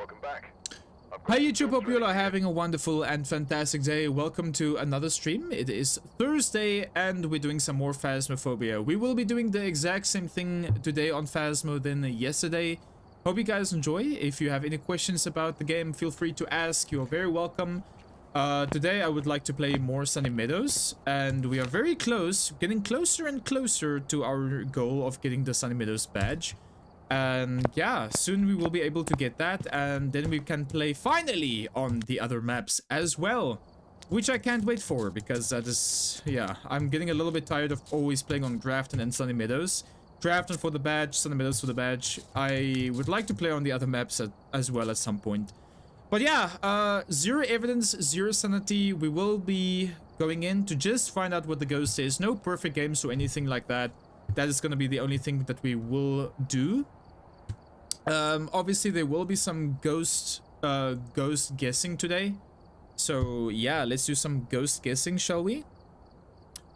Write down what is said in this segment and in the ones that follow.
Welcome back. Hi YouTube, hope you all are having a wonderful and fantastic day. Welcome to another stream. It is Thursday and we're doing some more Phasmophobia. We will be doing the exact same thing today on Phasmo than yesterday. Hope you guys enjoy. If you have any questions about the game, feel free to ask. You are very welcome. Today I would like to play more Sunny Meadows, and we are very close, getting closer and closer to our goal of getting the Sunny Meadows badge. And yeah, soon we will be able to get that, and then we can play finally on the other maps as well, which I can't wait for, because that is, yeah, I'm getting a little bit tired of always playing on Grafton and Sunny Meadows. Grafton for the badge, Sunny Meadows for the badge. I would like to play on the other maps as well at some point. But yeah, 0 evidence, 0 sanity. We will be going in to just find out what the ghost is. No perfect games or anything like that. That is going to be the only thing that we will do. Obviously there will be some ghost guessing today. So yeah, let's do some ghost guessing, shall we?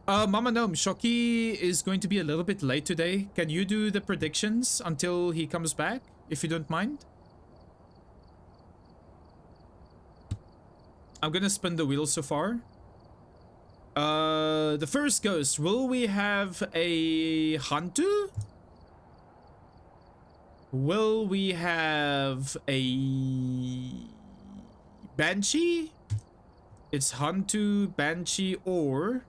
Mama Gnome, Shoki is going to be a little bit late today. Can you do the predictions until he comes back, if you don't mind? I'm gonna spin the wheel so far. The first ghost, will we have a Hantu? Will we have a Banshee? It's Hantu, Banshee, or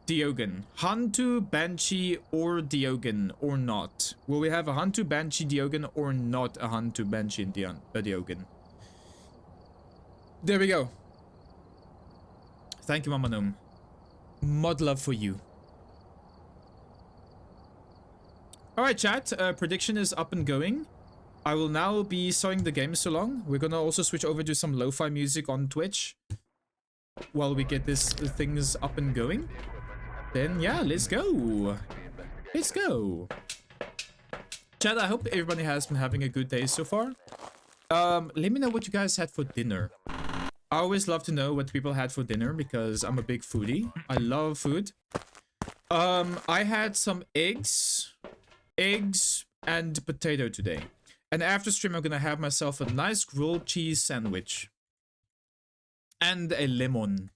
Diogen. Hantu, Banshee, or Diogen, or not. Will we have a Hantu, Banshee, Diogen, or not a Hantu, Banshee, and Diogen? There we go. Thank you, Mama Gnome. Mod love for you. Alright, chat. Prediction is up and going. I will now be sewing the game so long. We're gonna also switch over to some lo-fi music on Twitch while we get this things up and going. Then, yeah, let's go. Let's go. Chat, I hope everybody has been having a good day so far. Let me know what you guys had for dinner. I always love to know what people had for dinner because I'm a big foodie. I love food. I had some eggs and potato today. And after stream, I'm gonna have myself a nice grilled cheese sandwich. And a lemon.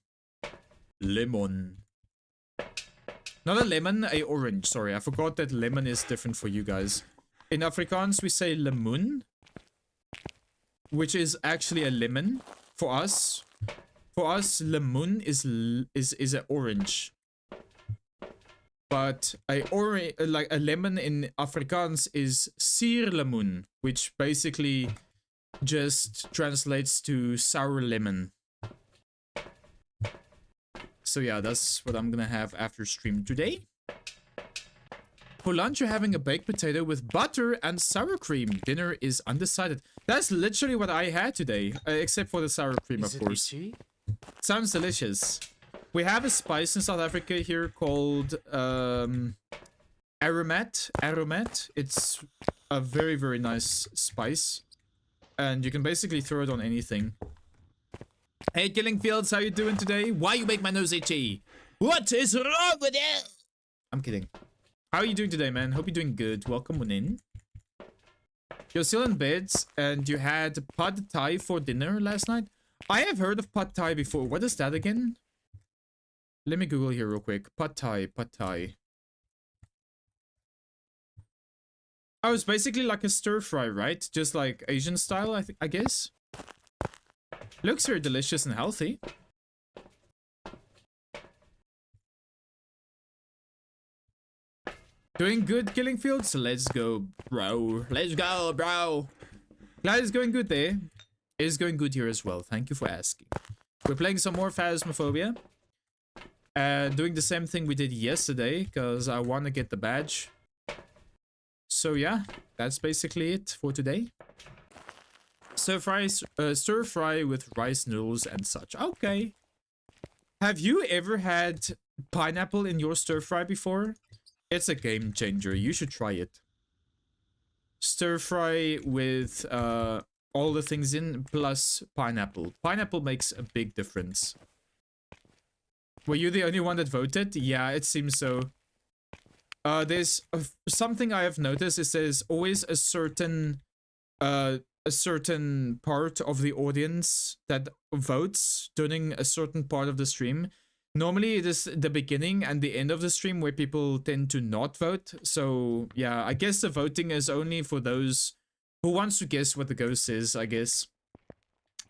Lemon. Not a lemon, a orange. Sorry, I forgot that lemon is different for you guys. In Afrikaans, we say lemoen, which is actually a lemon. For us, lemoen is an orange. But like a lemon in Afrikaans is suurlemoen, which basically just translates to sour lemon. So yeah, that's what I'm gonna have after stream today. For lunch, you're having a baked potato with butter and sour cream. Dinner is undecided. That's literally what I had today, except for the sour cream, of course. Sounds delicious. We have a spice in South Africa here called aromat. Aromat. It's a very, very nice spice, and you can basically throw it on anything. Hey, Killing Fields, how you doing today? Why you make my nose itchy? What is wrong with you? I'm kidding. How are you doing today, man? Hope you're doing good. Welcome on in. You're still in bed and you had pad thai for dinner last night? I have heard of pad thai before. What is that again? Let me Google here real quick. Pad thai, pad thai. Oh, it's basically like a stir fry, right? Just like Asian style, I guess. Looks very delicious and healthy. Doing good, Killing Fields? Let's go, bro. Let's go, bro. Glad it's going good there. It's going good here as well. Thank you for asking. We're playing some more Phasmophobia. Doing the same thing we did yesterday, because I want to get the badge. So yeah, that's basically it for today. Stir fry with rice noodles and such. Okay. Have you ever had pineapple in your stir fry before? It's a game changer. You should try it. Stir fry with all the things in plus pineapple. Pineapple makes a big difference. Were you the only one that voted? Yeah, it seems so. There's something I have noticed is there's always a certain a certain part of the audience that votes during a certain part of the stream. Normally it is the beginning and the end of the stream where people tend to not vote. So yeah, I guess the voting is only for those who wants to guess what the ghost is, I guess.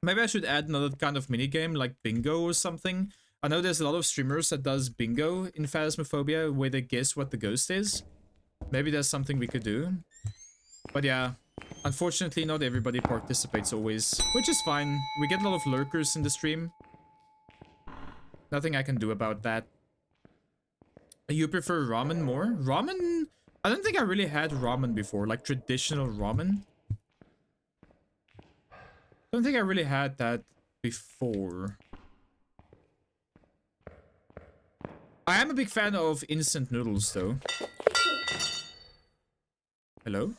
Maybe I should add another kind of minigame like bingo or something. I know there's a lot of streamers that does bingo in Phasmophobia where they guess what the ghost is. Maybe that's something we could do. But yeah, unfortunately not everybody participates always, which is fine. We get a lot of lurkers in the stream. Nothing I can do about that. You prefer ramen more? Ramen? I don't think I really had ramen before, like traditional ramen. I don't think I really had that before. I am a big fan of instant noodles though. Hello?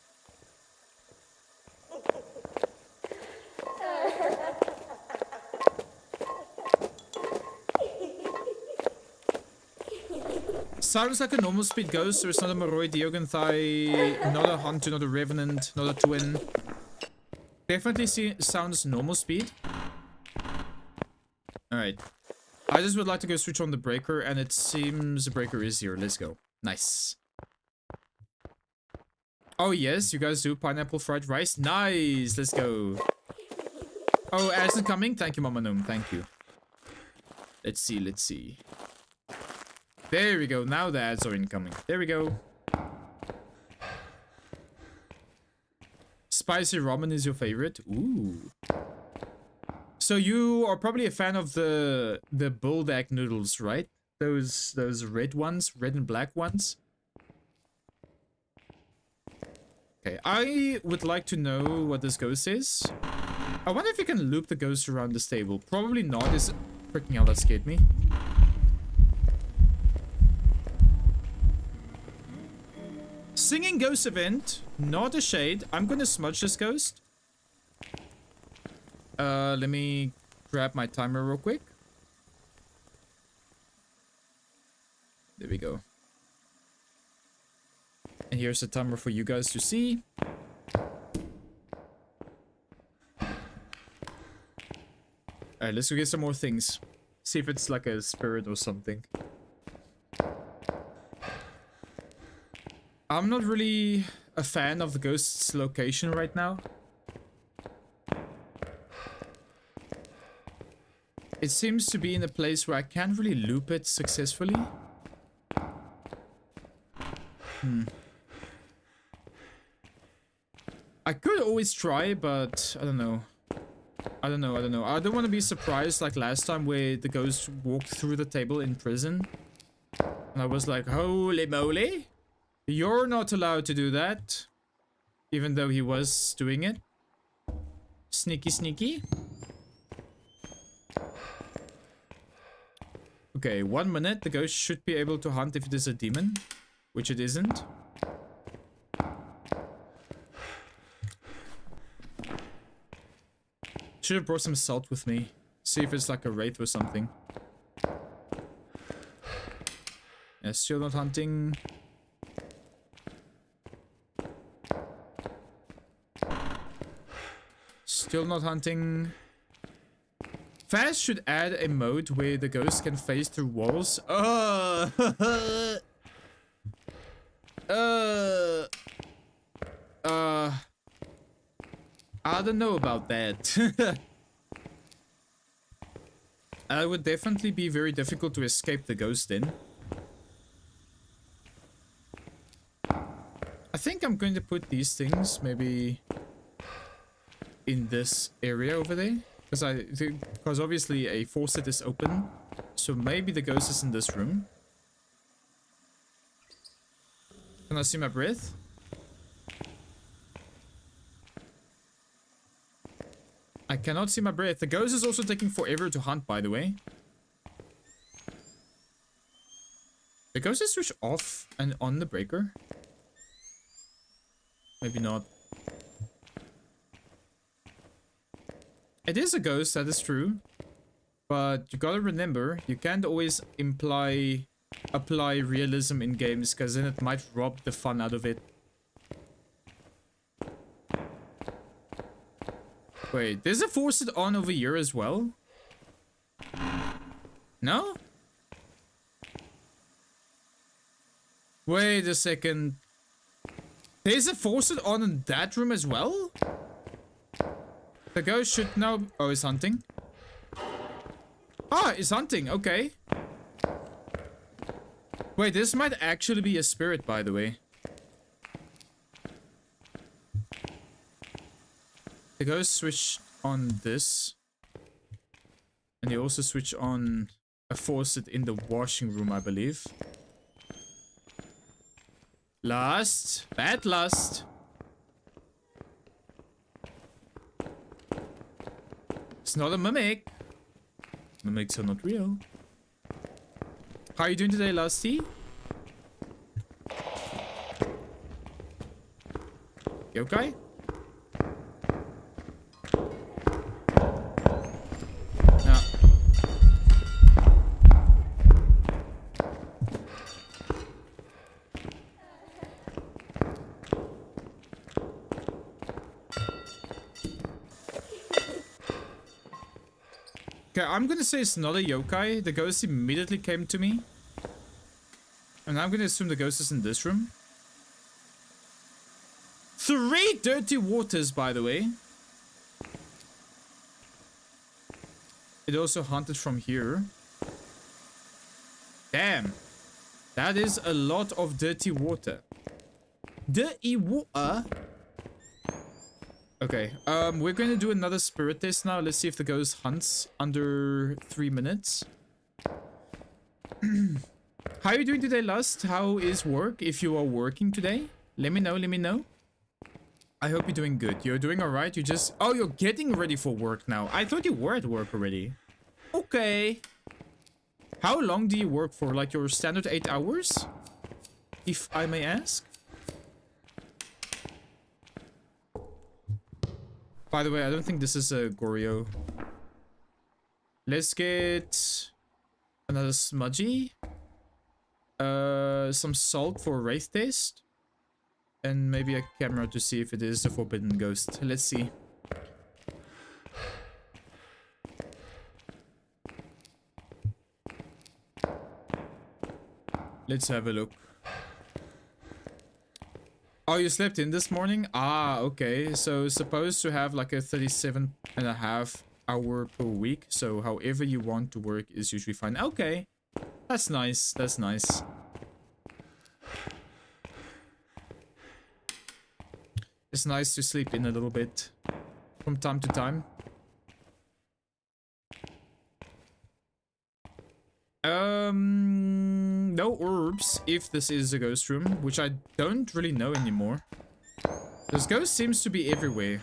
Sounds like a normal speed ghost. There's not a Moroi Diogenthai, not a Hunter, not a Revenant, not a Twin. Definitely sounds normal speed. Alright. I just would like to go switch on the breaker, and it seems the breaker is here. Let's go. Nice. Oh yes, you guys do pineapple fried rice. Nice. Let's go. Oh, ads coming? Thank you, Mama Gnome. Thank you. Let's see, let's see. There we go. Now the ads are incoming. There we go. Spicy ramen is your favorite? Ooh. So you are probably a fan of the bulldog noodles, right? Those red ones, red and black ones. Okay, I would like to know what this ghost is. I wonder if you can loop the ghost around this table. Probably not. Is freaking hell, that scared me. Singing ghost event, not a shade. I'm gonna smudge this ghost. Let me grab my timer real quick. There we go. And here's the timer for you guys to see. Alright, let's go get some more things. See if it's like a spirit or something. I'm not really a fan of the ghost's location right now. It seems to be in a place where I can't really loop it successfully. I could always try, but I don't know. I don't know. I don't want to be surprised like last time where the ghost walked through the table in prison. And I was like, holy moly. You're not allowed to do that. Even though he was doing it. Sneaky, sneaky. Okay, 1 minute. The ghost should be able to hunt if it is a demon. Which it isn't. Should have brought some salt with me. See if it's like a wraith or something. Yeah, still not hunting. Still not hunting. Fast should add a mode where the ghost can phase through walls. I don't know about that. It would definitely be very difficult to escape the ghost in. I think I'm going to put these things maybe in this area over there. Because obviously a faucet is open. So maybe the ghost is in this room. Can I see my breath? I cannot see my breath. The ghost is also taking forever to hunt, by the way. The ghost is switched off and on the breaker. Maybe not. It is a ghost, that is true. But you gotta remember, you can't always apply realism in games, because then it might rob the fun out of it. Wait, there's a faucet on over here as well? No? Wait a second. There's a faucet on in that room as well? The ghost should now... Oh, it's hunting. Ah, it's hunting. Okay. Wait, this might actually be a spirit, by the way. The ghost switched on this. And they also switched on a faucet in the washing room, I believe. Lust. Bad lust. It's not a mimic. Mimics are not real. How are you doing today, Lusty? You okay? No. Okay, I'm gonna say it's not a yokai. The ghost immediately came to me. And I'm gonna assume the ghost is in this room. 3 dirty waters, by the way. It also haunted from here. Damn. That is a lot of dirty water. Dirty water? Okay, we're going to do another spirit test now. Let's see if the ghost hunts under 3 minutes. How are you doing today, Lust? How is work? If you are working today, let me know, let me know. I hope you're doing good. You're doing alright? You just... Oh, you're getting ready for work now. I thought you were at work already. Okay. How long do you work for? Like your standard 8 hours? If I may ask? By the way, I don't think this is a Goryo. Let's get another smudgy. Some salt for wraith taste. And maybe a camera to see if it is a forbidden ghost. Let's see. Let's have a look. Oh, you slept in this morning? Ah, okay. So supposed to have like a 37.5 hour per week. So however you want to work is usually fine. Okay. That's nice. That's nice. It's nice to sleep in a little bit from time to time. No orbs if this is a ghost room, which I don't really know anymore. This ghost seems to be everywhere.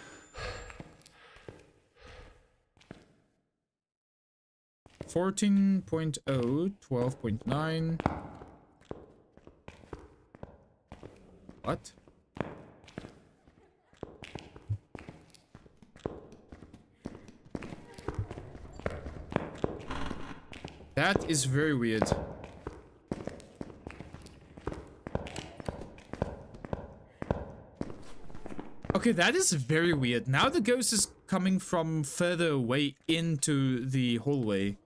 .0, 12.9. What? That is very weird. Okay, that is very weird. Now the ghost is coming from further away into the hallway.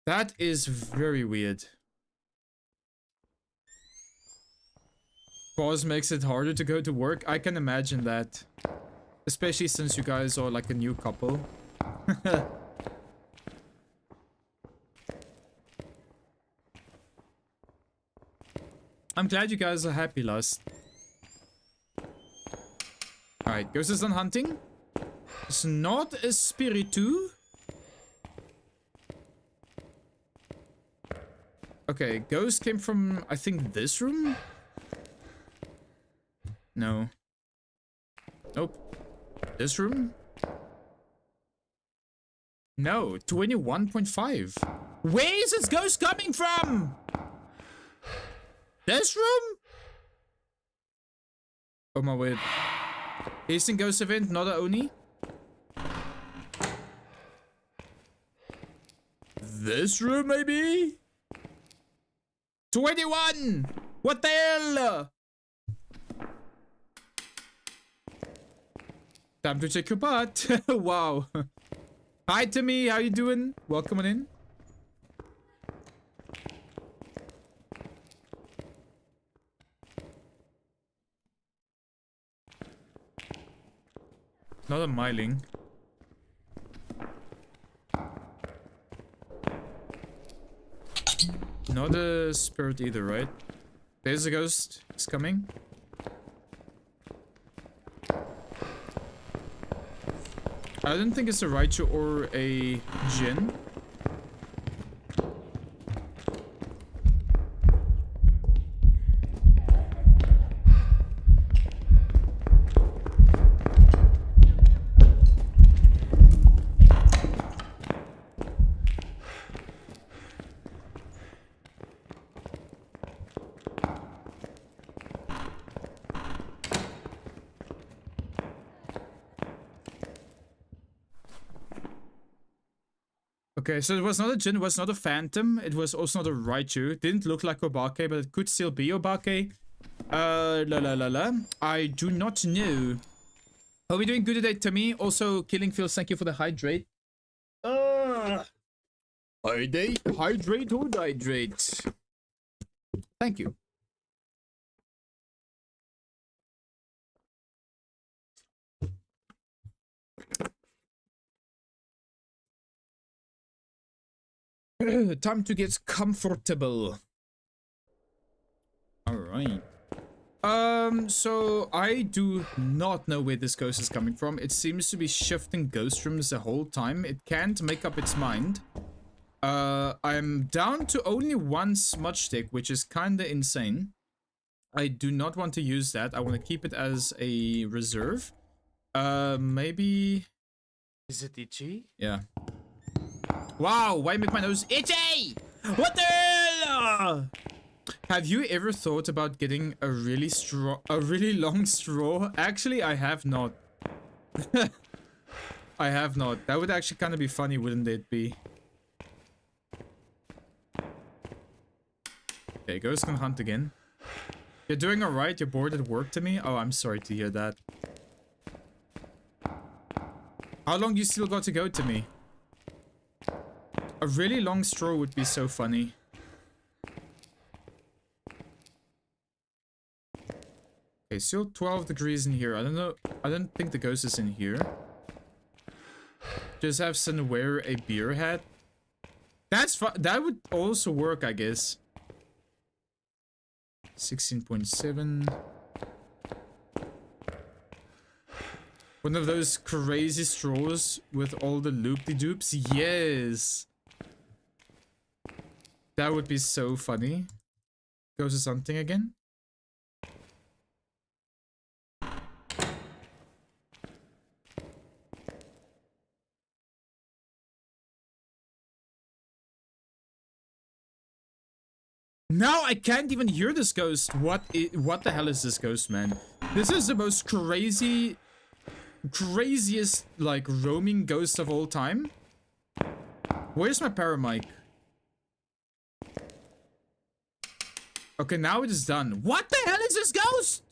That is very weird. Pause makes it harder to go to work. I can imagine that. Especially since you guys are like a new couple. I'm glad you guys are happy, Lust. Alright, ghost is on hunting. It's not a spiritu. Okay, ghost came from, I think, this room? No. Nope. This room? No, 21.5. Where is this ghost coming from? This room? Oh my word. Hasting ghost event, not a Oni. This room, maybe? 21! What the hell? Time to check your butt. Wow. Hi, Timmy. How you doing? Welcome on in. Not a myling. Not a spirit either, right? There's a ghost. It's coming. I don't think it's a Raichu or a Jin. Okay, so it was not a Jin, it was not a Phantom, it was also not a Raichu. It didn't look like Obake, but it could still be Obake. I do not know. Are we doing good today, Tommy? Also, Killing Fields, thank you for the hydrate. Hydrate or hydrate? Thank you. Time to get comfortable. Alright. So I do not know where this ghost is coming from. It seems to be shifting ghost rooms the whole time. It can't make up its mind. I'm down to only one smudge stick, which is kinda insane. I do not want to use that. I want to keep it as a reserve. Maybe... Is it itchy? Yeah. Wow, why make my nose itchy? What the hell? Have you ever thought about getting a really long straw? Actually, I have not. I have not. That would actually kind of be funny, wouldn't it be? Okay, ghost can hunt again. You're doing alright? You're bored at work to me? Oh, I'm sorry to hear that. How long you still got to go to me? A really long straw would be so funny. Okay, still 12 degrees in here. I don't know. I don't think the ghost is in here. Just have Sun wear a beer hat. That's fun. That would also work, I guess. 16.7. One of those crazy straws with all the loop-de-doops. Yes. That would be so funny. Goes to something again. Now I can't even hear this ghost. What the hell is this ghost, man? This is the most craziest, like, roaming ghost of all time. Where's my paramic? Okay, now it is done. What the hell is this ghost?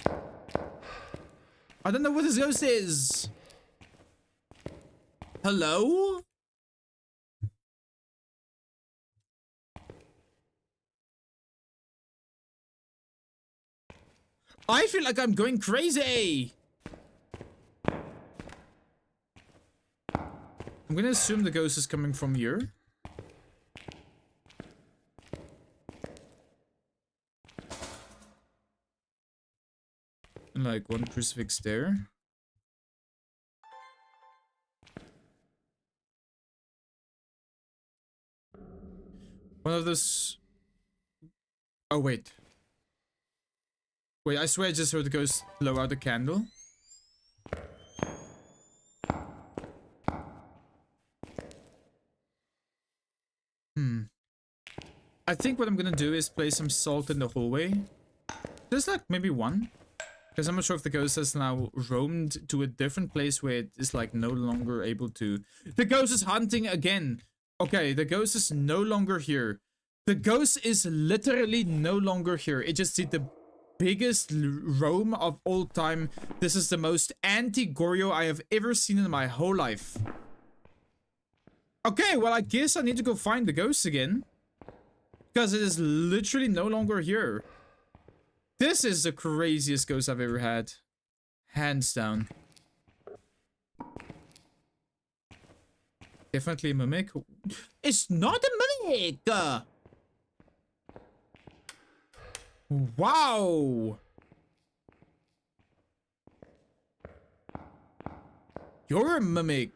I don't know what this ghost is. Hello? I feel like I'm going crazy. I'm gonna assume the ghost is coming from here. And like one crucifix there. One of those... Oh, wait. Wait, I swear I just heard the ghost blow out a candle. I think what I'm gonna do is place some salt in the hallway. Just like maybe one. Because I'm not sure if the ghost has now roamed to a different place where it is like no longer able to... The ghost is hunting again! Okay, the ghost is no longer here. The ghost is literally no longer here. It just did the biggest roam of all time. This is the most anti-Goryo I have ever seen in my whole life. Okay, well, I guess I need to go find the ghost again. Because it is literally no longer here. This is the craziest ghost I've ever had. Hands down. Definitely a mimic. It's not a mimic! Wow! You're a mimic.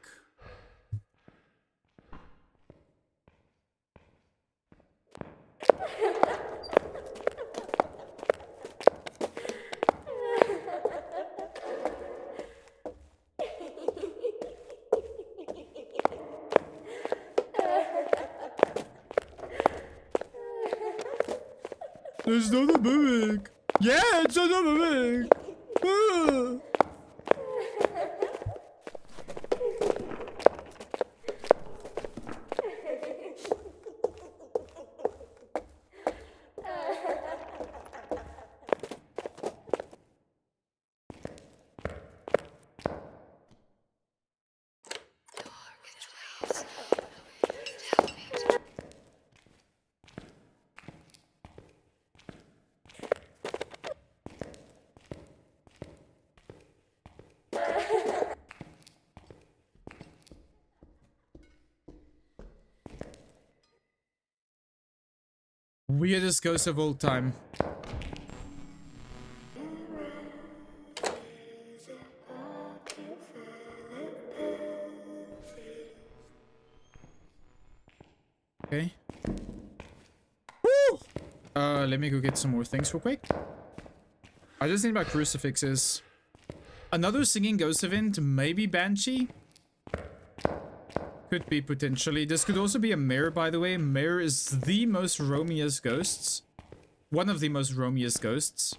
It's not a mimic. Yeah, it's not a mimic. Ah. Weirdest ghost of all time. Okay. Woo! Let me go get some more things real quick. I just need my crucifixes. Another singing ghost event, maybe Banshee? Could be, potentially. This could also be a mare, by the way. Mare is the most roamiest ghosts. One of the most roamiest ghosts.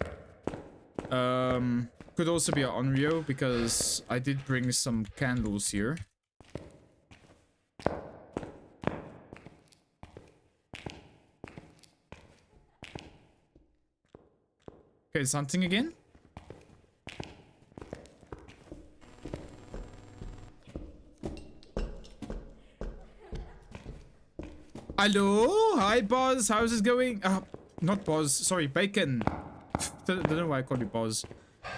Could also be a Onryo, because I did bring some candles here. Okay, it's hunting again. Hello? Hi, Boz. How's it going? Not Boz. Sorry, Bacon. Don't know why I called you Boz.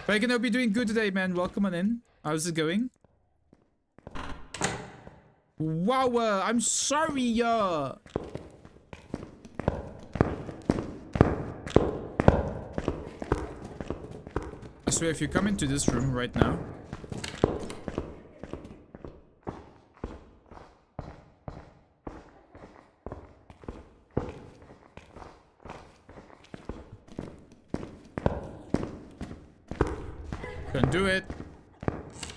Bacon, hope you're doing good today, man. Welcome on in. How's it going? Wow, I'm sorry, I swear, if you come into this room right now... Don't do it.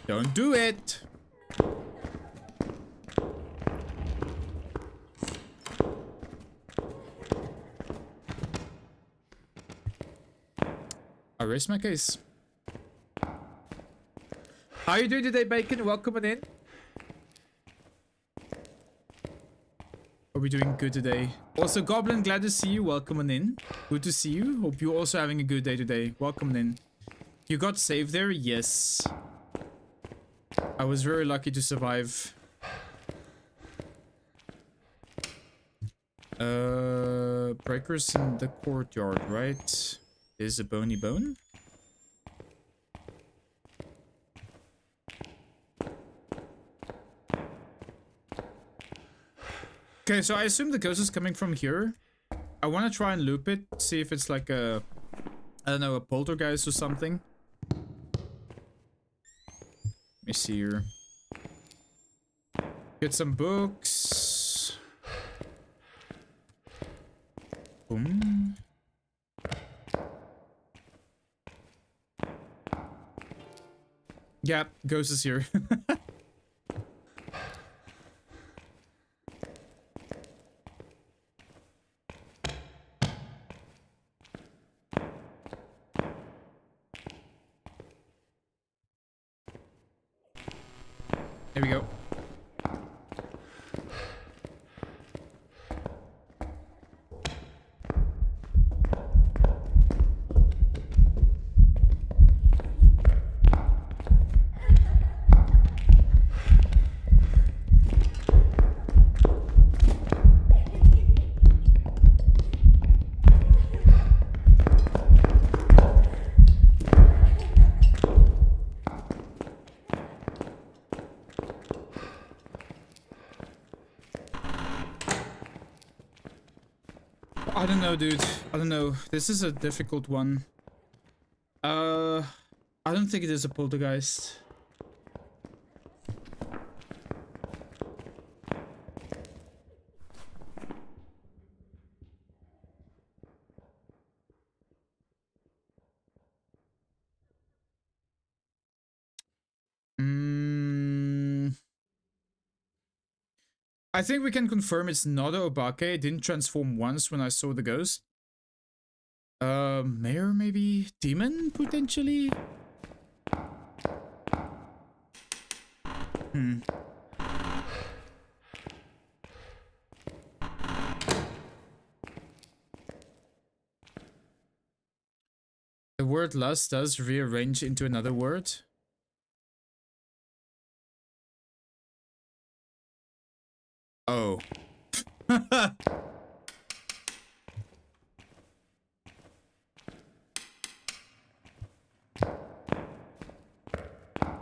Don't do it. I raised my case. How are you doing today, Bacon? Welcome on in. Are we doing good today? Also, Goblin, glad to see you. Welcome on in. Good to see you. Hope you're also having a good day today. Welcome in. You got saved there? Yes. I was very lucky to survive. Breakers in the courtyard, right? Is a bony bone? Okay, so I assume the ghost is coming from here. I want to try and loop it, see if it's like a, I don't know, a poltergeist or something. Let me see here. Get some books. Boom. Yeah, ghost is here. Here we go. don't know, dude. I don't know. This is a difficult one. I don't think it is a poltergeist. I think we can confirm it's not a Obake. It didn't transform once when I saw the ghost. Mayor maybe? Demon, potentially? The word lust does rearrange into another word. Oh.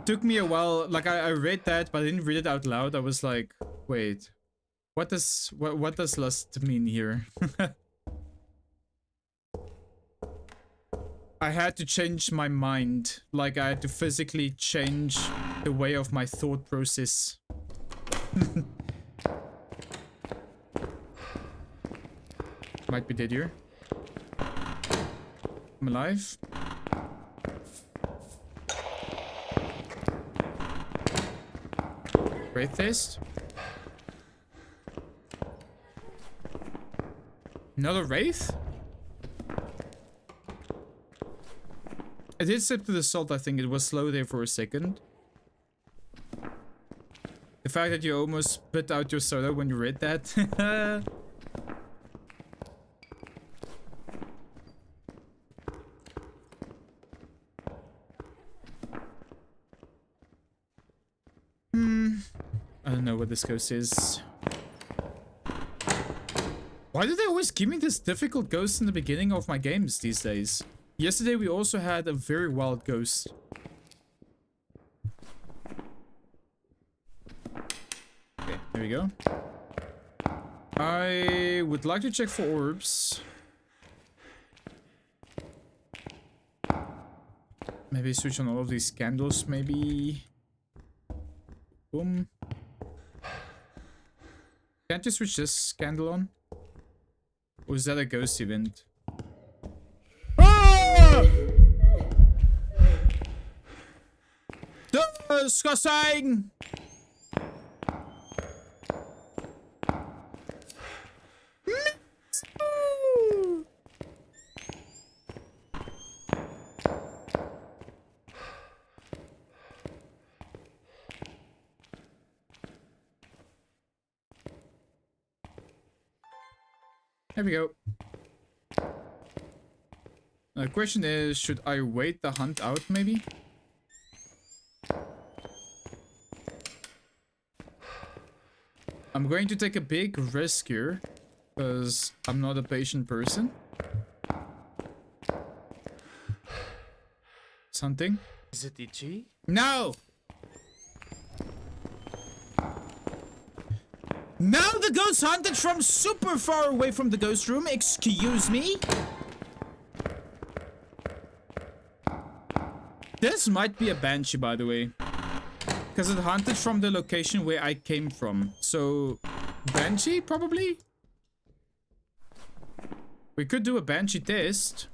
Took me a while, like I read that, but I didn't read it out loud. I was like, wait, what does lust mean here? I had to change my mind, like I had to physically change the way of my thought process. Might be dead here. I'm alive. Wraith test. Another wraith? I did sip to the salt, I think. It was slow there for a second. The fact that you almost spit out your soda when you read that. I don't know what this ghost is. Why do they always give me this difficult ghost in the beginning of my games these days? Yesterday we also had a very wild ghost. Okay, there we go. I would like to check for orbs. Maybe switch on all of these candles, maybe. Boom. Can't you switch this candle on? Or is that a ghost event? Ah! Disgusting! There we go. The question is, should I wait the hunt out, maybe? I'm going to take a big risk here, because I'm not a patient person. Something? Is it itchy? No! Now the ghost hunted from super far away from the ghost room, excuse me? This might be a banshee, by the way. Because it hunted from the location where I came from. So, banshee, probably? We could do a banshee test.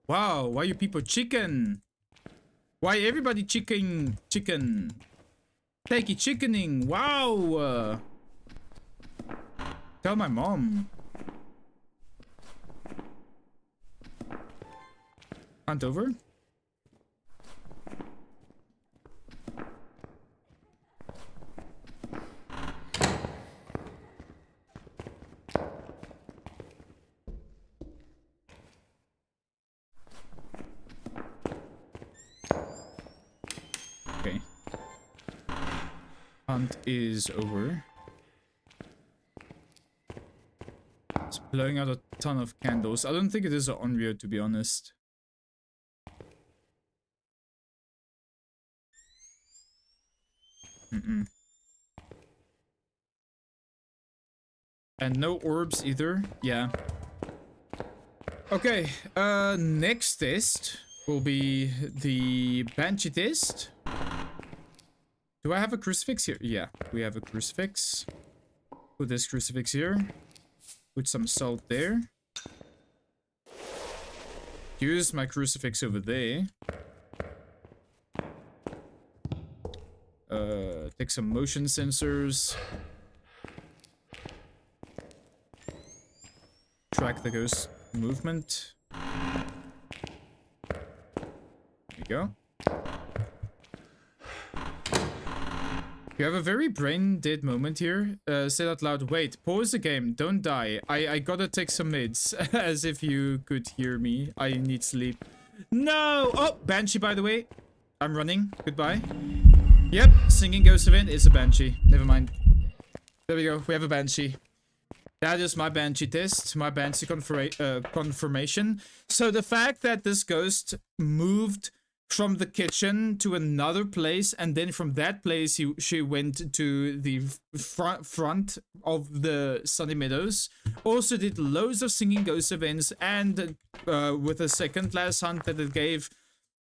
Wow, why you people chicken? Why everybody chicken? Take it chickening, wow! Tell my mom. Hunt over. Okay. Hunt is over. It's blowing out a ton of candles. I don't think it is an Onryo, to be honest. And no orbs either. Yeah. Okay, next test will be the Banshee test. Do I have a crucifix here? Yeah, we have a crucifix. Put this crucifix here. Put some salt there. Use my crucifix over there. Take some motion sensors. Track the ghost movement. There you go. You have a very brain dead moment here. Say out loud, wait, pause the game, don't die. I gotta take some meds. As if you could hear me. I need sleep. No! Oh, Banshee, by the way. I'm running. Goodbye. Yep, singing ghost event is a Banshee. Never mind. There we go. We have a Banshee. That is my Banshee test. My Banshee confirmation. So the fact that this ghost moved from the kitchen to another place, and then from that place she went to the front of the Sunny Meadows. Also did loads of singing ghost events, and with a second last hunt that it gave,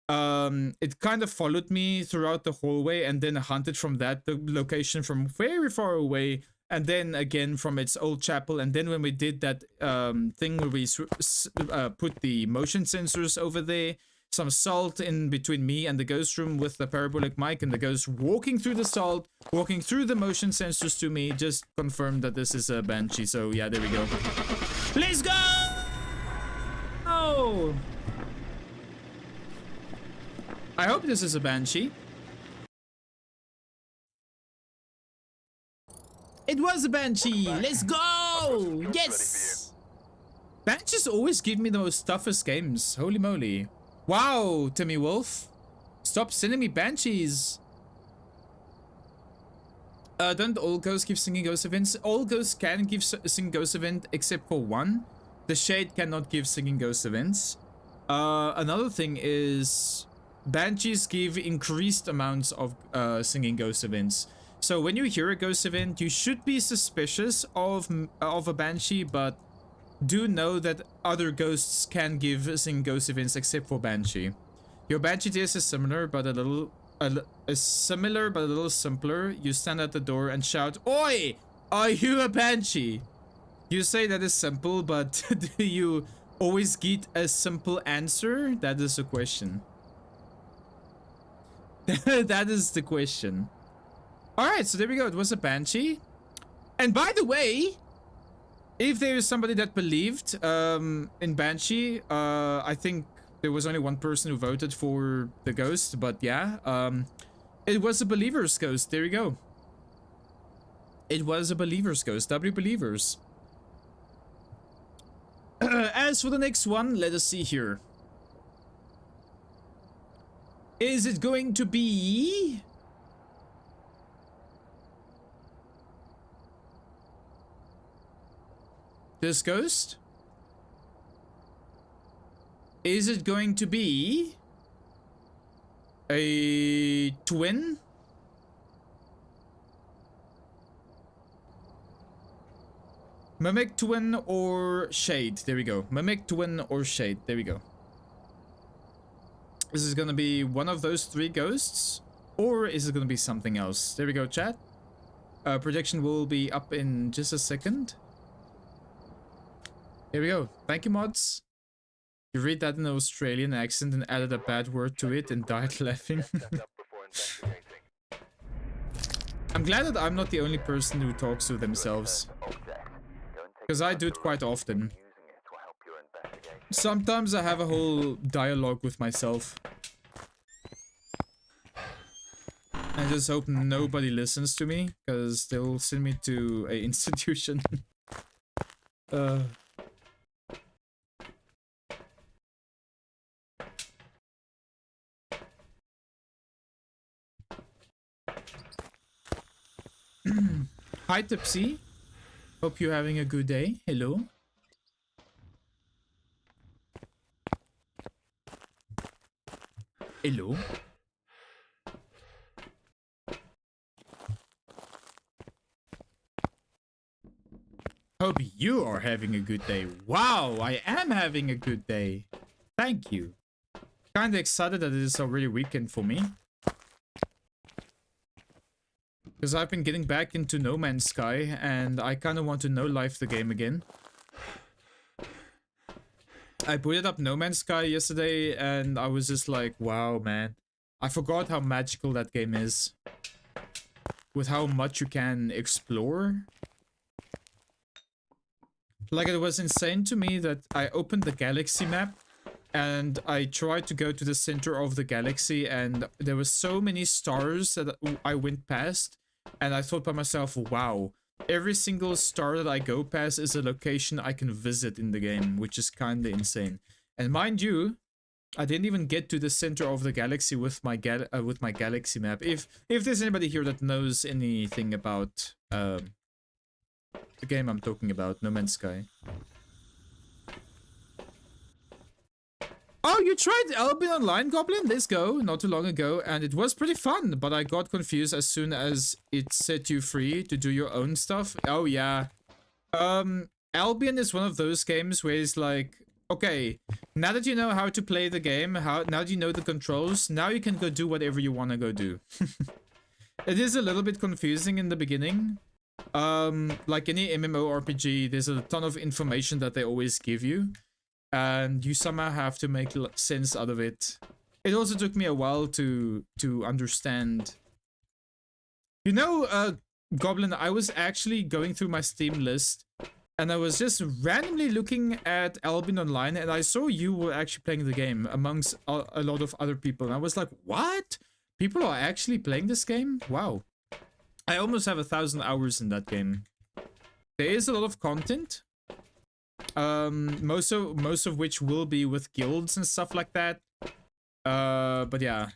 it kind of followed me throughout the hallway, and then hunted from that location from very far away, and then again from its old chapel. And then when we did that thing where we put the motion sensors over there, some salt in between me and the ghost room with the parabolic mic, and the ghost walking through the salt, walking through the motion sensors to me, just confirmed that this is a Banshee. So yeah, there we go. Let's go! Oh! I hope this is a Banshee. It was a Banshee! Let's go! Yes! Banshees always give me the most toughest games. Holy moly. Wow, Timmy Wolf. Stop sending me Banshees. Don't all ghosts give singing ghost events? All ghosts can give singing ghost event except for one. The Shade cannot give singing ghost events. Another thing is Banshees give increased amounts of singing ghost events. So when you hear a ghost event, you should be suspicious of a Banshee, but do know that other ghosts can give singing ghost events except for Banshee. Your Banshee test is similar but a little simpler. You stand at the door and shout, "Oi! Are you a Banshee?" You say that is simple, but do you always get a simple answer? That is the question. That is the question. Alright, so there we go. It was a Banshee. And by the way, if there is somebody that believed in Banshee, I think there was only one person who voted for the ghost, but yeah, it was a believer's ghost. There you go. It was a believer's ghost. W believers. As for the next one, let us see here. Is it going to be this ghost? Is it going to be a twin? Mimic, twin, or shade? There we go. Mimic, twin, or shade. There we go. Is it gonna be one of those three ghosts? Or is it gonna be something else? There we go, chat. Prediction will be up in just a second. Here we go. Thank you, mods. You read that in an Australian accent and added a bad word to it and died laughing. I'm glad that I'm not the only person who talks to themselves. Because I do it quite often. Sometimes I have a whole dialogue with myself. I just hope nobody listens to me, because they'll send me to an institution. Hi Tipsy. Hope you're having a good day. Hello. Hello. Hope you are having a good day. Wow, I am having a good day. Thank you. Kinda excited that it is already weekend for me. Because I've been getting back into No Man's Sky and I kinda want to no life the game again. I booted up No Man's Sky yesterday and I was just like, wow, man. I forgot how magical that game is. With how much you can explore. Like, it was insane to me that I opened the galaxy map and I tried to go to the center of the galaxy and there were so many stars that I went past and I thought by myself, wow, every single star that I go past is a location I can visit in the game, which is kinda insane. And mind you, I didn't even get to the center of the galaxy with my galaxy map. If there's anybody here that knows anything about the game I'm talking about, No Man's Sky. Oh, you tried Albion Online, Goblin? Let's go, not too long ago, and it was pretty fun, but I got confused as soon as it set you free to do your own stuff. Oh, yeah. Albion is one of those games where it's like, okay, now that you know how to play the game, now that you know the controls, now you can go do whatever you want to go do. It is a little bit confusing in the beginning. Like any MMORPG, there's a ton of information that they always give you. And you somehow have to make sense out of it. It also took me a while to understand. You know, Goblin, I was actually going through my Steam list. And I was just randomly looking at Albion Online. And I saw you were actually playing the game amongst a lot of other people. And I was like, what? People are actually playing this game? Wow. I almost have 1,000 hours in that game. There is a lot of content. Most of which will be with guilds and stuff like that. But yeah.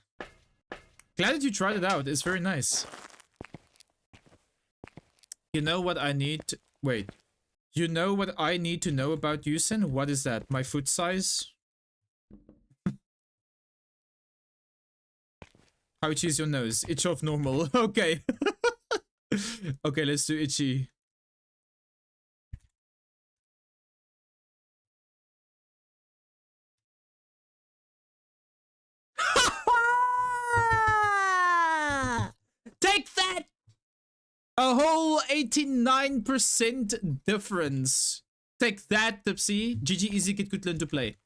Glad that you tried it out. It's very nice. You know what I need to... Wait. You know what I need to know about Yusen? What is that? My foot size? How itchy is your nose? Itch off normal. Okay. Okay, let's do itchy. Take that! A whole 89% difference. Take that, Tipsy. GG Easy Kid could learn to play.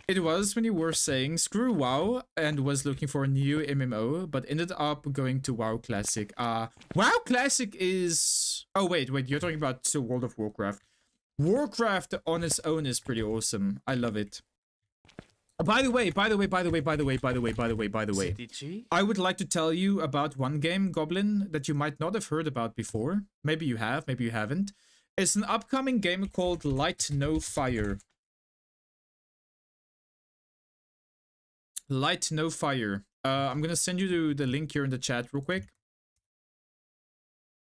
It was when you were saying screw WoW and was looking for a new MMO, but ended up going to WoW Classic. WoW Classic is... Oh, wait, you're talking about World of Warcraft. Warcraft on its own is pretty awesome. I love it. By the way, I would like to tell you about one game, Goblin, that you might not have heard about before. Maybe you have, maybe you haven't. It's an upcoming game called Light No Fire. Light No Fire. I'm gonna send you the link here in the chat real quick.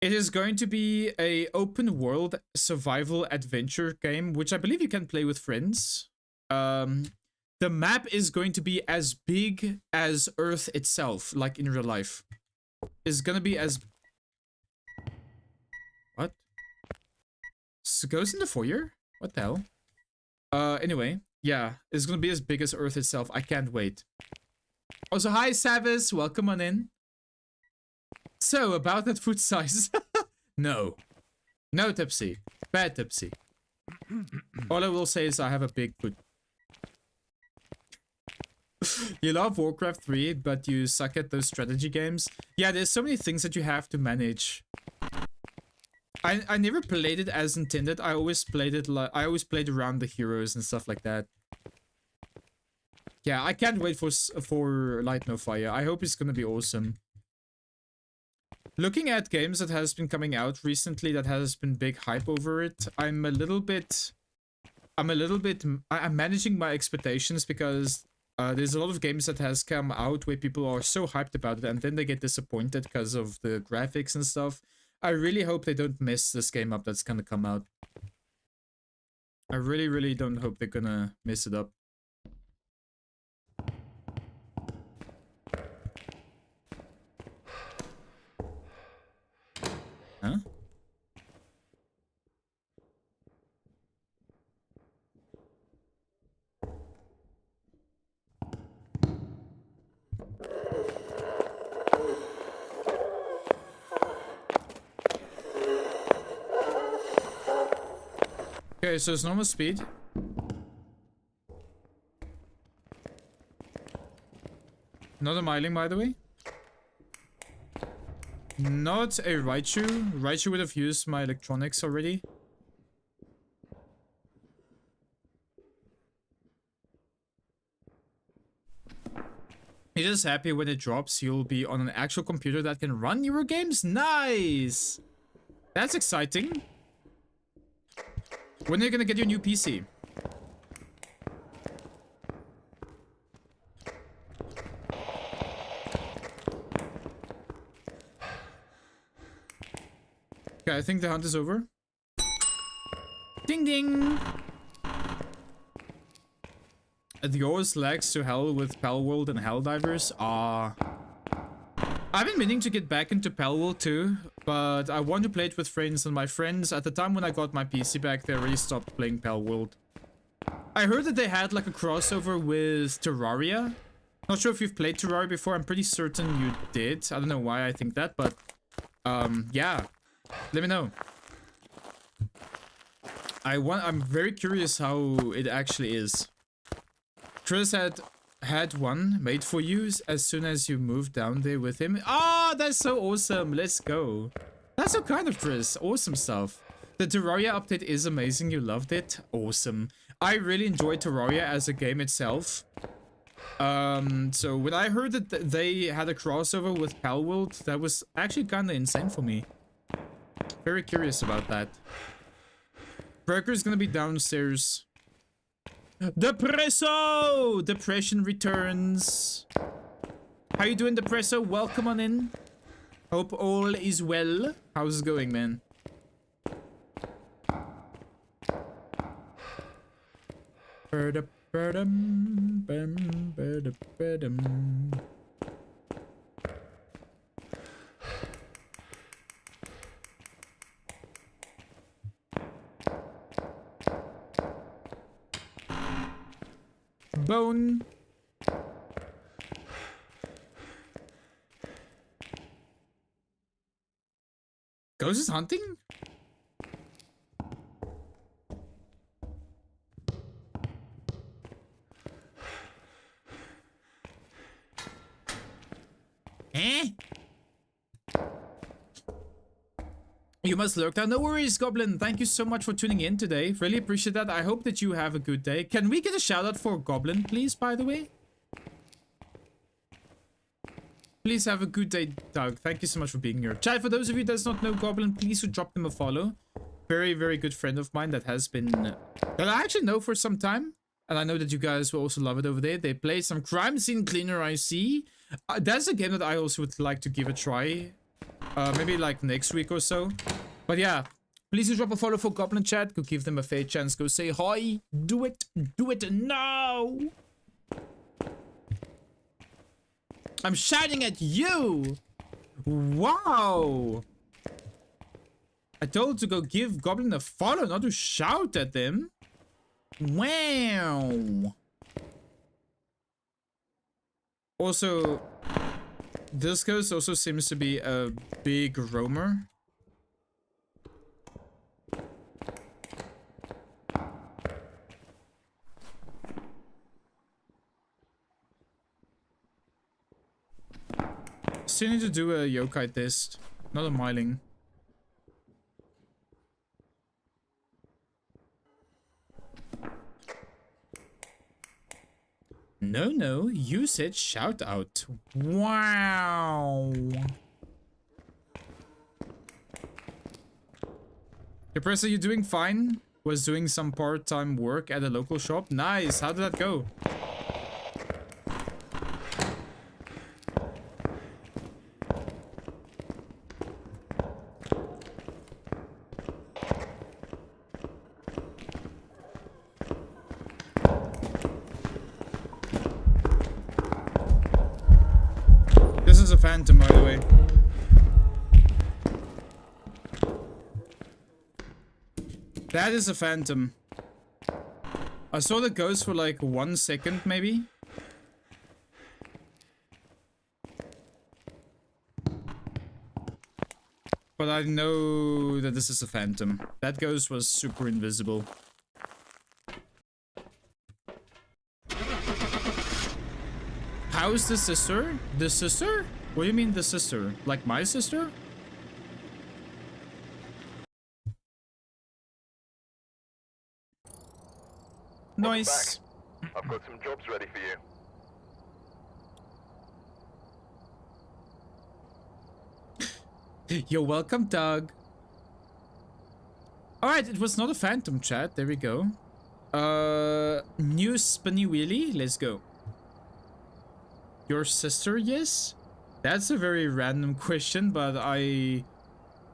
It is going to be a open world survival adventure game, which I believe you can play with friends. The map is going to be as big as Earth itself, like in real life. It's gonna be as... What? So goes in the foyer? What the hell? Anyway, yeah, it's gonna be as big as Earth itself. I can't wait. Also, hi, Savis. Welcome on in. So, about that foot size. No. No, Tipsy. Bad Tipsy. All I will say is I have a big foot. You love Warcraft 3, but you suck at those strategy games. Yeah, there's so many things that you have to manage. I never played it as intended. I always played it like I always played around the heroes and stuff like that. Yeah, I can't wait for Light No Fire. I hope it's gonna be awesome. Looking at games that has been coming out recently that has been big hype over it, I'm managing my expectations because there's a lot of games that has come out where people are so hyped about it and then they get disappointed because of the graphics and stuff. I really hope they don't mess this game up that's gonna come out. I really, really don't hope they're gonna mess it up. Okay, so it's normal speed. Not a miling, by the way. Not a Raichu. Raichu would have used my electronics already. You're just happy when it drops, you'll be on an actual computer that can run your games? Nice! That's exciting. When are you gonna get your new PC? Okay, I think the hunt is over. Ding ding! The OS lags to hell with Palworld and Helldivers. I've been meaning to get back into Palworld too, but I want to play it with friends, and my friends, at the time when I got my PC back, they already stopped playing Palworld. I heard that they had like a crossover with Terraria. Not sure if you've played Terraria before, I'm pretty certain you did. I don't know why I think that, but yeah. Let me know. I'm very curious how it actually is. Chris had one made for you as soon as you moved down there with him. Ah, that's so awesome. Let's go. That's so kind of Chris. Awesome stuff. The Terraria update is amazing. You loved it. Awesome. I really enjoyed Terraria as a game itself. So when I heard that they had a crossover with Palworld, that was actually kind of insane for me. Very curious about that. Breaker's gonna be downstairs. Depresso! Depression returns. How you doing, Depresso? Welcome on in. Hope all is well. How's it going, man? Bone. Ghost is hunting? Eh? You must lurk down. No worries, Goblin. Thank you so much for tuning in today. Really appreciate that. I hope that you have a good day. Can we get a shout out for Goblin, please, by the way? Please have a good day, Doug. Thank you so much for being here. Chat, for those of you that does not know Goblin, please do drop them a follow. Very, very good friend of mine that has been... that I actually know for some time. And I know that you guys will also love it over there. They play some Crime Scene Cleaner, I see. That's a game that I also would like to give a try. Maybe like next week or so. But yeah, please do drop a follow for Goblin Chat. Go give them a fair chance. Go say hi. Do it. Do it now. I'm shouting at you. Wow. I told to go give Goblin a follow, not to shout at them. Wow. Also, this ghost also seems to be a big roamer. Still need to do a yokai test, not a miling. No, you said shout out. Wow. Depressor, you doing fine? Was doing some part-time work at a local shop. Nice. How did that go? Phantom, by the way. That is a phantom. I saw the ghost for like 1 second, maybe. But I know that this is a phantom. That ghost was super invisible. How's the sister? The sister? What do you mean the sister? Like my sister? Nice. I've got some jobs ready for you. You're welcome, Doug. Alright, it was not a phantom chat. There we go. New spinny wheelie. Let's go. Your sister, yes? That's a very random question, but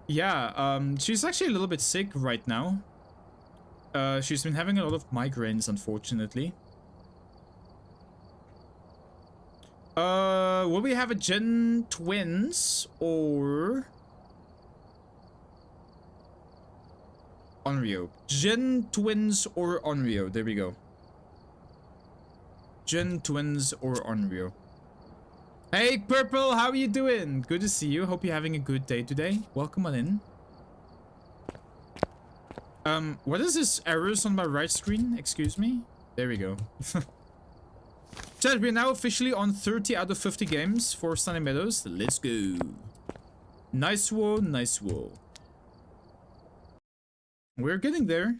yeah, she's actually a little bit sick right now. She's been having a lot of migraines, unfortunately. Will we have a Gen twins or Onryo? Gen twins or Onryo? There we go. Gen twins or Onryo. Hey Purple, how are you doing? Good to see you. Hope you're having a good day today. Welcome on in. What is this errors on my right screen? Excuse me? There we go. Chat, we're now officially on 30 out of 50 games for Sunny Meadows. Let's go. Nice one, nice one. We're getting there.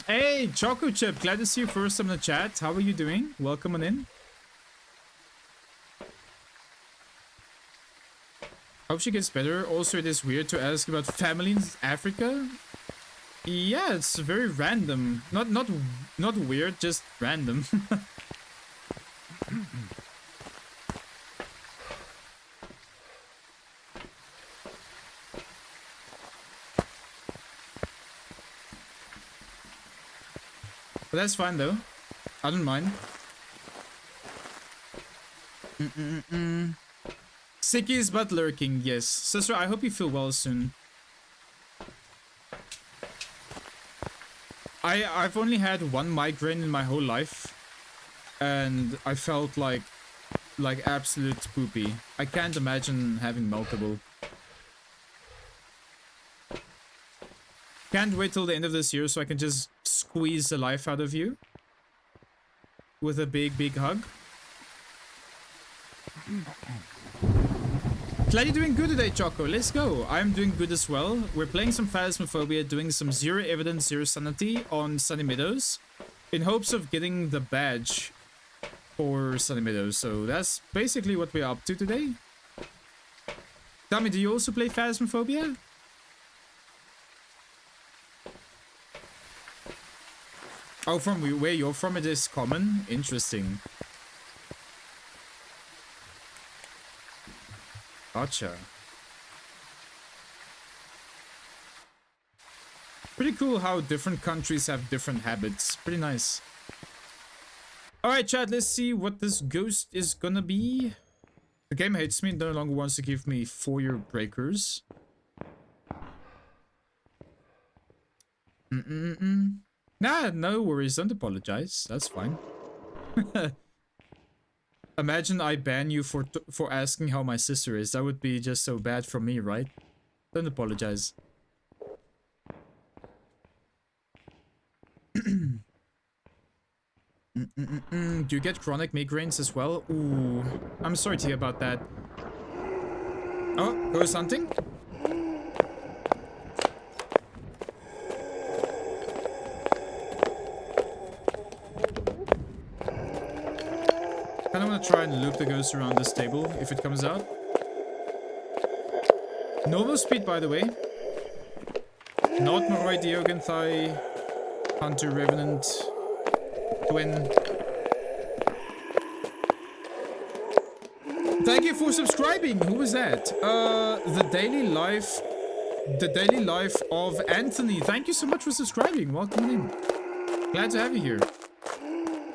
Hey, Choco Chip, glad to see you first in the chat. How are you doing? Welcome on in. Hope she gets better. Also, it is weird to ask about family in Africa. Yeah, it's very random. Not weird, just random. But that's fine though. I don't mind. Sickies but lurking, yes. Sister, I hope you feel well soon. I've only had one migraine in my whole life. And I felt like absolute poopy. I can't imagine having multiple. Can't wait till the end of this year so I can just squeeze the life out of you. With a big hug. Glad you're doing good today, Choco. Let's go. I'm doing good as well. We're playing some Phasmophobia, doing some Zero Evidence, Zero Sanity on Sunny Meadows. In hopes of getting the badge for Sunny Meadows. So that's basically what we're up to today. Tell me, do you also play Phasmophobia? Oh, from where you're from it is common? Interesting. Gotcha. Pretty cool how different countries have different habits. Pretty nice. Alright, chat, let's see what this ghost is gonna be. The game hates me and no longer wants to give me foyer breakers. Nah, no worries, don't apologize. That's fine. Imagine I ban you for asking how my sister is. That would be just so bad for me, right? Don't apologize. Do you get chronic migraines as well? Ooh, I'm sorry to hear about that. Oh, ghost hunting? Kinda wanna try and loop the ghost around this table if it comes out. Normal speed, by the way. Not Moroi Diogenthai, Hunter Revenant, Twin. Thank you for subscribing. Who was that? The daily life of Anthony. Thank you so much for subscribing. Welcome in. Glad to have you here.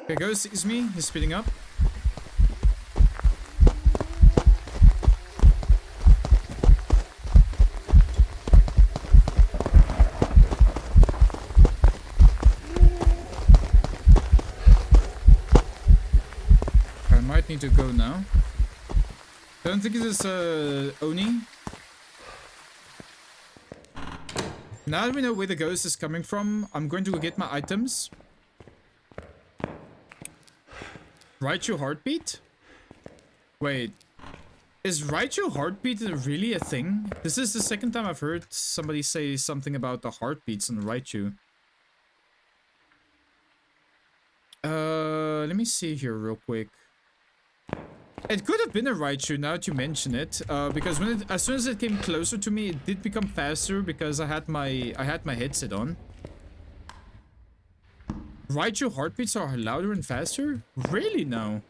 Okay, Ghost sees me. He's speeding up. Need to go now. I don't think it is Oni. Now that we know where the ghost is coming from, I'm going to go get my items. Raichu heartbeat? Wait. Is Raichu heartbeat really a thing? This is the second time I've heard somebody say something about the heartbeats on Raichu. Let me see here real quick. It could have been a Raichu now that you mention it, because when as soon as it came closer to me, it did become faster because I had my headset on. Raichu heartbeats are louder and faster? Really now?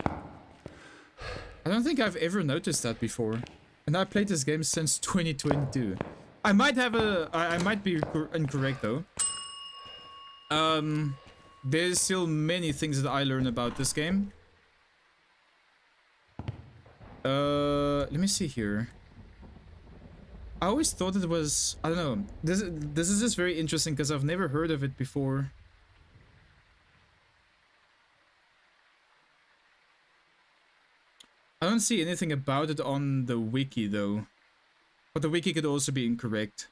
I don't think I've ever noticed that before. And I played this game since 2022. I might have I might be incorrect though. There's still many things that I learn about this game. Let me see here. I always thought it was, I don't know. This is just very interesting because I've never heard of it before. I don't see anything about it on the wiki though. But the wiki could also be incorrect.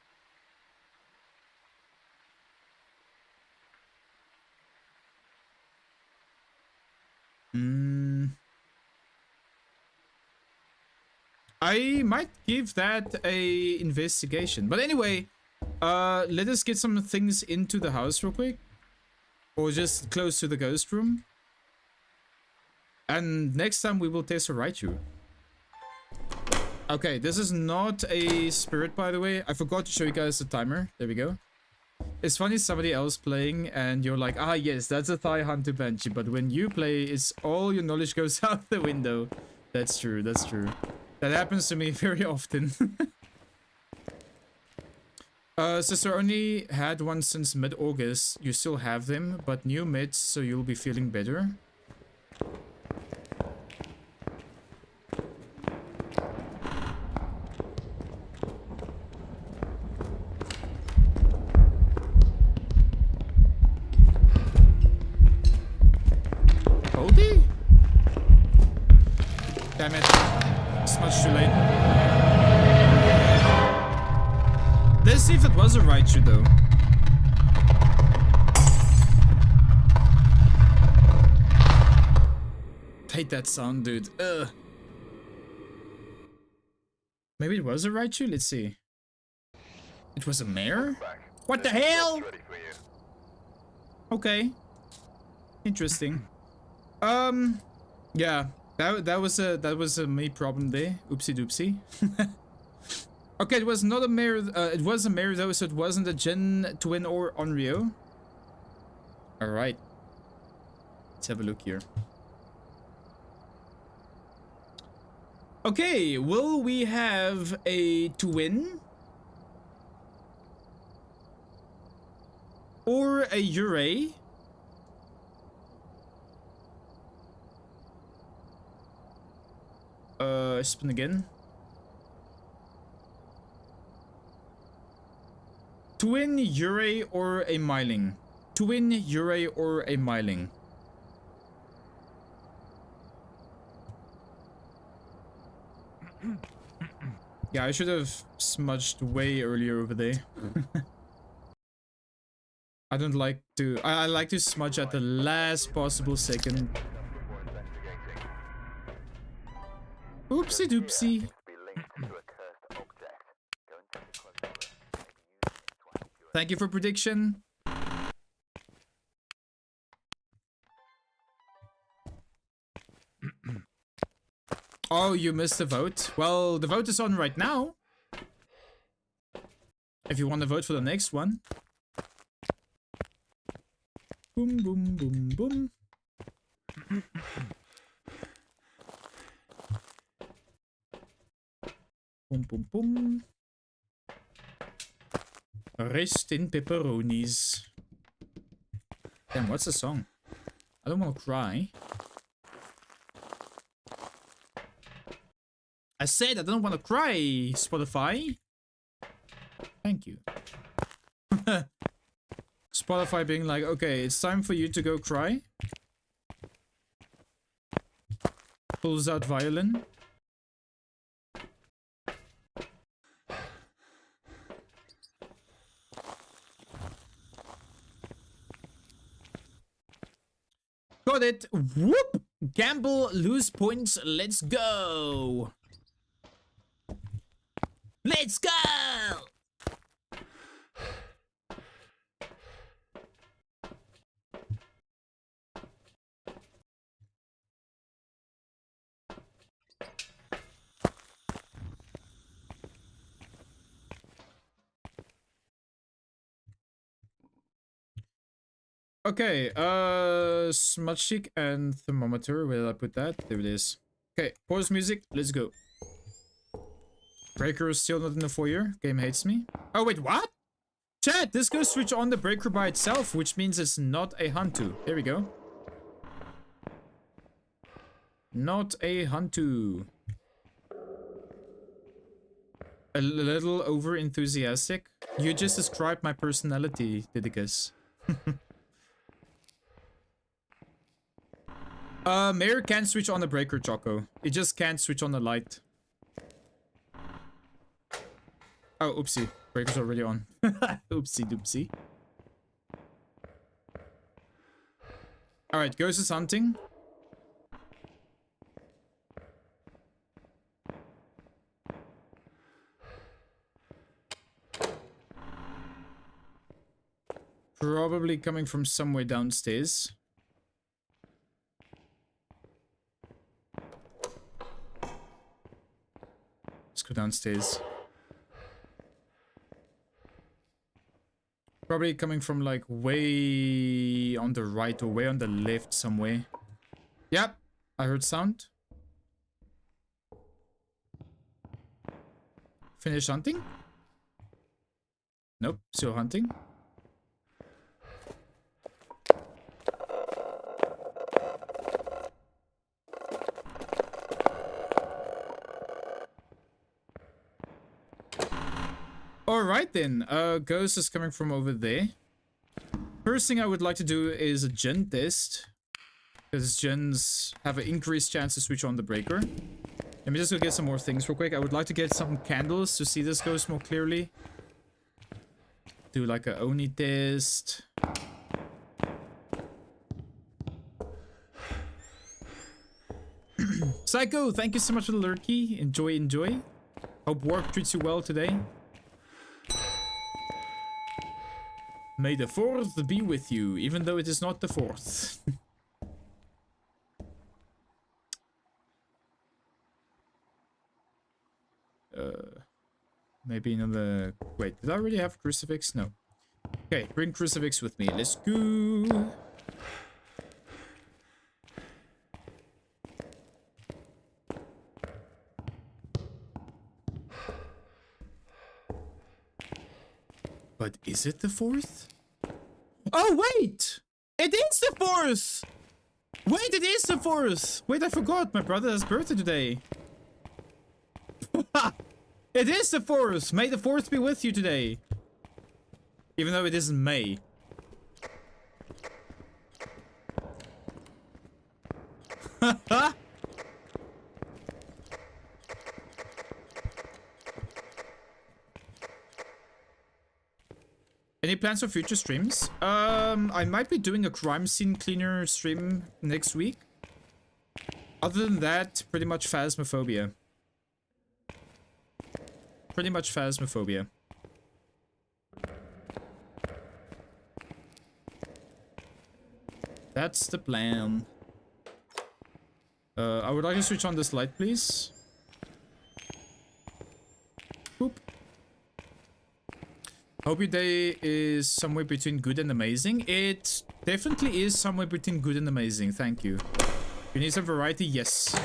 I might give that a investigation. But anyway, let us get some things into the house real quick. Or just close to the ghost room. And next time we will test a Raichu. Okay, this is not a spirit, by the way. I forgot to show you guys the timer. There we go. It's funny somebody else playing and you're like, ah yes, that's a Thigh Hunter Banshee. But when you play, it's all your knowledge goes out the window. That's true, that's true. That happens to me very often. Sister only had one since mid-August. You still have them, but new mids, so you'll be feeling better. Goldie? Damn it. It's much too late. Let's see if it was a Raichu though. Hate that sound, dude. Ugh. Maybe it was a Raichu? Let's see. It was a mare? What the hell? Okay. Interesting. Yeah. That was a me problem there. Oopsie doopsie. Okay, it was not a mare. It was a mare though, so it wasn't a Gen Twin or Onryo. All right. Let's have a look here. Okay, will we have a twin or a Yurei? Spin again. Twin Yurei or a Myling? Twin Yurei or a Myling? Yeah, I should have smudged way earlier over there. I don't like to... I like to smudge at the last possible second. Oopsie doopsie. Thank you for prediction. Oh, you missed the vote. Well, the vote is on right now. If you want to vote for the next one. Boom, boom, boom, boom. Boom, boom, boom. Rest in pepperonis. Damn, what's the song? I don't want to cry. I said I don't want to cry, Spotify. Thank you. Spotify being like, okay, it's time for you to go cry. Pulls out violin. Got it. Whoop! Gamble, lose points. Let's go. Let's go! Okay, smudge stick and thermometer. Where did I put that? There it is. Okay, pause music. Let's go. Breaker is still not in the foyer. Game hates me. Oh, wait, what? Chat, this goes switch on the breaker by itself, which means it's not a Huntu. There we go. Not a Huntu. A little over enthusiastic. You just described my personality, Didicus. Mayor can't switch on the breaker, Choco. It just can't switch on the light. Oh, oopsie. Breaker's already on. Oopsie doopsie. Alright, Ghost is hunting. Probably coming from somewhere downstairs. Let's go downstairs. Probably coming from like way on the right or way on the left somewhere. Yep, I heard sound. Finish hunting? Nope, still hunting. Alright then, Ghost is coming from over there. First thing I would like to do is a gen test. Because gens have an increased chance to switch on the breaker. Let me just go get some more things real quick. I would like to get some candles to see this Ghost more clearly. Do like a Oni test. Psycho, thank you so much for the lurkey. Enjoy, enjoy. Hope work treats you well today. May the 4th be with you, even though it is not the 4th. Maybe another... Wait, did I already have crucifix? No. Okay, bring crucifix with me. Let's go. But is it the 4th? Oh, wait! It is the 4th! Wait, it is the 4th! Wait, I forgot. My brother has birthday today. It is the 4th! May the 4th be with you today. Even though it isn't May. Any plans for future streams? I might be doing a crime scene cleaner stream next week. Other than that, pretty much Phasmophobia. Pretty much Phasmophobia. That's the plan. I would like to switch on this light, please. Boop. Hope your day is somewhere between good and amazing. It definitely is somewhere between good and amazing. Thank you. You need some variety? Yes.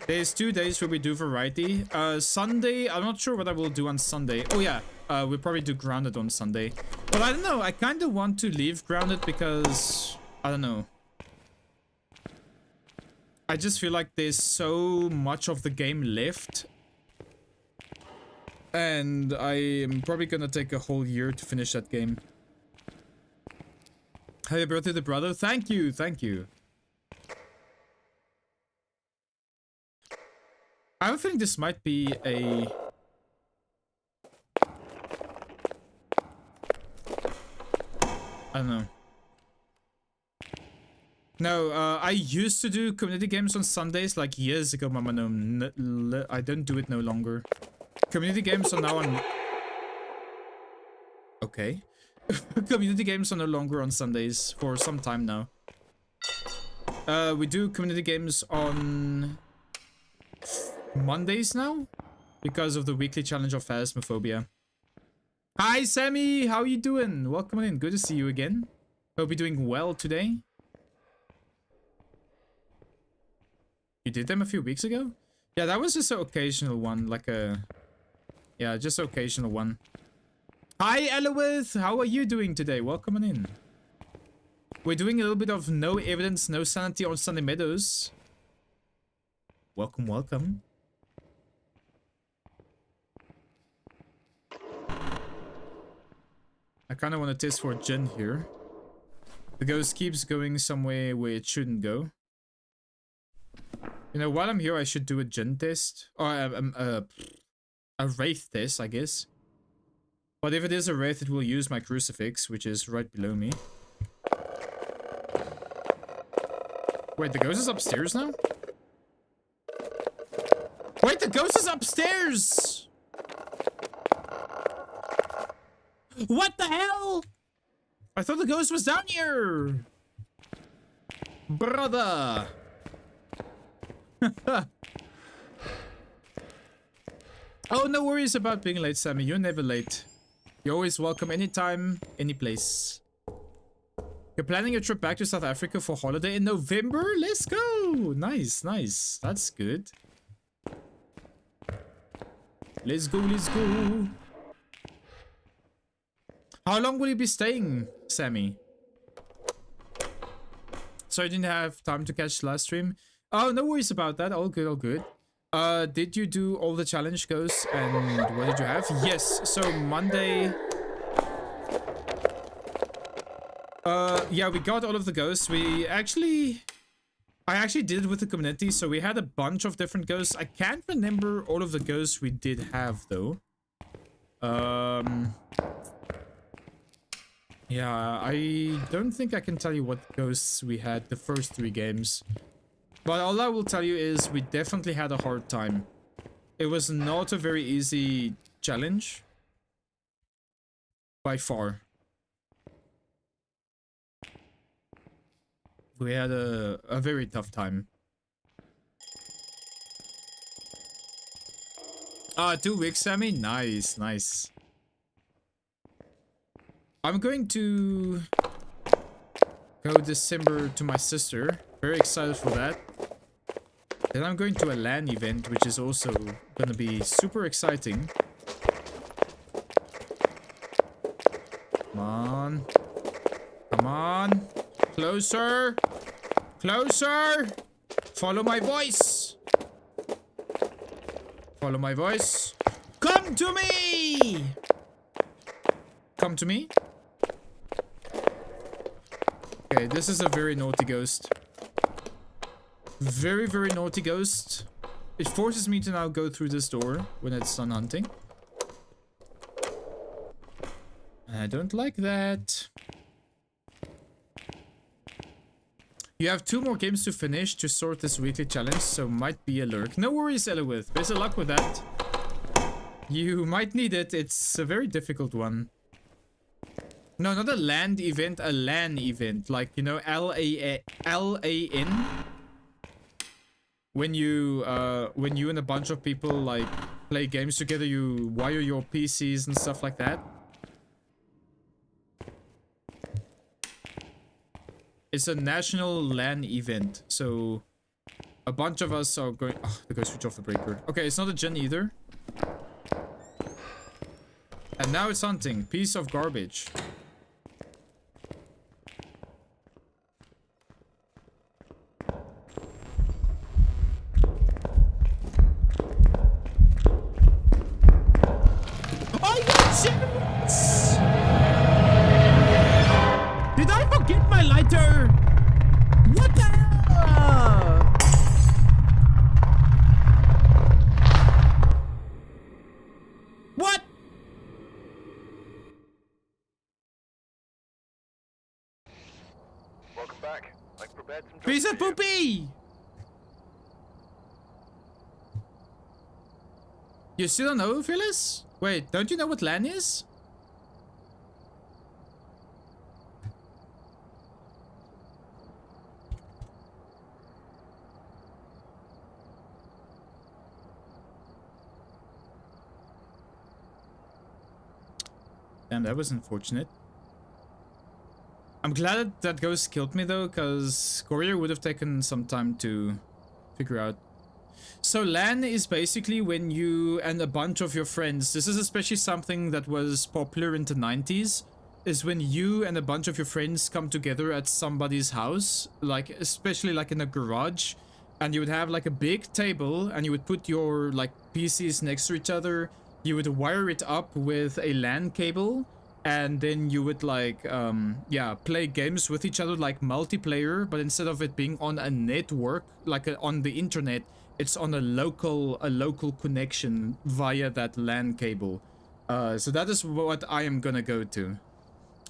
There's 2 days where we do variety. Sunday, I'm not sure what I will do on Sunday. Oh yeah, we'll probably do Grounded on Sunday. But I don't know, I kind of want to leave Grounded because... I don't know. I just feel like there's so much of the game left. And I am probably gonna take a whole year to finish that game. Happy birthday to brother. Thank you, thank you. I think this might be a... I don't know. No, I used to do community games on Sundays like years ago, Mama. No, I don't do it no longer. Community games are now on... Okay. Community games are no longer on Sundays for some time now. We do community games on Mondays now because of the weekly challenge of Phasmophobia. Hi, Sammy! How you doing? Welcome in. Good to see you again. Hope you're doing well today. You did them a few weeks ago? Yeah, that was just an occasional one, like a... Yeah, just an occasional one. Hi, Eloith! How are you doing today? Welcome on in. We're doing a little bit of no evidence, no sanity on Sunday Meadows. Welcome, welcome. I kind of want to test for Jen here. The ghost keeps going somewhere where it shouldn't go. You know, while I'm here, I should do a Gen test. Or a Wraith test, I guess. But if it is a Wraith, it will use my crucifix, which is right below me. Wait, the ghost is upstairs now? Wait, the ghost is upstairs! What the hell? I thought the ghost was down here! Brother! Oh, no worries about being late, Sammy. You're never late. You're always welcome anytime, any place. You're planning a trip back to South Africa for holiday in November? Let's go! Nice, nice. That's good. Let's go, let's go. How long will you be staying, Sammy? So I didn't have time to catch the last stream. Oh, no worries about that. All good, all good. Did you do all the challenge goes and what did you have? Yes, so Monday... yeah, we got all of the ghosts. I actually did it with the community, so we had a bunch of different ghosts. I can't remember all of the ghosts we did have, though. Yeah, I don't think I can tell you what ghosts we had the first 3 games. But all I will tell you is we definitely had a hard time. It was not a very easy challenge. By far. We had a very tough time. 2 weeks, Sammy? Nice, nice. I'm going to go December to my sister. Very excited for that. Then I'm going to a LAN event, which is also gonna be super exciting. Come on. Come on. Closer. Closer. Follow my voice. Follow my voice. Come to me. Come to me. Okay, this is a very naughty ghost. Very, very naughty ghost. It forces me to now go through this door when it's done hunting. I don't like that. You have 2 more games to finish to sort this weekly challenge, so might be a lurk. No worries, Eloith. Best of luck with that. You might need it. It's a very difficult one. No, not a land event, a LAN event. Like, you know, L-A-N. When you and a bunch of people, like, play games together, you wire your PCs and stuff like that. It's a national LAN event, so a bunch of us are going... Oh, the guy switched off the breaker. Okay, it's not a gen either. And now it's hunting. Piece of garbage. Did I forget my lighter? What the hell? We had some jobs Piece of for you. poopy! You still don't know, Phyllis? Wait, don't you know what LAN is? Damn, that was unfortunate. I'm glad that ghost killed me though, because Courier would have taken some time to figure out. So LAN is basically when you and a bunch of your friends, this is especially something that was popular in the 90s, is when you and a bunch of your friends come together at somebody's house, like especially like in a garage, and you would have like a big table and you would put your like PCs next to each other. You would wire it up with a LAN cable, and then you would like yeah, play games with each other like multiplayer, but instead of it being on a network like on the internet, it's on a local connection via that LAN cable. So that is what I am gonna go to.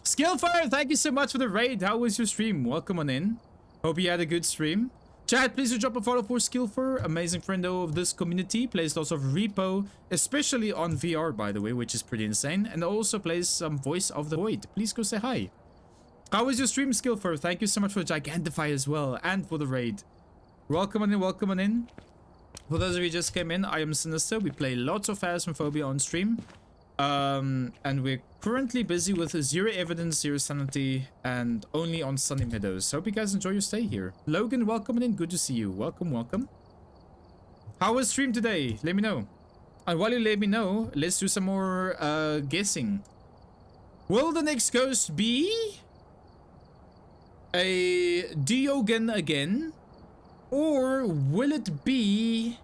Skillfire, thank you so much for the raid. How was your stream? Welcome on in. Hope you had a good stream. Chat, please do drop a follow for Skillfire. Amazing friend of this community. Plays lots of repo, especially on VR, by the way, which is pretty insane. And also plays some Voice of the Void. Please go say hi. How was your stream, Skillfire? Thank you so much for Gigantify as well, and for the raid. Welcome on in, welcome on in. For those of you who just came in, I am Sinister. We play lots of Phasmophobia on stream. And we're currently busy with Zero Evidence, Zero Sanity, and only on Sunny Meadows. Hope you guys enjoy your stay here. Logan, welcome in. Good to see you. Welcome, welcome. How was stream today? Let me know. And while you let me know, let's do some more guessing. Will the next ghost be a Diogen again? Or will it be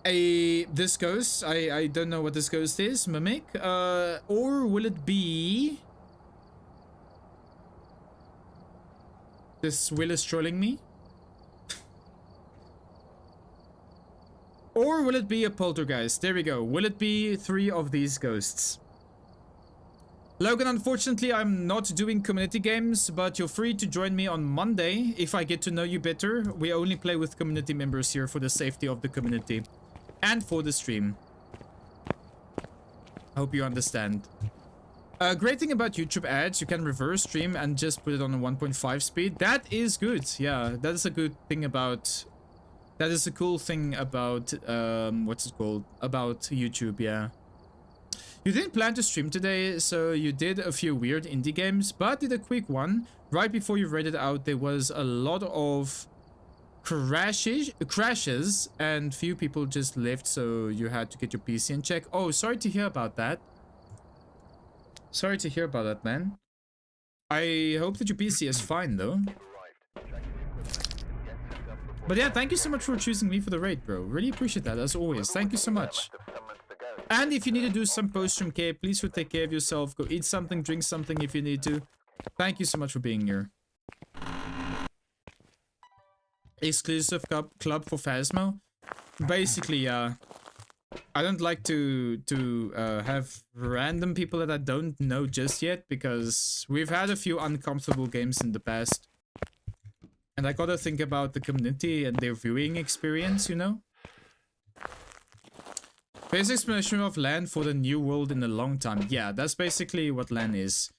this ghost? I don't know what this ghost is, Mimic. Or will it be this Will is trolling me? Or will it be a poltergeist? There we go. Will it be 3 of these ghosts? Logan, unfortunately, I'm not doing community games, but you're free to join me on Monday if I get to know you better. We only play with community members here for the safety of the community and for the stream. Hope you understand. Great thing about YouTube ads, you can reverse stream and just put it on a 1.5 speed. That is good. Yeah, that is a good thing about... That is a cool thing about, what's it called? About YouTube, yeah. You didn't plan to stream today, so you did a few weird indie games, but did a quick one. Right before you read it out, there was a lot of crashes, and few people just left, so you had to get your PC in check. Oh, sorry to hear about that. Sorry to hear about that, man. I hope that your PC is fine, though. But yeah, thank you so much for choosing me for the raid, bro. Really appreciate that, as always. Thank you so much. And if you need to do some post-stream care, please do take care of yourself. Go eat something, drink something if you need to. Thank you so much for being here. Exclusive club for Phasmo. Basically, I don't like to have random people that I don't know just yet, because we've had a few uncomfortable games in the past. And I gotta think about the community and their viewing experience, you know? Basic explanation of LAN for the new world in a long time. Yeah, that's basically what LAN is.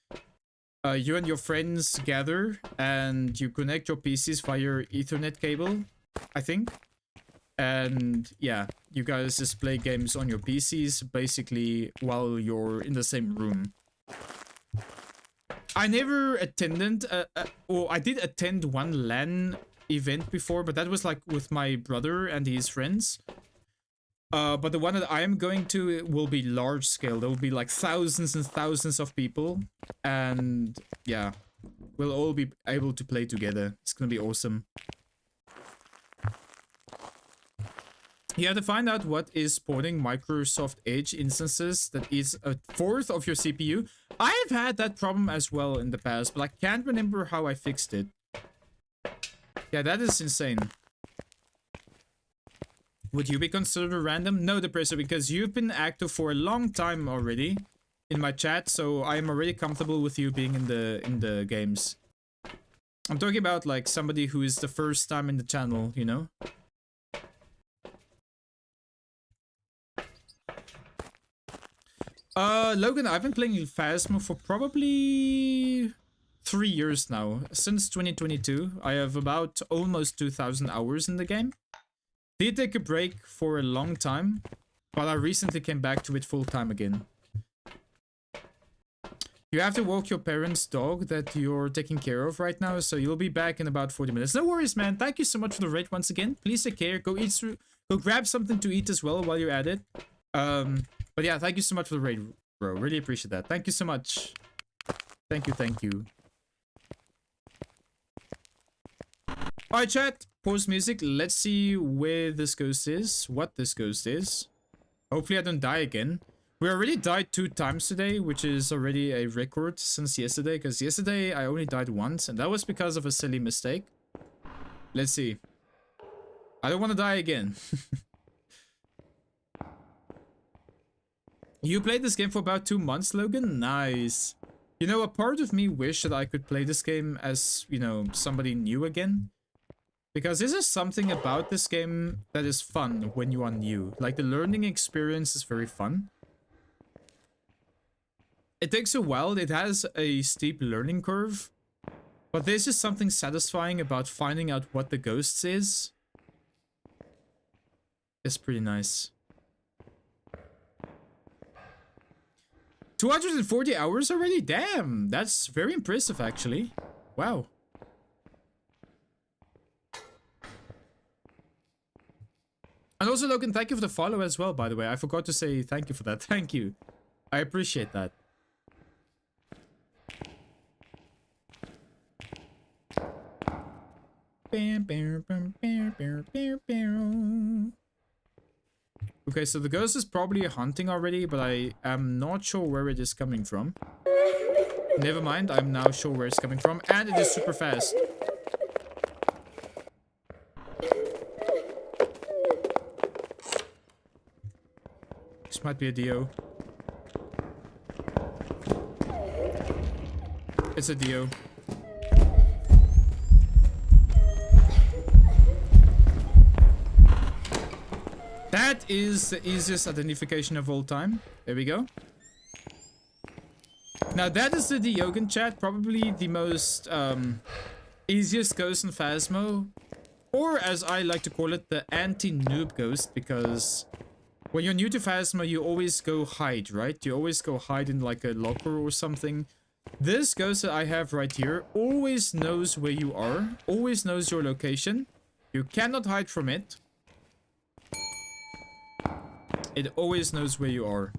You and your friends gather and you connect your PCs via Ethernet cable, I think. And yeah, you guys just play games on your PCs basically while you're in the same room. I never attended, or I did attend one LAN event before, but that was like with my brother and his friends. But the one that I am going to will be large scale. There will be like thousands and thousands of people. And yeah, we'll all be able to play together. It's gonna be awesome. You have to find out what is porting Microsoft Edge instances that is 1/4 of your CPU. I've had that problem as well in the past, but I can't remember how I fixed it. Yeah, that is insane. Would you be considered a random? No, Depressor, because you've been active for a long time already in my chat, so I am already comfortable with you being in the games. I'm talking about like somebody who is the first time in the channel, you know? Logan, I've been playing Phasmo for probably 3 years now. Since 2022, I have about almost 2,000 hours in the game. Did take a break for a long time, but I recently came back to it full time again. You have to walk your parents' dog that you're taking care of right now, so you'll be back in about 40 minutes. No worries, man. Thank you so much for the raid once again. Please take care. Go grab something to eat as well while you're at it. But yeah, thank you so much for the raid, bro. Really appreciate that. Thank you so much. Thank you, thank you. Alright, chat. Pause music. Let's see where this ghost is. What this ghost is. Hopefully I don't die again. We already died 2 times today, which is already a record since yesterday. Because yesterday I only died once, and that was because of a silly mistake. Let's see. I don't want to die again. You played this game for about 2 months, Logan? Nice. You know, a part of me wished that I could play this game as, you know, somebody new again. Because this is something about this game that is fun when you are new. Like, the learning experience is very fun. It takes a while, it has a steep learning curve. But there's just something satisfying about finding out what the ghosts is. It's pretty nice. 240 hours already? Damn, that's very impressive actually. Wow. And also, Logan, thank you for the follow as well, by the way. I forgot to say thank you for that. Thank you. I appreciate that. Okay, so the ghost is probably hunting already, but I am not sure where it is coming from. Never mind, I'm now sure where it's coming from, and it is super fast. This might be a Dio. It's a Dio. That is the easiest identification of all time. There we go. Now that is the Diogen chat, probably the most easiest ghost in Phasmo. Or as I like to call it, the anti-noob ghost, because when you're new to Phasmo, you always go hide, right? You always go hide in like a locker or something. This ghost that I have right here always knows where you are, always knows your location. You cannot hide from it. It always knows where you are.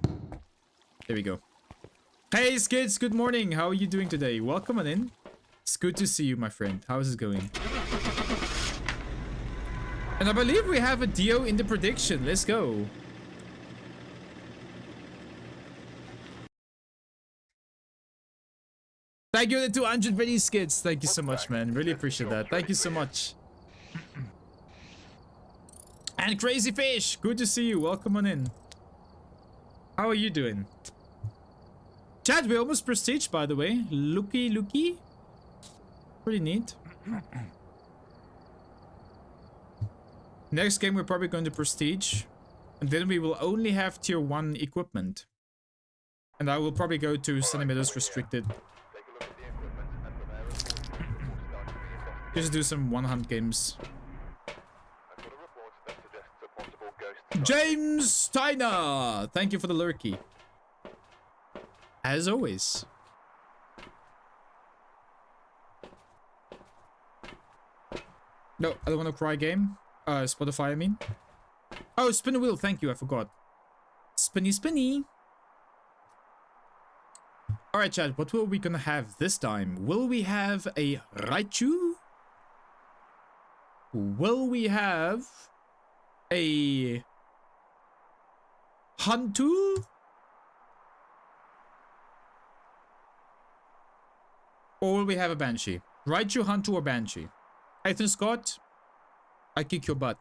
There we go. Hey Skids, good morning. How are you doing today? Welcome on in. It's good to see you, my friend. How is it going? And I believe we have a Dio in the prediction. Let's go. Thank you for the 200 ready Skids. Thank you so much, man. Really appreciate that. Thank you so much. And Crazy Fish, good to see you. Welcome on in. How are you doing? Chat, we almost prestige, by the way. Looky. Pretty neat. Next game, we're probably going to prestige. And then we will only have tier 1 equipment. And I will probably go to Sunny Meadows Restricted. Just do some one-hunt games. James Steiner! Thank you for the lurky. As always. No, I don't want to cry game. Spotify, I mean. Oh, spin a wheel. Thank you, I forgot. Spinny. Alright, chat. What will we gonna have this time? Will we have a Raichu? Will we have a Hantu? Or will we have a Banshee? Raichu, Hantu, or Banshee? Ethan Scott, I kick your butt.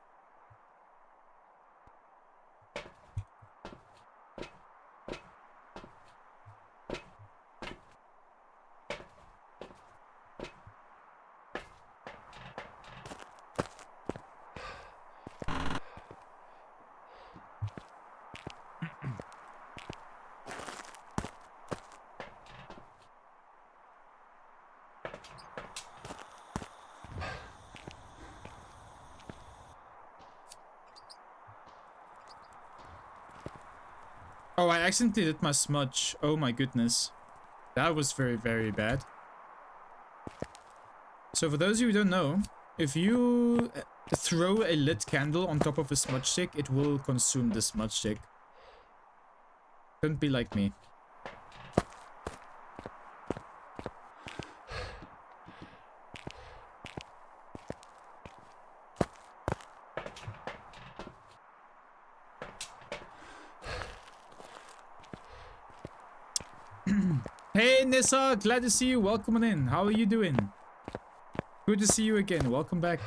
Oh, I accidentally did my smudge. Oh my goodness. That was very, very bad. So for those of you who don't know, if you throw a lit candle on top of a smudge stick, it will consume the smudge stick. Don't be like me. Hey Nissa, glad to see you. Welcome on in. How are you doing? Good to see you again. Welcome back.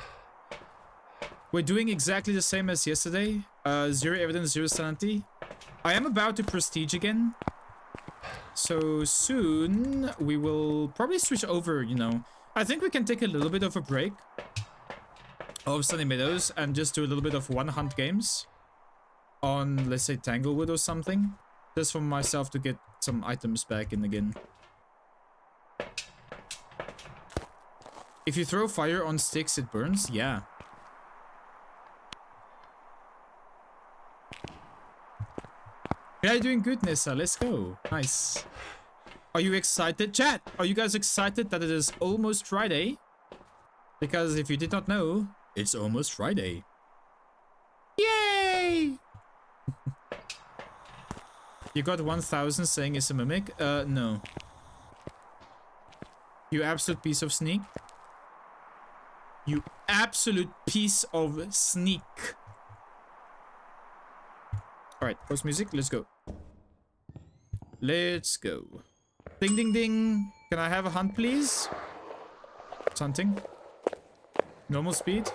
We're doing exactly the same as yesterday. 0 evidence, 0 sanity. I am about to prestige again. So soon we will probably switch over, you know. I think we can take a little bit of a break of Sunny Meadows and just do a little bit of one hunt games on, let's say, Tanglewood or something. Just for myself to get some items back in again. If you throw fire on sticks, it burns? Yeah. Yeah, doing good, Nissa. Let's go. Nice. Are you excited? Chat, are you guys excited that it is almost Friday? Because if you did not know, it's almost Friday. Yay! You got 1000 saying it's a mimic? No. You absolute piece of sneak. You absolute piece of sneak. Alright, post music, let's go. Let's go. Ding ding ding. Can I have a hunt, please? It's hunting. Normal speed.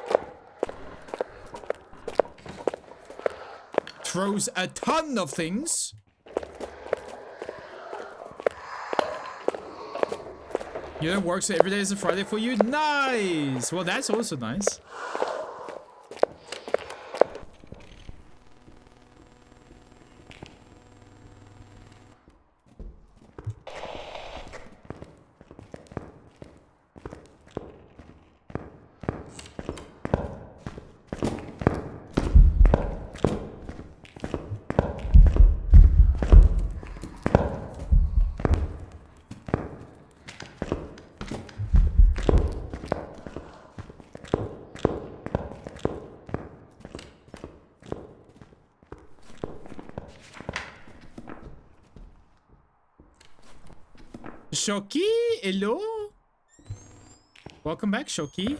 Throws a ton of things. You don't work, so every day is a Friday for you? Nice! Well, that's also nice. Shoki, hello? Welcome back, Shoki.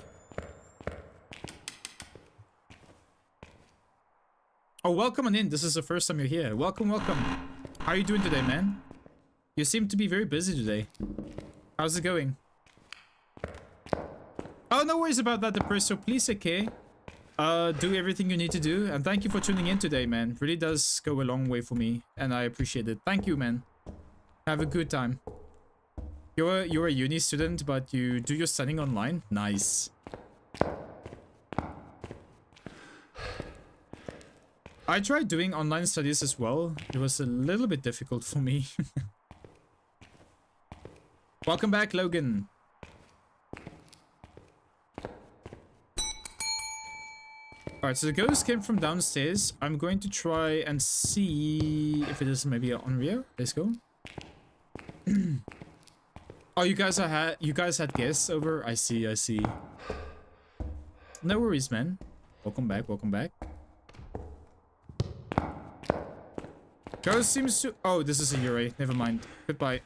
Oh, welcome on in. This is the first time you're here. Welcome, welcome. How are you doing today, man? You seem to be very busy today. How's it going? Oh, no worries about that, Depresso. Please, okay. Do everything you need to do. And thank you for tuning in today, man. Really does go a long way for me. And I appreciate it. Thank you, man. Have a good time. You're a uni student, but you do your studying online? Nice. I tried doing online studies as well. It was a little bit difficult for me. Welcome back, Logan. Alright, so the ghost came from downstairs. I'm going to try and see if it is maybe on Rio. Let's go. Oh, you guys had guests over? I see, I see. No worries, man. Welcome back, welcome back. Ghost seems to... Oh, this is a Yurei. Never mind. Goodbye.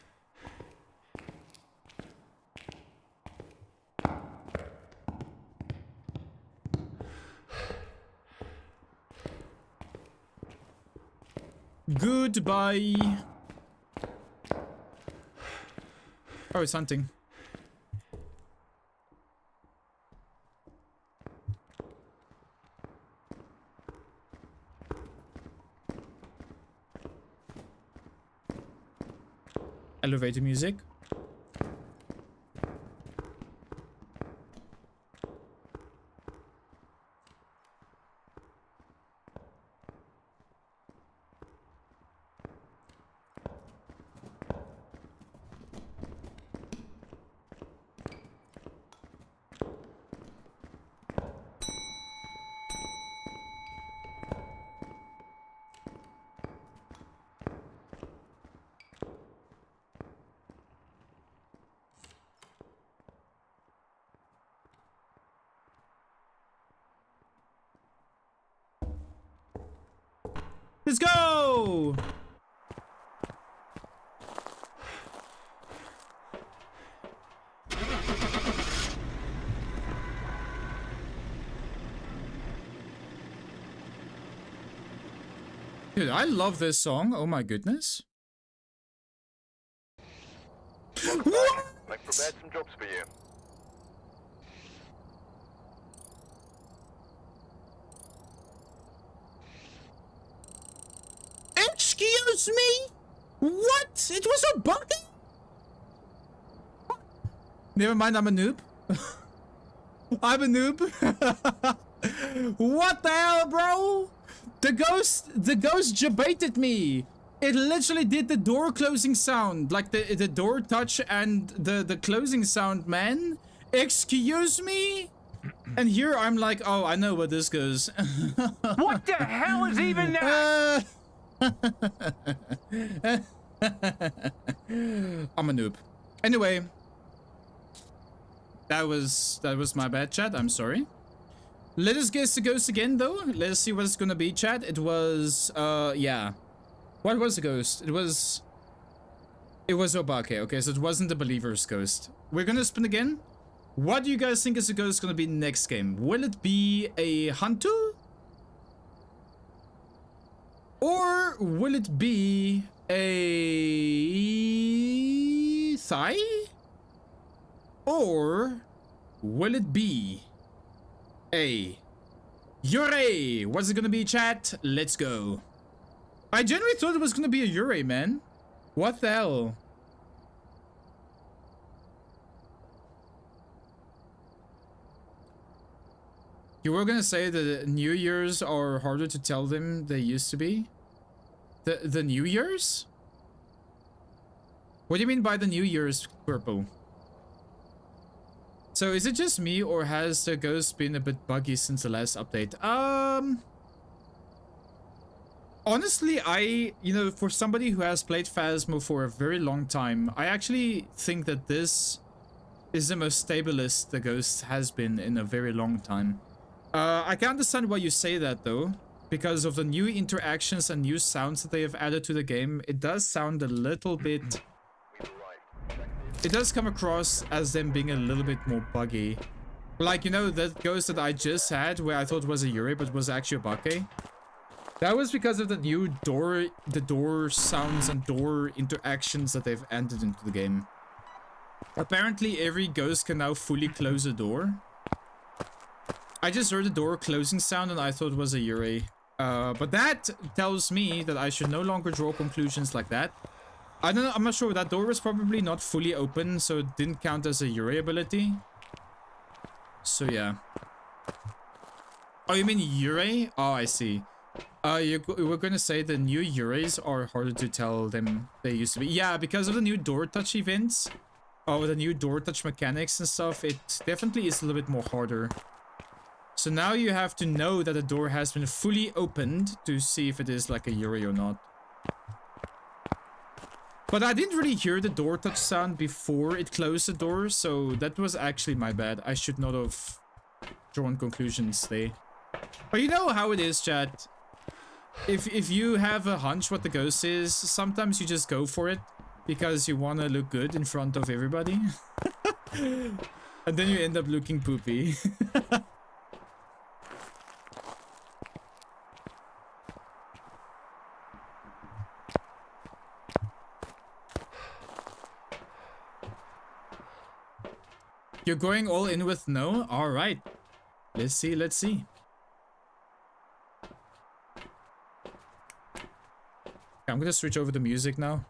Goodbye. Oh, it's hunting. Elevator music. Let's go! Dude, I love this song. Oh my goodness. What? I've prepared some jobs for you. Excuse me? What? It was a buggy? Never mind, I'm a noob. I'm a noob. What the hell, bro? The ghost jebaited me. It literally did the door closing sound, like the door touch and the closing sound, man. Excuse me? And here I'm like, oh, I know where this goes. What the hell is even that? I'm a noob. Anyway, that was my bad, chat. I'm sorry. Let us guess the ghost again, though. Let's see what it's gonna be, chat. It was, yeah. What was the ghost? It was Obake. Okay, so it wasn't the believer's ghost. We're gonna spin again. What do you guys think is the ghost gonna be next game? Will it be a Hantu? Or will it be a Thai? Or will it be a Yurei? What's it gonna be, chat? Let's go. I genuinely thought it was gonna be a Yurei, man. What the hell? You were gonna say that New Year's are harder to tell them they used to be? The New Year's? What do you mean by the New Year's, Purple? So is it just me, or has the ghost been a bit buggy since the last update? Honestly, you know, for somebody who has played Phasmo for a very long time, I actually think that this is the most stablest the ghost has been in a very long time. I can understand why you say that, though, because of the new interactions and new sounds that they have added to the game. It does sound a little bit... It does come across as them being a little bit more buggy. Like, you know, that ghost that I just had, where I thought was a Yuri, but was actually a Bake. That was because of the new door sounds and door interactions that they've added into the game. Apparently, every ghost can now fully close a door. I just heard the door closing sound and I thought it was a Yuri. But that tells me that I should no longer draw conclusions like that. I don't know, I'm not sure. That door was probably not fully open, so it didn't count as a Yuri ability. So yeah. Oh, you mean Yuri? Oh, I see. You were gonna say the new Yuris are harder to tell than they used to be. Yeah, because of the new door touch events. Oh, the new door touch mechanics and stuff, it definitely is a little bit more harder. So now you have to know that the door has been fully opened to see if it is like a Yuri or not. But I didn't really hear the door touch sound before it closed the door, so that was actually my bad. I should not have drawn conclusions there. But you know how it is, chat. If you have a hunch what the ghost is, sometimes you just go for it because you want to look good in front of everybody. And then you end up looking poopy. You're going all in with no? Alright. Let's see, let's see. I'm gonna switch over the music now.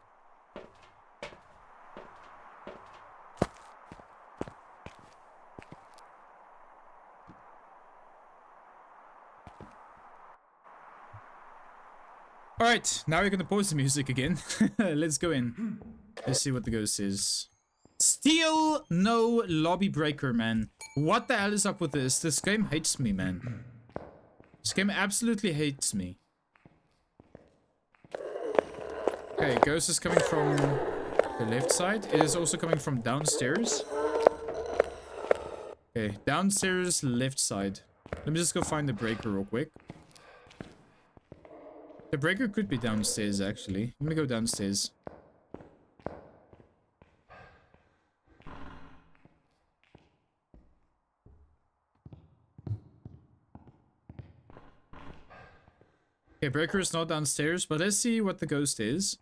Alright, now we're gonna pause the music again. Let's go in. Let's see what the ghost is. Still no lobby breaker, man. What the hell is up with this? This game hates me, man. This game absolutely hates me. Okay, ghost is coming from the left side. It is also coming from downstairs. Okay, downstairs, left side. Let me just go find the breaker real quick. The breaker could be downstairs, actually. Let me go downstairs. Okay, breaker is not downstairs, but let's see what the ghost is.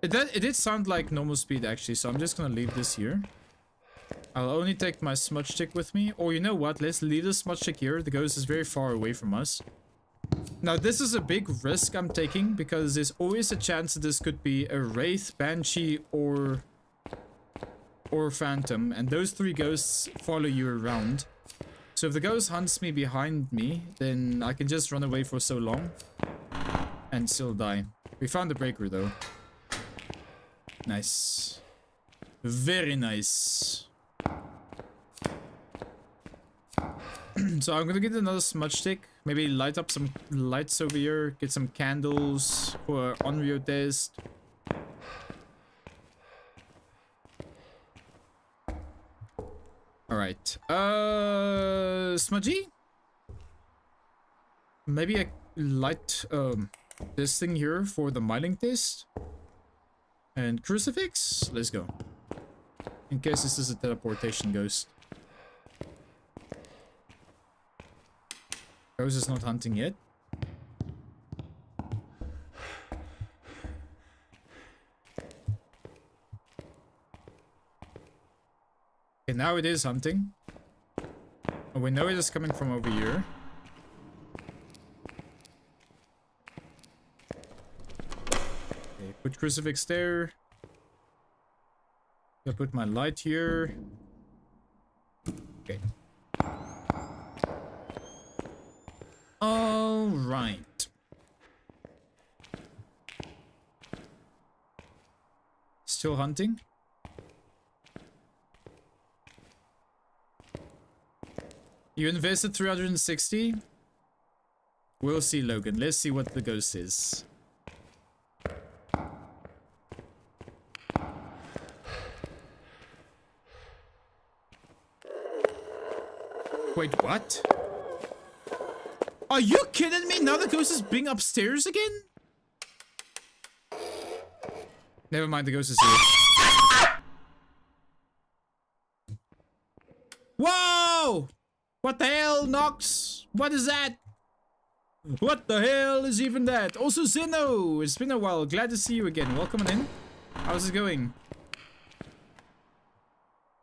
It did sound like normal speed, actually, so I'm just gonna leave this here. I'll only take my smudge stick with me. Or you know what? Let's leave the smudge stick here. The ghost is very far away from us. Now, this is a big risk I'm taking, because there's always a chance that this could be a Wraith, Banshee, or Phantom. And those three ghosts follow you around. So if the ghost hunts me behind me, then I can just run away for so long and still die. We found the breaker, though. Nice. Very nice. So I'm gonna get another smudge stick. Maybe light up some lights over here. Get some candles for Onryo test. Alright. Smudgy? Maybe I light this thing here for the mining test. And crucifix? Let's go. In case this is a teleportation ghost. Ghost is not hunting yet. Okay, now it is hunting. Oh, we know it is coming from over here. Okay, put crucifix there. I'll put my light here. Okay. All right. Still hunting. You invested 360. We'll see, Logan. Let's see what the ghost is. Wait, what? Are you kidding me? Now the ghost is being upstairs again? Never mind, the ghost is here. Whoa! What the hell, Nox? What is that? What the hell is even that? Also, Zeno! It's been a while. Glad to see you again. Welcome on in. How's it going?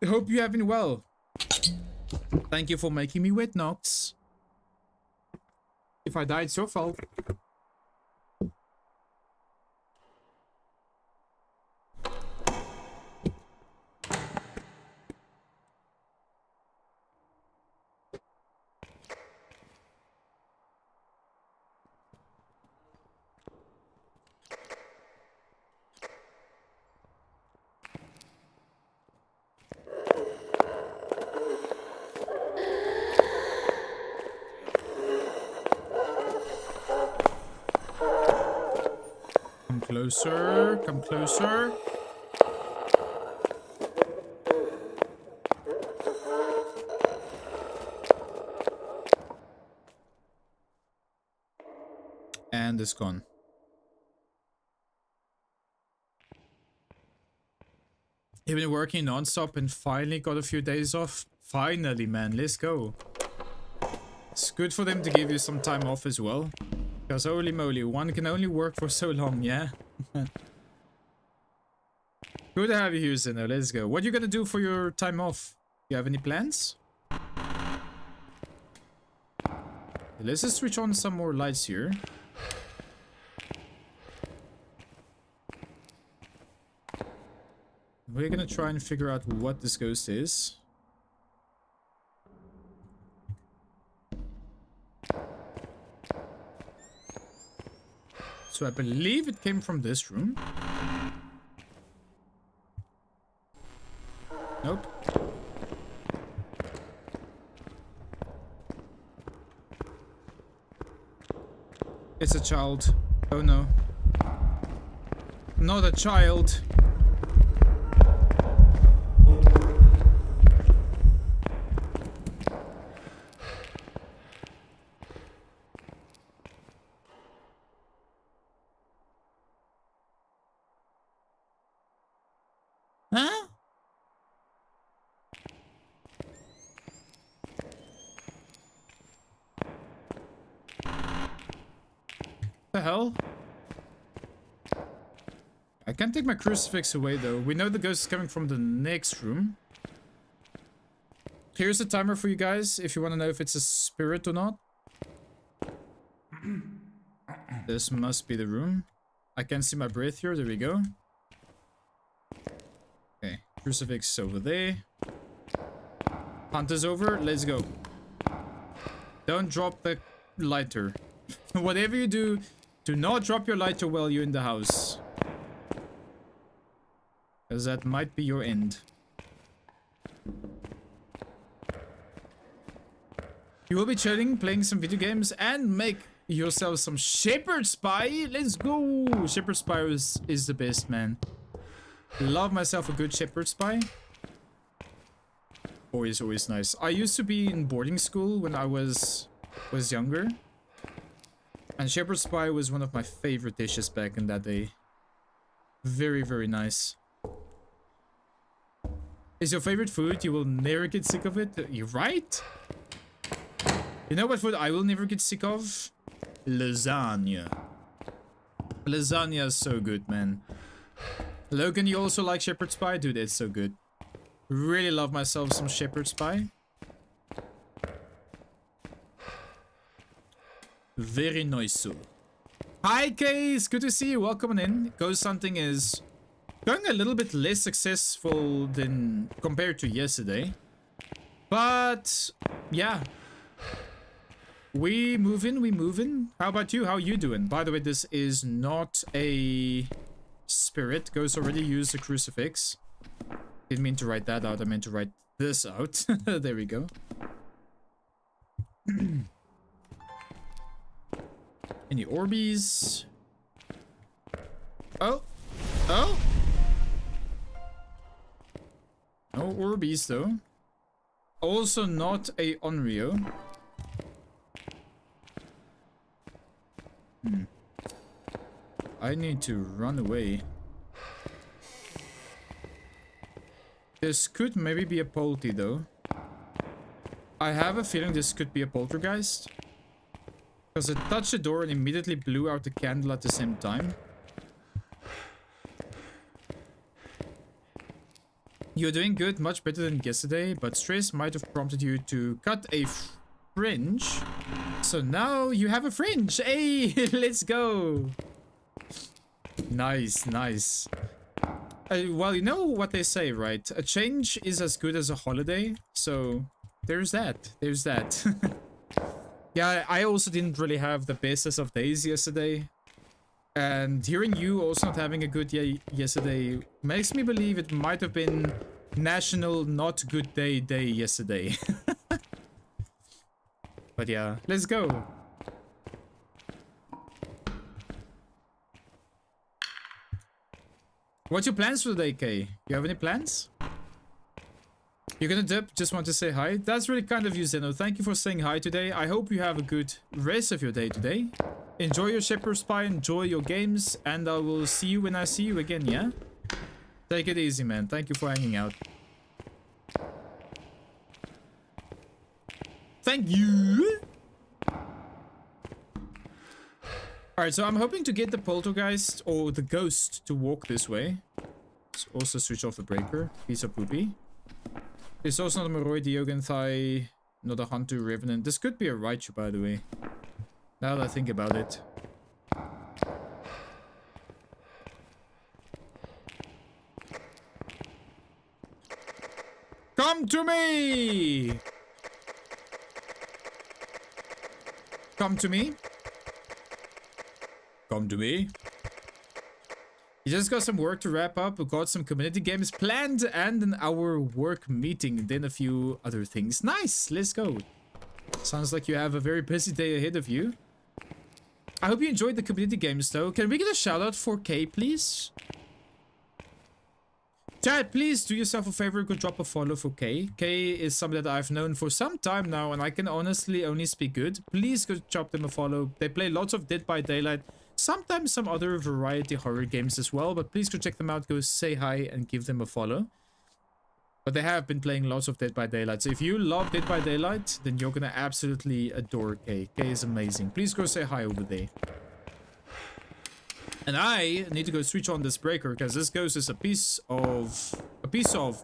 I hope you have been well. Thank you for making me wet, Nox. If I died, it's your fault. Closer, come closer. And it's gone. You've been working non-stop and finally got a few days off. Finally, man, let's go. It's good for them to give you some time off as well. Because holy moly, one can only work for so long, yeah? Good to have you here, Zeno. Let's go. What are you gonna do for your time off? You have any plans? Let's just switch on some more lights here. We're gonna try and figure out what this ghost is. So I believe it came from this room. Nope. It's a child. Oh no. Not a child. The hell? I can't take my crucifix away though. We know the ghost is coming from the next room. Here's the timer for you guys if you want to know if it's a spirit or not. This must be the room. I can't see my breath here. There we go. Okay, crucifix over there. Hunter's over. Let's go. Don't drop the lighter. Whatever you do, do not drop your lighter while you're in the house. Because that might be your end. You will be chilling, playing some video games, and make yourself some Shepherd's Pie. Let's go! Shepherd's Pie is the best, man. Love myself a good Shepherd's Pie. Always nice. I used to be in boarding school when I was younger. And Shepherd's Pie was one of my favorite dishes back in that day. Very, very nice. Is your favorite food? You will never get sick of it. You're right. You know what food I will never get sick of? Lasagna. Lasagna is so good, man. Logan, you also like shepherd's pie? Dude, it's so good. Really love myself some shepherd's pie. Very nice. Hi, Case. Good to see you. Welcome in. Ghost hunting is going a little bit less successful than compared to yesterday. But, yeah. We move in. How about you? How you doing? By the way, this is not a spirit. Ghost already used a crucifix. Didn't mean to write that out. I meant to write this out. There we go. Any Orbeez? Oh. Oh. No Orbeez though. Also not a Onryo. I need to run away. This could maybe be a polty though. I have a feeling this could be a poltergeist. Because it touched the door and immediately blew out the candle at the same time. You're doing good, much better than yesterday, but stress might have prompted you to cut a fringe. So now you have a fringe. Hey, let's go. Nice, nice. Well, you know what they say, right? A change is as good as a holiday. So there's that. There's that. Yeah, I also didn't really have the bestest of days yesterday. And hearing you also not having a good day yesterday makes me believe it might have been National Not Good Day yesterday. But yeah, let's go. What's your plans for the day, Kay? You have any plans? You're gonna dip, just want to say hi. That's really kind of you, Zeno. Thank you for saying hi today. I hope you have a good rest of your day today. Enjoy your shepherd's pie, enjoy your games, and I will see you when I see you again, yeah? Take it easy, man. Thank you for hanging out. Thank you! Alright, so I'm hoping to get the poltergeist or the ghost to walk this way. Let's also switch off the breaker. Piece of poopy. There's also not a Moroi, Diogen Thai, not a Hunter Revenant. This could be a Raichu, by the way. Now that I think about it. Come to me! Come to me. Come to me. You just got some work to wrap up. We got some community games planned and an hour work meeting. Then a few other things. Nice. Let's go. Sounds like you have a very busy day ahead of you. I hope you enjoyed the community games though. Can we get a shout out for Kay, please? Chat, please do yourself a favor. Go drop a follow for Kay. Kay is somebody that I've known for some time now and I can honestly only speak good. Please go drop them a follow. They play lots of Dead by Daylight. Sometimes some other variety horror games as well, but please go check them out, go say hi and give them a follow. But they have been playing lots of Dead by Daylight, so if you love Dead by Daylight, then you're gonna absolutely adore Kay. Kay is amazing. Please go say hi over there. And I need to go switch on this breaker because this ghost is a piece of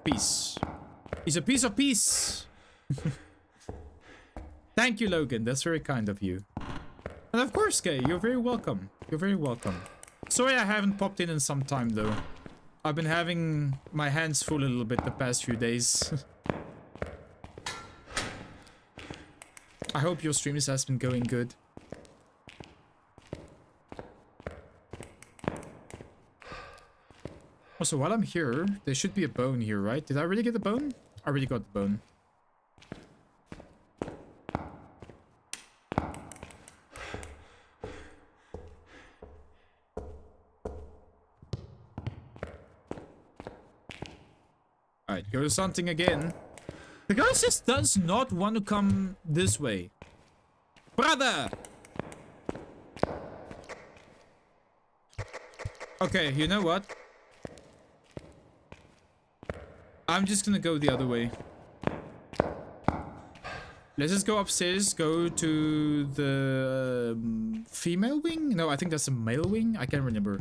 peace. He's a piece of peace. Thank you, Logan. That's very kind of you. And of course, Kay, you're very welcome. You're very welcome. Sorry I haven't popped in some time though. I've been having my hands full a little bit the past few days. I hope your streams has been going good. Also, while I'm here, there should be a bone here, right? Did I already get the bone? I already got the bone. Alright, go to something again. The ghost just does not want to come this way. Brother! Okay, you know what? I'm just gonna go the other way. Let's just go upstairs, go to the female wing? No, I think that's a male wing. I can't remember.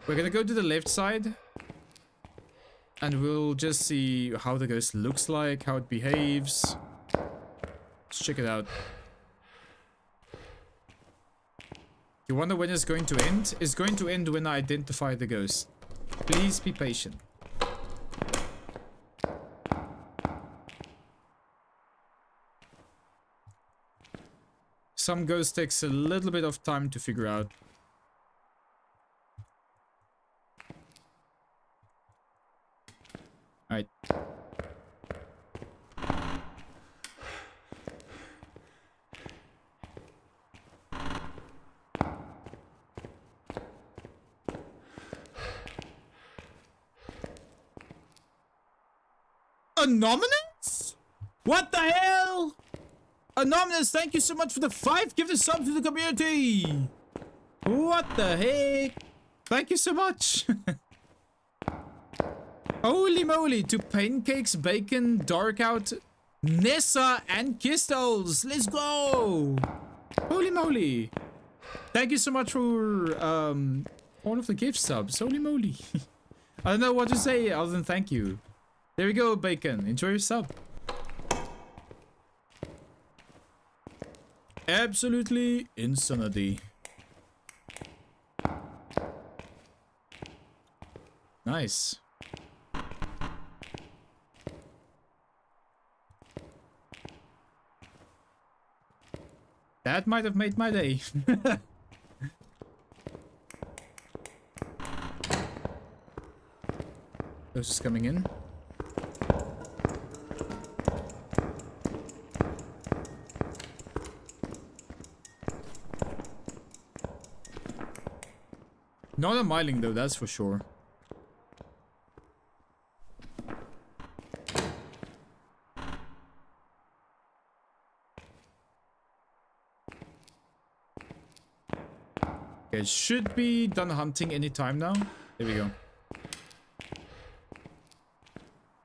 We're gonna go to the left side. And we'll just see how the ghost looks like, how it behaves. Let's check it out. You wonder when it's going to end? It's going to end when I identify the ghost. Please be patient. Some ghost takes a little bit of time to figure out. Alright. Anonymous? What the hell? Anonymous, thank you so much for the 5 gifted subs to the community. What the heck? Thank you so much. Holy moly, to pancakes, bacon, dark out, Nessa, and Kistles. Let's go. Holy moly. Thank you so much for all of the gift subs. Holy moly. I don't know what to say other than thank you. There we go, bacon. Enjoy your sub. Absolutely insanity. Nice. That might have made my day. Ghost is coming in. Not a miling though, that's for sure. Okay, it should be done hunting anytime now. There we go.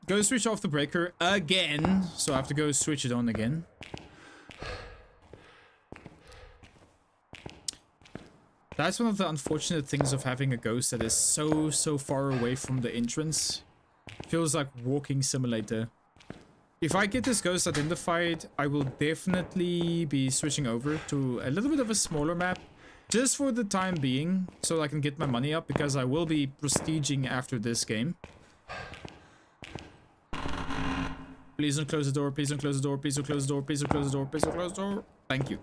Go switch off the breaker again. So I have to go switch it on again. That's one of the unfortunate things of having a ghost that is so far away from the entrance. Feels like walking simulator. If I get this ghost identified, I will definitely be switching over to a little bit of a smaller map. Just for the time being, so I can get my money up, because I will be prestiging after this game. Please don't close the door, please don't close the door, please don't close the door, please don't close the door, please don't close the door. Thank you.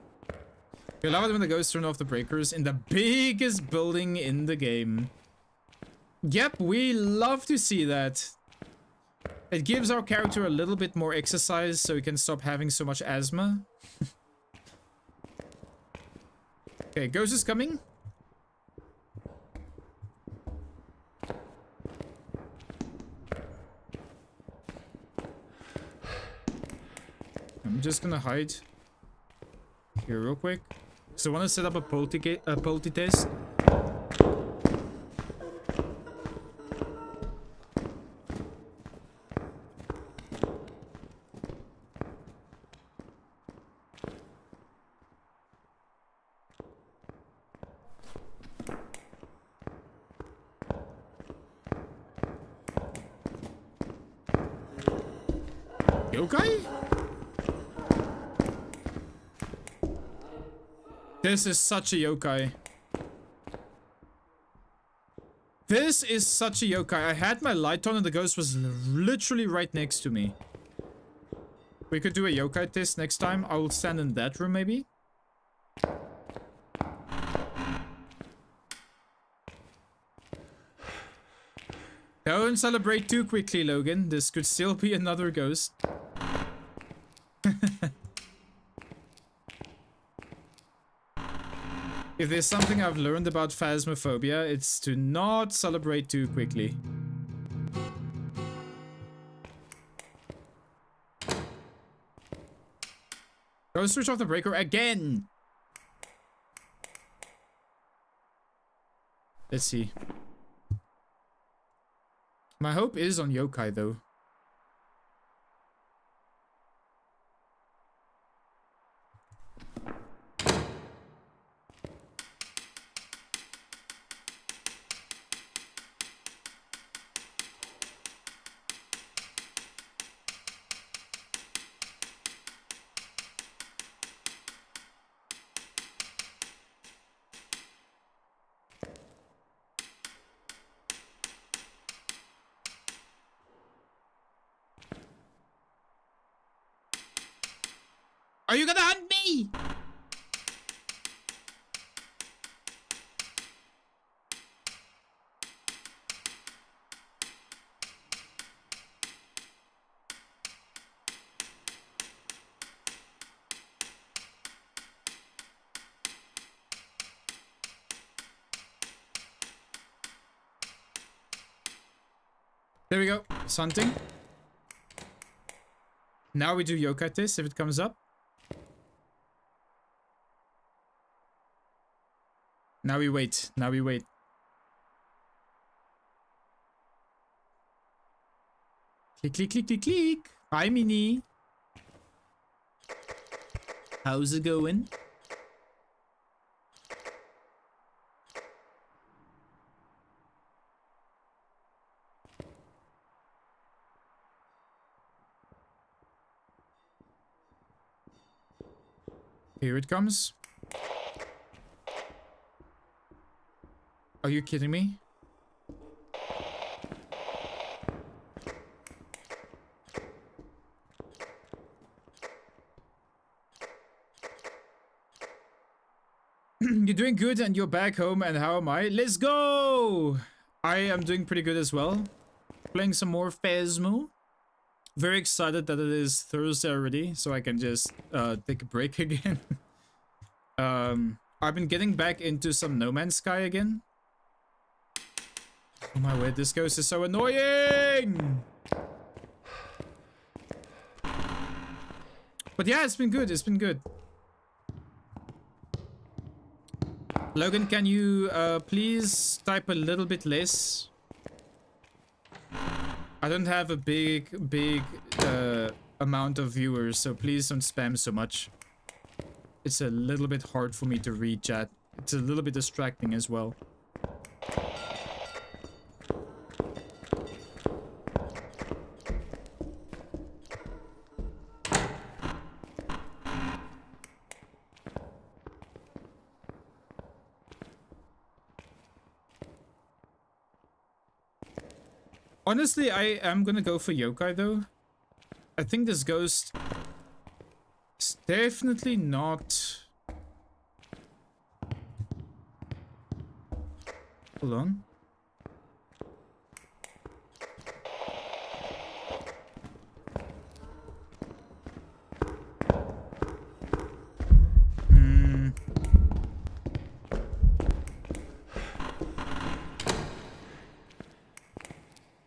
I love it when the ghosts turn off the breakers in the biggest building in the game. Yep, we love to see that. It gives our character a little bit more exercise so he can stop having so much asthma. Okay, ghost is coming. I'm just gonna hide here real quick. So I want to set up a polty test. yokai? This is such a yokai. This is such a yokai. I had my light on and the ghost was literally right next to me. We could do a yokai test next time. I will stand in that room maybe. Don't celebrate too quickly, Logan. This could still be another ghost. If there's something I've learned about Phasmophobia, it's to not celebrate too quickly. Go switch off the breaker again! Let's see. My hope is on yokai though. Are you gonna hunt me? There we go. It's hunting. Now we do yokai test if it comes up. Now we wait. Now we wait. Click, click, click, click, click. Hi, Minnie. How's it going? Here it comes. Are you kidding me? You're doing good and you're back home, and how am I? Let's go! I am doing pretty good as well. Playing some more Phasmo. Very excited that it is Thursday already, so I can just take a break again. I've been getting back into some No Man's Sky again. Oh my word, this ghost is so annoying! But yeah, it's been good, it's been good. Logan, can you please type a little bit less? I don't have a big amount of viewers, so please don't spam so much. It's a little bit hard for me to read chat. It's a little bit distracting as well. Honestly, I am gonna go for yokai though. I think this ghost is definitely not... Hold on.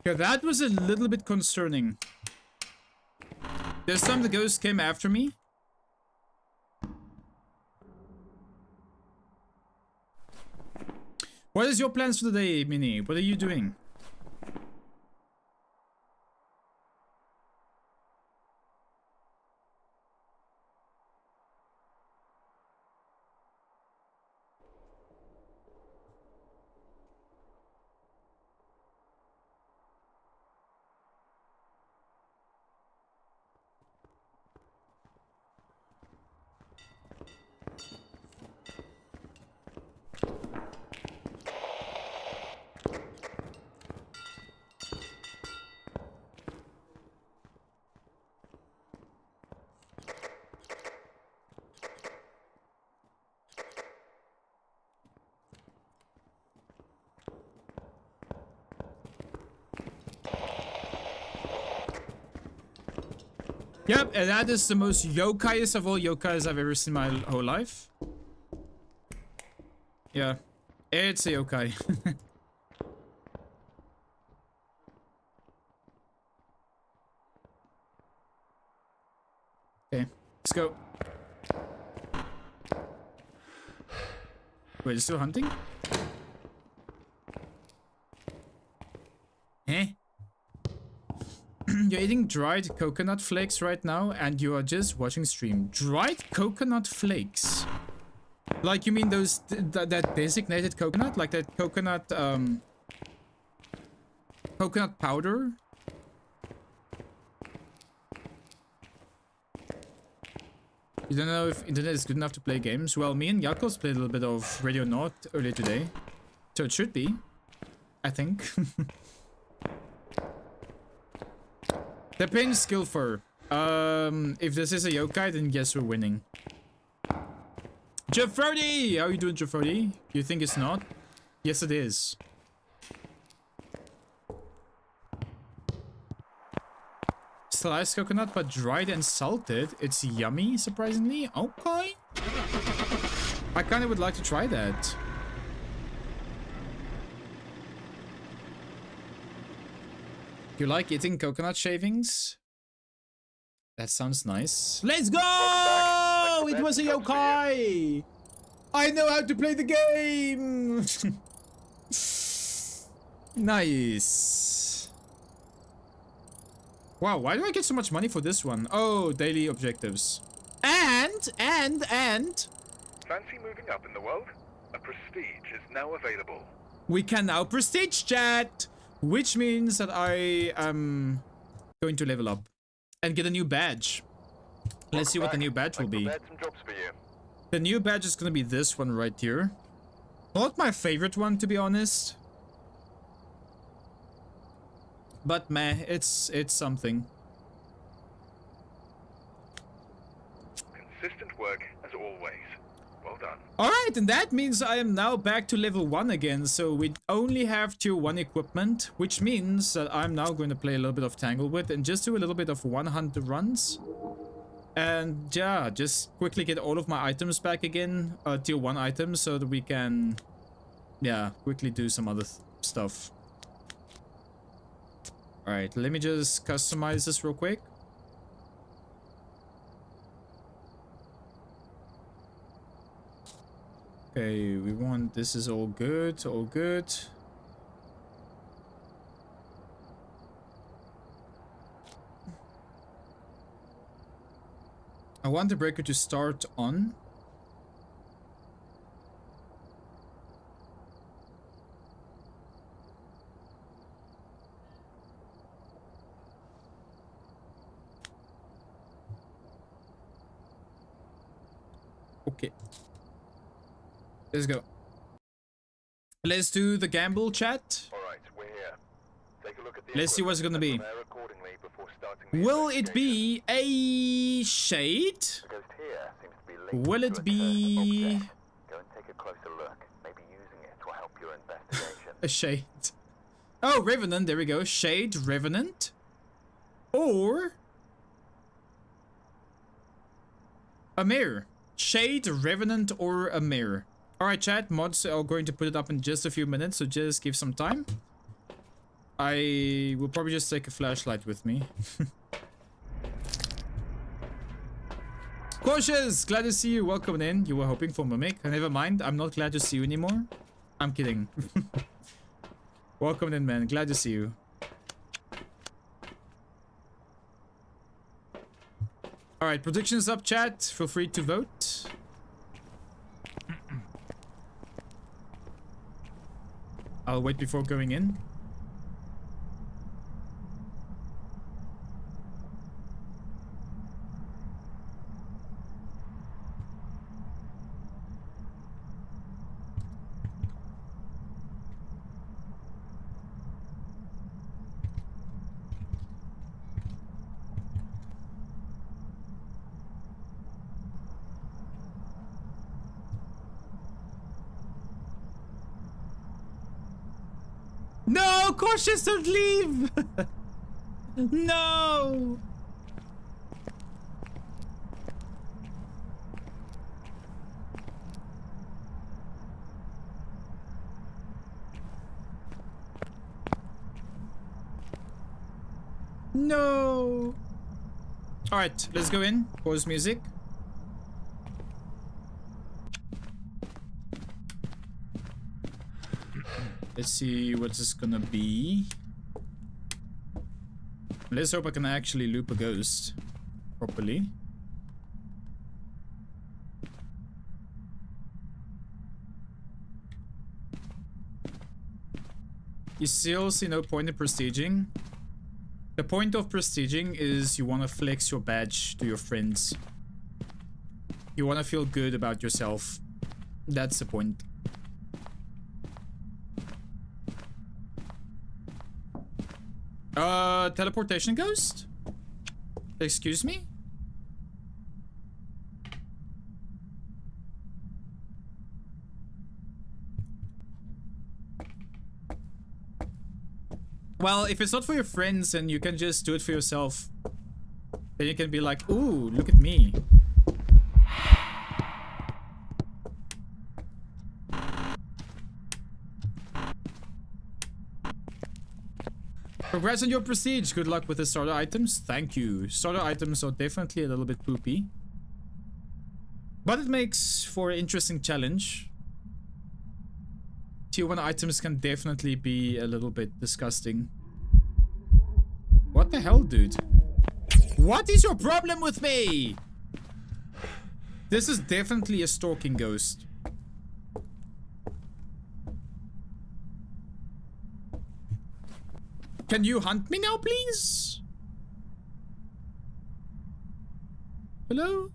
Yeah, that was a little bit concerning. This time the ghost came after me. What is your plans for the day, Minnie? What are you doing? Yep, and that is the most yokaiest of all yokais I've ever seen my whole life. Yeah, it's a yokai. Okay, let's go. Wait, it's still hunting? Eh? You're eating dried coconut flakes right now and you are just watching stream. Dried coconut flakes? Like you mean those that designated coconut? Like that coconut coconut powder? You don't know if internet is good enough to play games? Well, me and Yakos played a little bit of Radio North earlier today. So it should be. I think. Depends skill for. If this is a yokai, then yes, we're winning. Jeffrody! How are you doing, Jeffrody? You think it's not? Yes, it is. Sliced coconut, but dried and salted. It's yummy, surprisingly. Okay. I kind of would like to try that. You like eating coconut shavings? That sounds nice. Let's go! It was a yokai! I know how to play the game! Nice. Wow, why do I get so much money for this one? Oh, daily objectives. And... Fancy moving up in the world? A prestige is now available. we can now prestige chat! Which means that I am going to level up and get a new badge. Let's see what the new badge will be. I've prepared some jobs for you. The new badge is going to be this one right here. Not my favorite one, to be honest. But meh, it's something. Consistent work as always. Well done. Alright, and that means I am now back to level 1 again, so we only have tier 1 equipment, which means that I'm now going to play a little bit of Tanglewood and just do a little bit of 100 runs. And yeah, just quickly get all of my items back again, tier 1 items, so that we can, yeah, quickly do some other stuff. Alright, let me just customize this real quick. Okay, we want, this is all good, all good. I want the breaker to start on. Okay. Let's go. Let's do the gamble chat. Alright, we're here. Take a look at the Let's see what's it gonna be. prepare accordingly before starting the Will it investigation. be a shade? The ghost here seems to be linked Will to it a be cursed object. Go and take a closer look. Maybe using it will help your investigation. a shade? Oh, Revenant, there we go. Shade, Revenant. Or a mirror. Shade, Revenant, or a mirror. Alright, chat, mods are going to put it up in just a few minutes, so just give some time. I will probably just take a flashlight with me. Cautious! Glad to see you. Welcome in. You were hoping for Mimic. Never mind, I'm not glad to see you anymore. I'm kidding. Welcome in, man. Glad to see you. Alright, predictions up, chat. Feel free to vote. I'll wait before going in. No, Cautious, don't leave! No! No. All right, let's go in. Pause music. Let's see what this gonna be. Let's hope I can actually loop a ghost properly. You still see no point in prestiging. The point of prestiging is you want to flex your badge to your friends. You want to feel good about yourself. That's the point. Teleportation ghost? Excuse me? Well, if it's not for your friends and you can just do it for yourself, then you can be like, ooh, look at me. Congrats on your prestige. Good luck with the starter items. Thank you. Starter items are definitely a little bit poopy, but it makes for an interesting challenge. Tier 1 items can definitely be a little bit disgusting. What the hell, dude? What is your problem with me? This is definitely a stalking ghost. Can you hunt me now, please? Hello?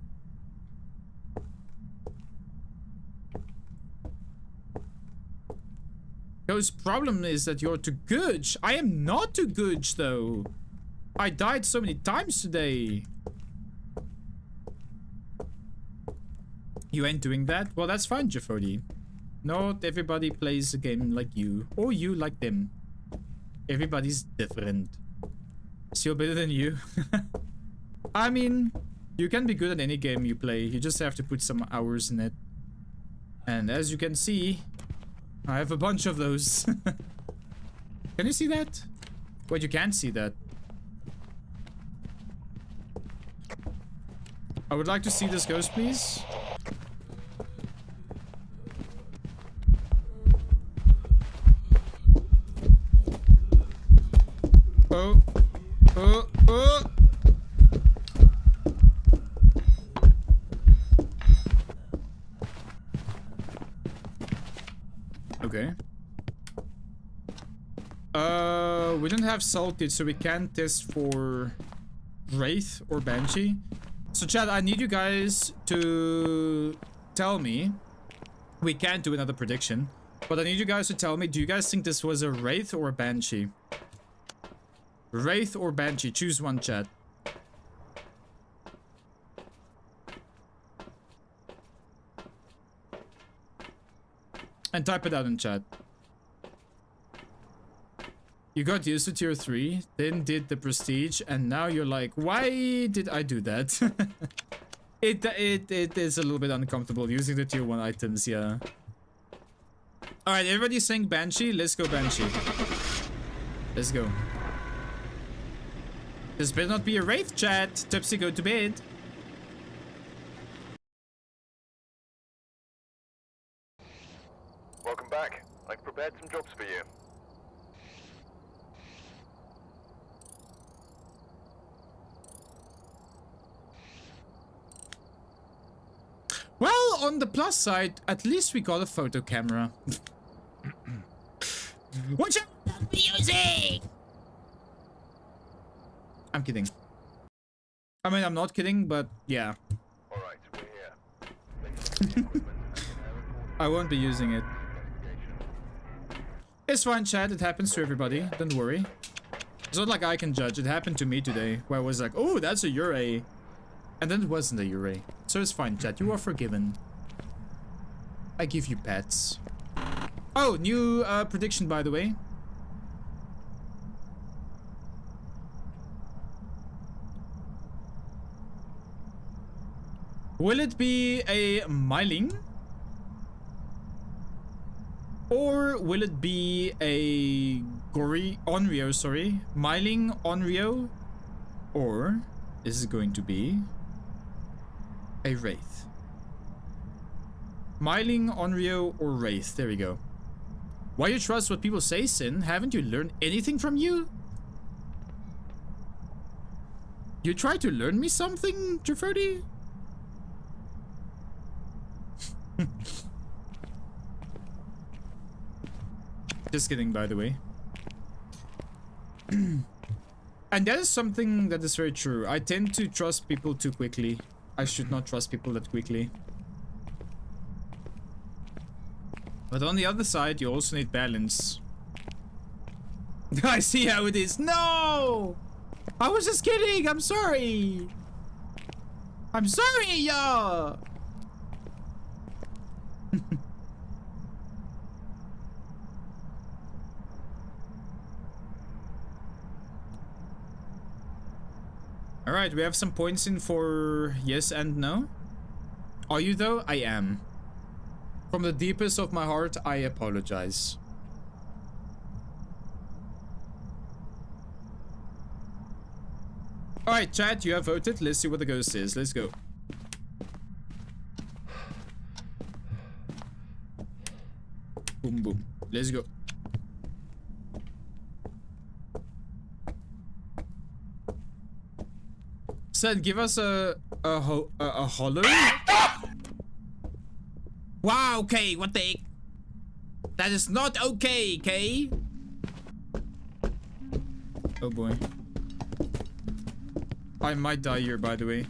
Ghost problem is that you're too good. I am not too good, though. I died so many times today. You ain't doing that? Well, that's fine, Jafodi. Not everybody plays a game like you. Or you like them. Everybody's different. Still better than you. I mean, you can be good at any game you play. You just have to put some hours in it. And as you can see, I have a bunch of those. Can you see that? Wait, you can't see that. I would like to see this ghost, please. Oh. Oh. Oh. Okay. We don't have salted, so we can't test for Wraith or Banshee. So chat, I need you guys to tell me. We can't do another prediction, but I need you guys to tell me, do you guys think this was a Wraith or a Banshee? Wraith or Banshee? Choose one, chat. And type it out in chat. You got used to tier 3, then did the prestige, and now you're like, why did I do that? It is a little bit uncomfortable using the tier 1 items, yeah. Alright, everybody's saying Banshee. Let's go Banshee. Let's go. This better not be a Wraith, chat. Tipsy, go to bed. Welcome back. I've prepared some jobs for you. Well, on the plus side, at least we got a photo camera. Watch out for music! I'm kidding. I mean, I'm not kidding, but yeah. Alright, we're here. Let's get the equipment and I won't be using it. It's fine, chat. It happens to everybody. Don't worry. It's not like I can judge. It happened to me today, where I was like, oh, that's a Ure. And then it wasn't a Ure. So it's fine, chat. You are forgiven. I give you pets. Oh, new prediction, by the way. Will it be a Myling? Or will it be a Onryo, sorry. Myling, Onryo, Or is it going to be a Wraith? Myling, Onryo, or Wraith? There we go. Why you trust what people say, Sin? Haven't you learned anything from you? You try to learn me something, Jafrodi? Just kidding, by the way. And that is something that is very true. I tend to trust people too quickly. I should not trust people that quickly. But on the other side, you also need balance. I see how it is. No! I was just kidding. I'm sorry. I'm sorry, y'all. Alright, we have some points in for yes and no. Are you though? I am. From the deepest of my heart, I apologize. Alright, chat, you have voted. Let's see what the ghost is. Let's go. Boom, boom. Let's go. Said, give us a hollow. Wow, okay, what the heck? That is not okay, okay? Oh boy. I might die here, by the way.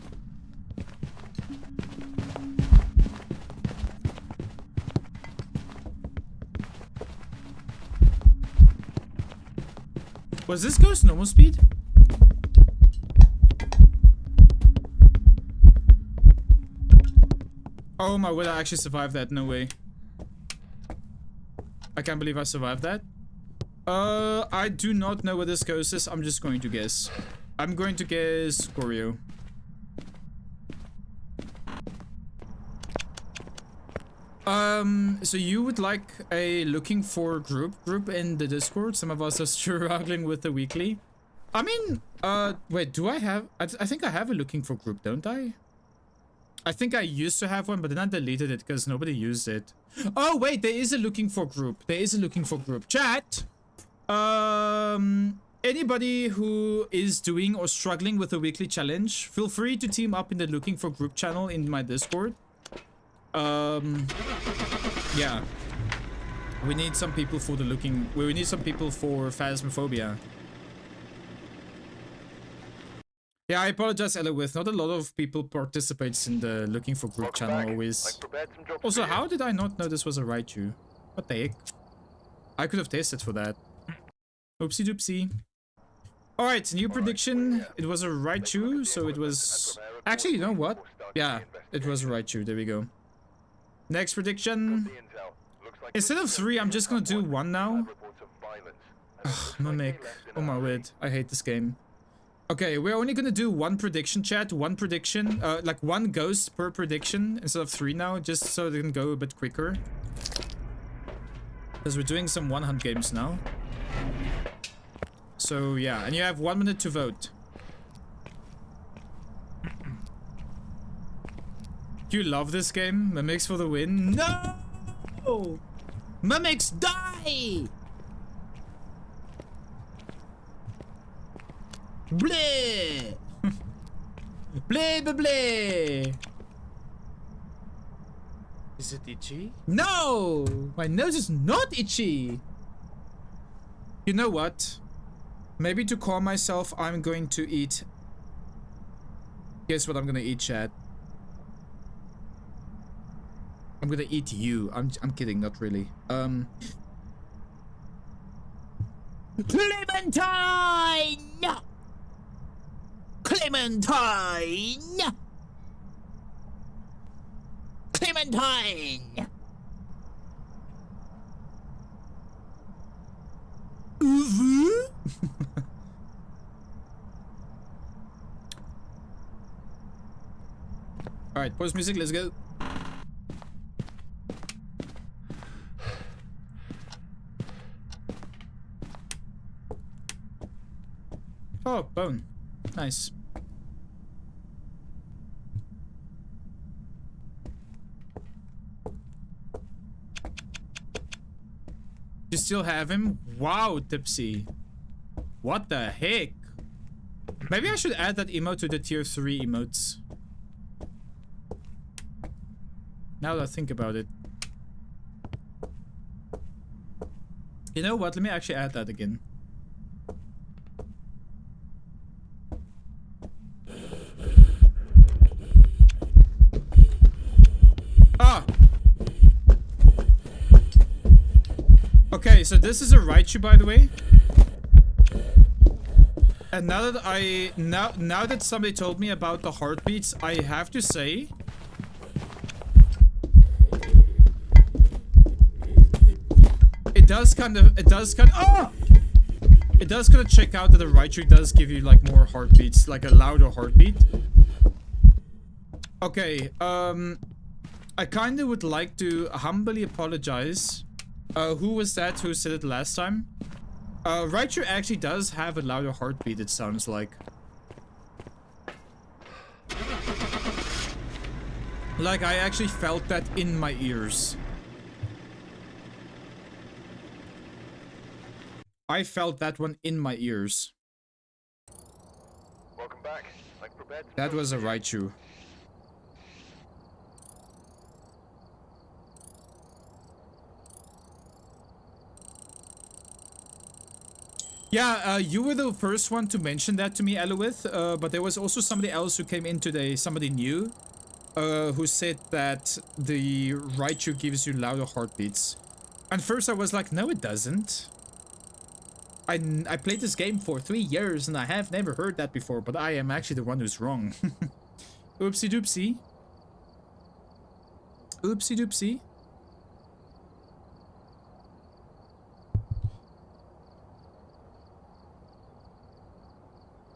Was this ghost normal speed? Oh my word, I actually survived that. No way. I can't believe I survived that. I do not know what this ghost is. I'm just going to guess. I'm going to guess Goryo. So you would like a looking for group in the Discord? Some of us are struggling with the weekly. I mean, wait, do I have... I think I have a looking for group, don't I? I think I used to have one, but then I deleted it because nobody used it. Oh, wait, there is a looking for group. There is a looking for group. Chat! Anybody who is doing or struggling with a weekly challenge, feel free to team up in the looking for group channel in my Discord. Yeah. We need some people for the looking... We need some people for Phasmophobia. Yeah, I apologize, Elowith. Not a lot of people participates in the looking for group channel always. Also, how did I not know this was a Raichu? What the heck? I could have tested for that. Oopsie doopsie. Alright, new prediction. It was a Raichu, so it was... Actually, you know what? Yeah, it was a Raichu. There we go. Next prediction. Instead of 3, I'm just gonna do 1 now. Ugh, Mimic. Oh my word. I hate this game. Okay, we're only gonna do 1 prediction, chat. 1 prediction. Like 1 ghost per prediction instead of 3 now, just so they can go a bit quicker. Because we're doing some 1 hunt games now. So yeah, and you have 1 minute to vote. You love this game? Mimics for the win? No! Mimics die! Bleh! Bleh, bleh, bleh! Is it itchy? No! My nose is not itchy! You know what? Maybe to calm myself, I'm going to eat... Guess what I'm gonna eat, chat? I'm gonna eat you. I'm kidding, not really. Clementine! Clementine! Clementine! Alright, pause music, let's go. Oh, bone. Nice. You still have him? Wow, Tipsy. What the heck? Maybe I should add that emote to the tier 3 emotes. Now that I think about it. You know what? Let me actually add that again. Ah! Okay, so this is a Raichu, by the way. And now that now that somebody told me about the heartbeats, I have to say it does kind of check out that the Raichu does give you like more heartbeats, like a louder heartbeat. Okay, I kind of would like to humbly apologize. Who was that who said it last time? Raichu actually does have a louder heartbeat, it sounds like. Like, I actually felt that in my ears. I felt that one in my ears. Welcome back. Like prepared to That was a Raichu. Yeah, you were the first one to mention that to me, Eloith, but there was also somebody else who came in today, somebody new, who said that the Raichu gives you louder heartbeats. And first I was like, no it doesn't. I played this game for 3 years and I have never heard that before, but I am actually the one who's wrong. Oopsie doopsie. Oopsie doopsie.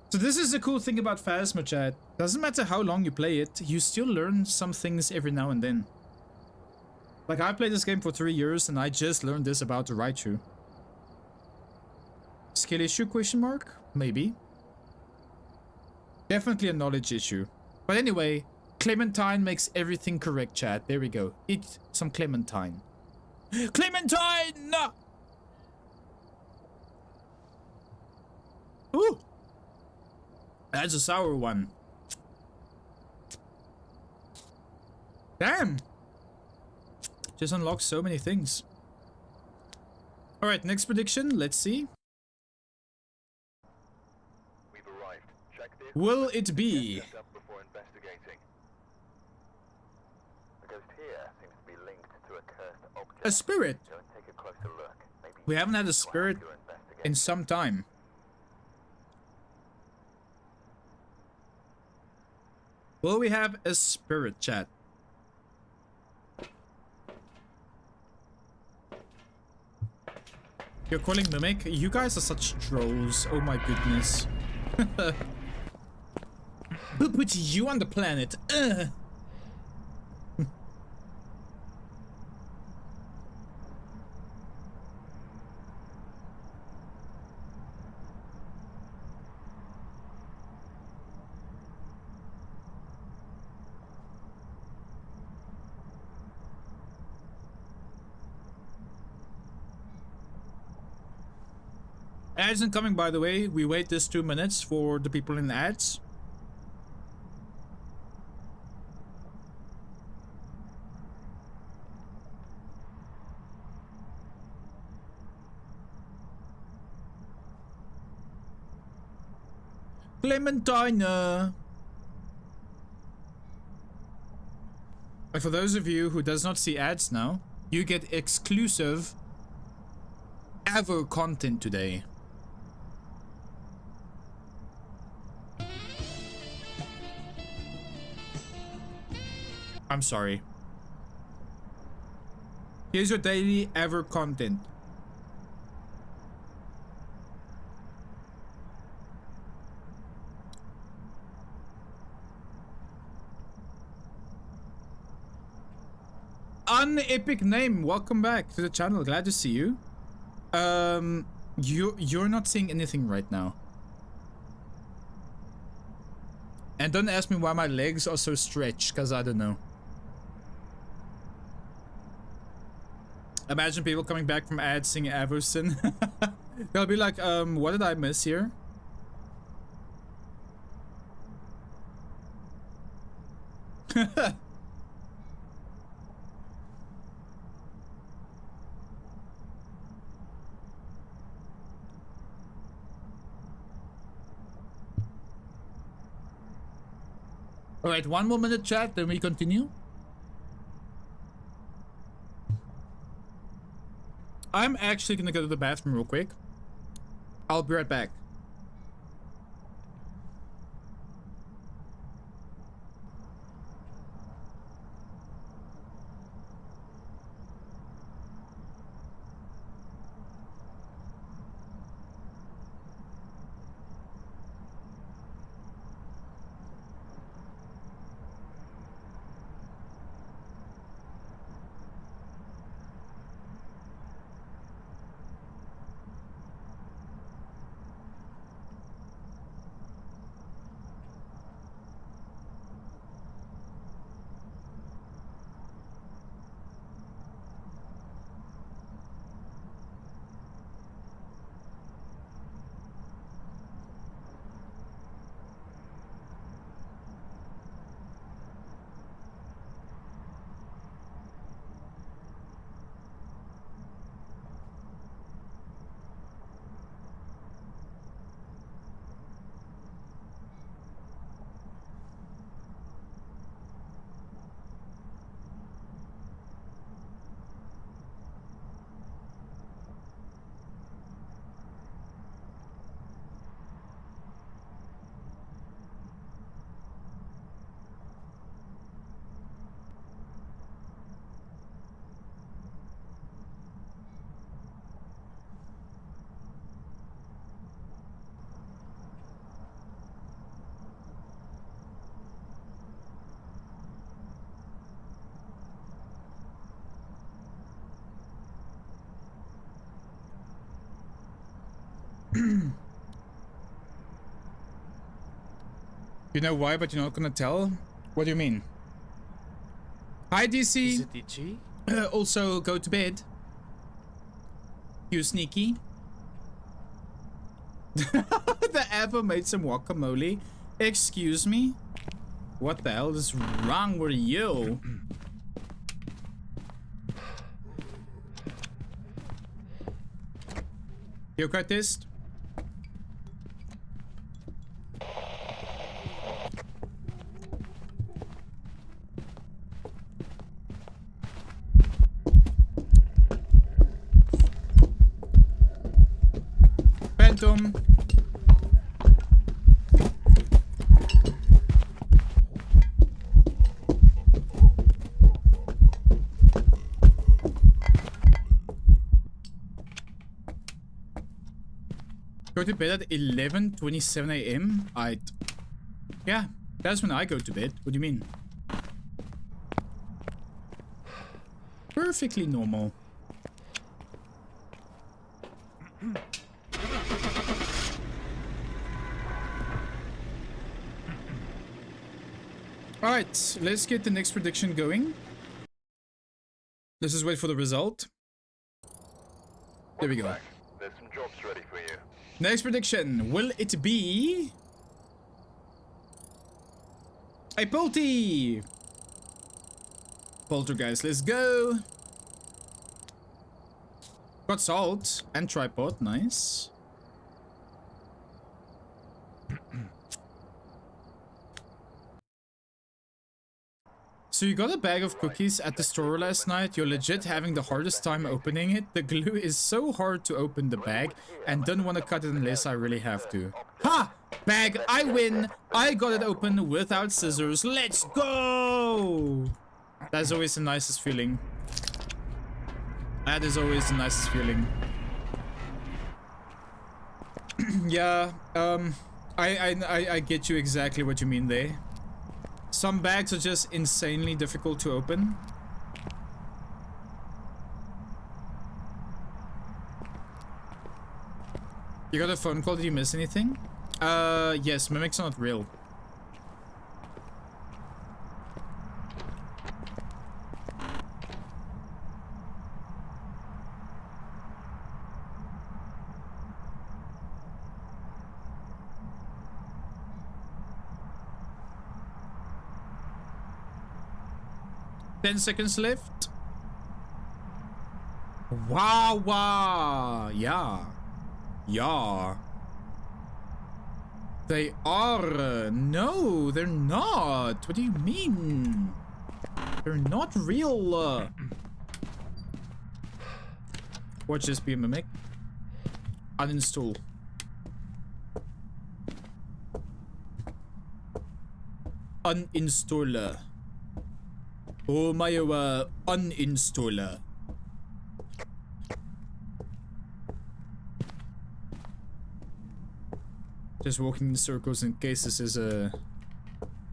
So this is the cool thing about Phasmo, chat. Doesn't matter how long you play it, you still learn some things every now and then. Like, I played this game for 3 years and I just learned this about the Raichu. Skill issue, question mark? Maybe. Definitely a knowledge issue. But anyway, Clementine makes everything correct, chat. There we go. Eat some Clementine. Clementine! Ooh! That's a sour one. Damn! Just unlocked so many things. Alright, next prediction. Let's see. We've arrived. Check this. Will it be? Set up before investigating. The ghost here seems to be linked to a cursed object. A spirit? Go and take a closer look. Maybe We haven't had a spirit your investigation. in some time. Will we have a spirit, chat? You're calling Mimic? You guys are such trolls. Oh my goodness. Who put you on the planet? Ugh. Ads isn't coming, by the way. We wait this 2 minutes for the people in the ads. Clementine. And for those of you who does not see ads now, you get exclusive ever content today. I'm sorry. Here's your daily ever content. Unepic name, welcome back to the channel. Glad to see you. You're not seeing anything right now. And don't ask me why my legs are so stretched, because I don't know. Imagine people coming back from ads singing Averson. They'll be like, what did I miss here? Alright, 1 more minute chat, then we continue. I'm actually gonna go to the bathroom real quick. I'll be right back. You know why, but you're not gonna tell? What do you mean? Hi, Is DC. it itchy? Also, go to bed. You sneaky. The Ava made some guacamole. Excuse me? What the hell is wrong with you? You got this? Phantom. Go to bed at 11:27 a.m. Yeah, that's when I go to bed. What do you mean? Perfectly normal. Alright, let's get the next prediction going. Let's just wait for the result. There we go. There's some jobs ready for you. Next prediction. Will it be a Polty? Poltergeist, let's go. Got salt and tripod, nice. So you got a bag of cookies at the store last night. You're legit having the hardest time opening it. The glue is so hard to open the bag and don't want to cut it unless I really have to. Ha! Bag, I win! I got it open without scissors. Let's go! That's always the nicest feeling. That is always the nicest feeling. Yeah, I get you exactly what you mean there. Some bags are just insanely difficult to open. You got a phone call? Did you miss anything? Yes, mimics are not real. 10 seconds left. Wow, wow. Yeah. Yeah. They are. No, they're not. What do you mean? They're not real. Watch this be a mimic. Uninstall. Uninstaller. Oh my uninstaller. Just walking in circles in case this is a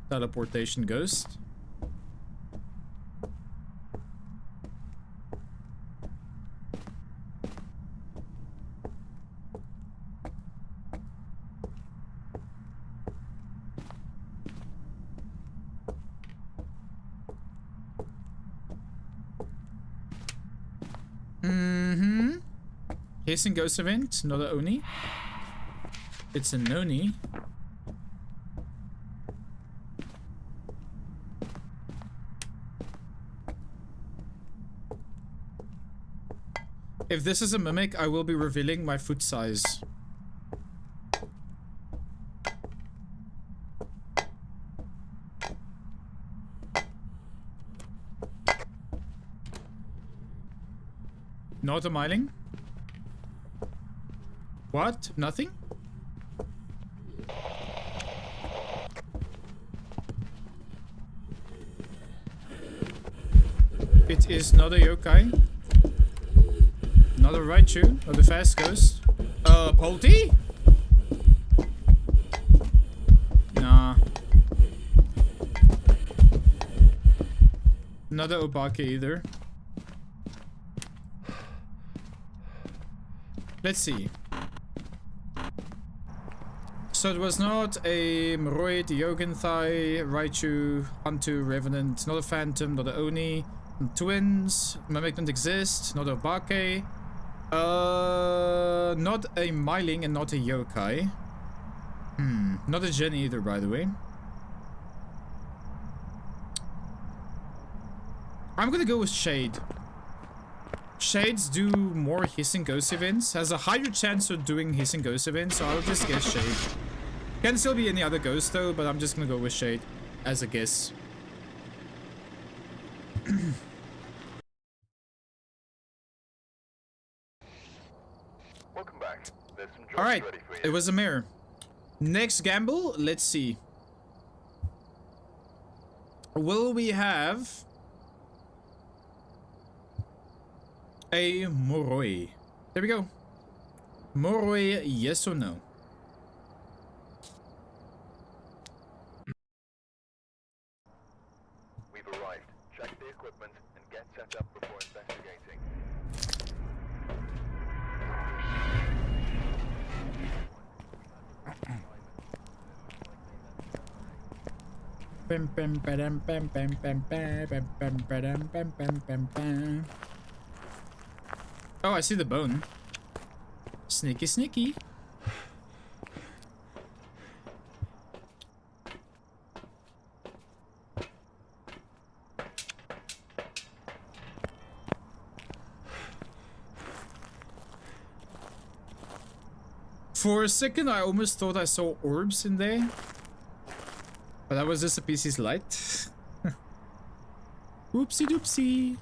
teleportation ghost. Hissing ghost event, not a Oni. It's a Noni. If this is a mimic, I will be revealing my foot size. Not a miling? What? Nothing? It is not a yokai. Not a Raichu. Not a fast ghost. Polty? Nah. Not a Obake either. Let's see. So it was not a Moroid, Yogenthai, Raichu, Hantu, Revenant, not a Phantom, not a Oni, Twins, Mimic don't exist, not a Obake, not a Myling and not a Yokai. Not a Gen either, by the way. I'm gonna go with Shade. Shades do more hissing ghost events, has a higher chance of doing hissing ghost events, so I'll just guess Shade. Can still be any other ghost though, but I'm just gonna go with Shade as a guess. Welcome back. There's some jobs Alright, ready for you. it was a mirror. Next gamble, let's see. Will we have a Moroi? There we go. Moroi, yes or no? We've arrived. Check the equipment and get set up before investigating. Oh, I see the bone. Sneaky, sneaky. For a second, I almost thought I saw orbs in there. But that was just a PC's light. Oopsie doopsie.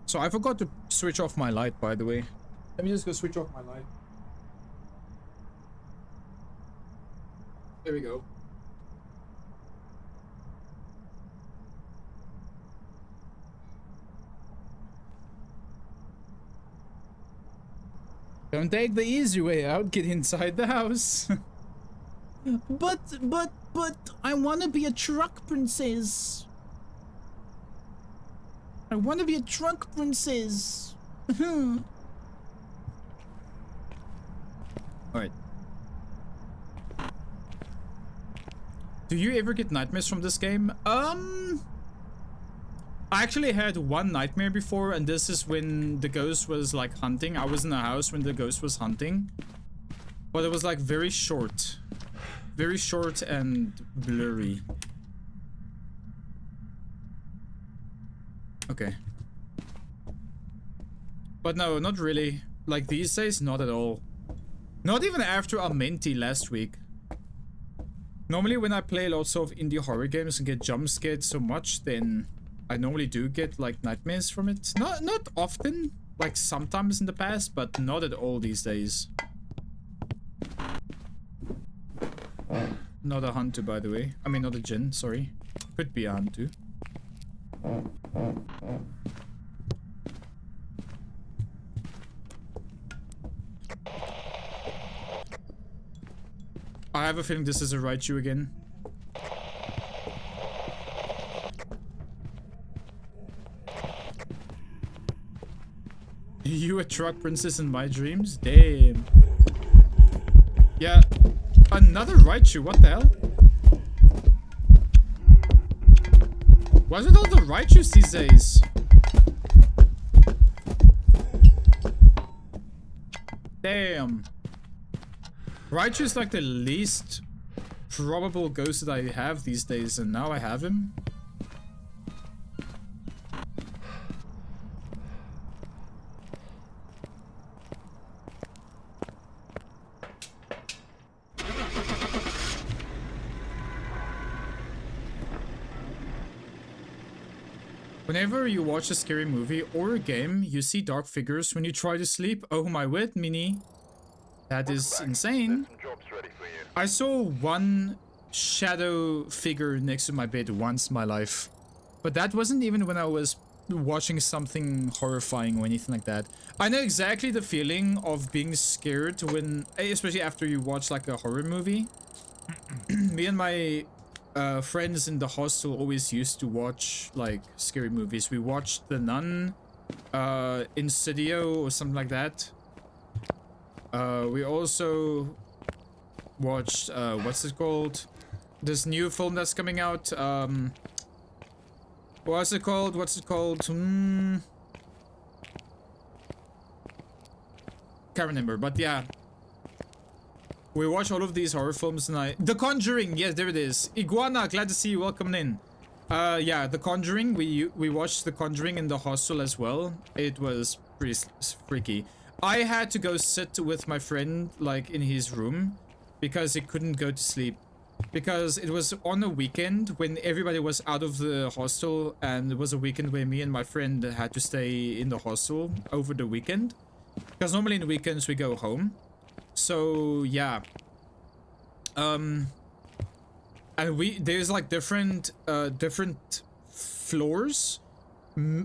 So I forgot to switch off my light, by the way. Let me just go switch off my light. There we go. Don't take the easy way out, get inside the house. But, I wanna be a truck princess. I wanna be a truck princess. Alright. Do you ever get nightmares from this game? I actually had one nightmare before, and this is when the ghost was like hunting. I was in the house when the ghost was hunting, but it was like very short and blurry. Okay. But no, not really. Like these days, not at all. Not even after Amenti last week. Normally when I play lots of indie horror games and get jump scared so much, then I normally do get like nightmares from it. Not often, like sometimes in the past, but not at all these days. Not a hunter, by the way. I mean, not a djinn, sorry. Could be a hunter. I have a feeling this is a Raichu again. You a truck princess in my dreams? Damn. Yeah. Another Raichu, what the hell? Why is it all the Raichus these days? Damn. Raichu is like the least probable ghost that I have these days, and now I have him. Whenever you watch a scary movie or a game, you see dark figures when you try to sleep. Oh my word, Mini. That is insane. I saw one shadow figure next to my bed once in my life. But that wasn't even when I was watching something horrifying or anything like that. I know exactly the feeling of being scared when, especially after you watch like a horror movie. Me and my friends in the hostel always used to watch like scary movies. We watched The Nun, Insidio or something like that. We also watched, what's it called? This new film that's coming out. What's it called? Can't remember, but yeah. We watch all of these horror films and The Conjuring, yes, there it is. Iguana, glad to see you, welcome in. Yeah, The Conjuring, we watched The Conjuring in the hostel as well. It was pretty freaky. I had to go sit with my friend, like, in his room, because he couldn't go to sleep. Because it was on a weekend when everybody was out of the hostel, and it was a weekend where me and my friend had to stay in the hostel over the weekend. Because normally in the weekends we go home. So, yeah. And there's like different floors.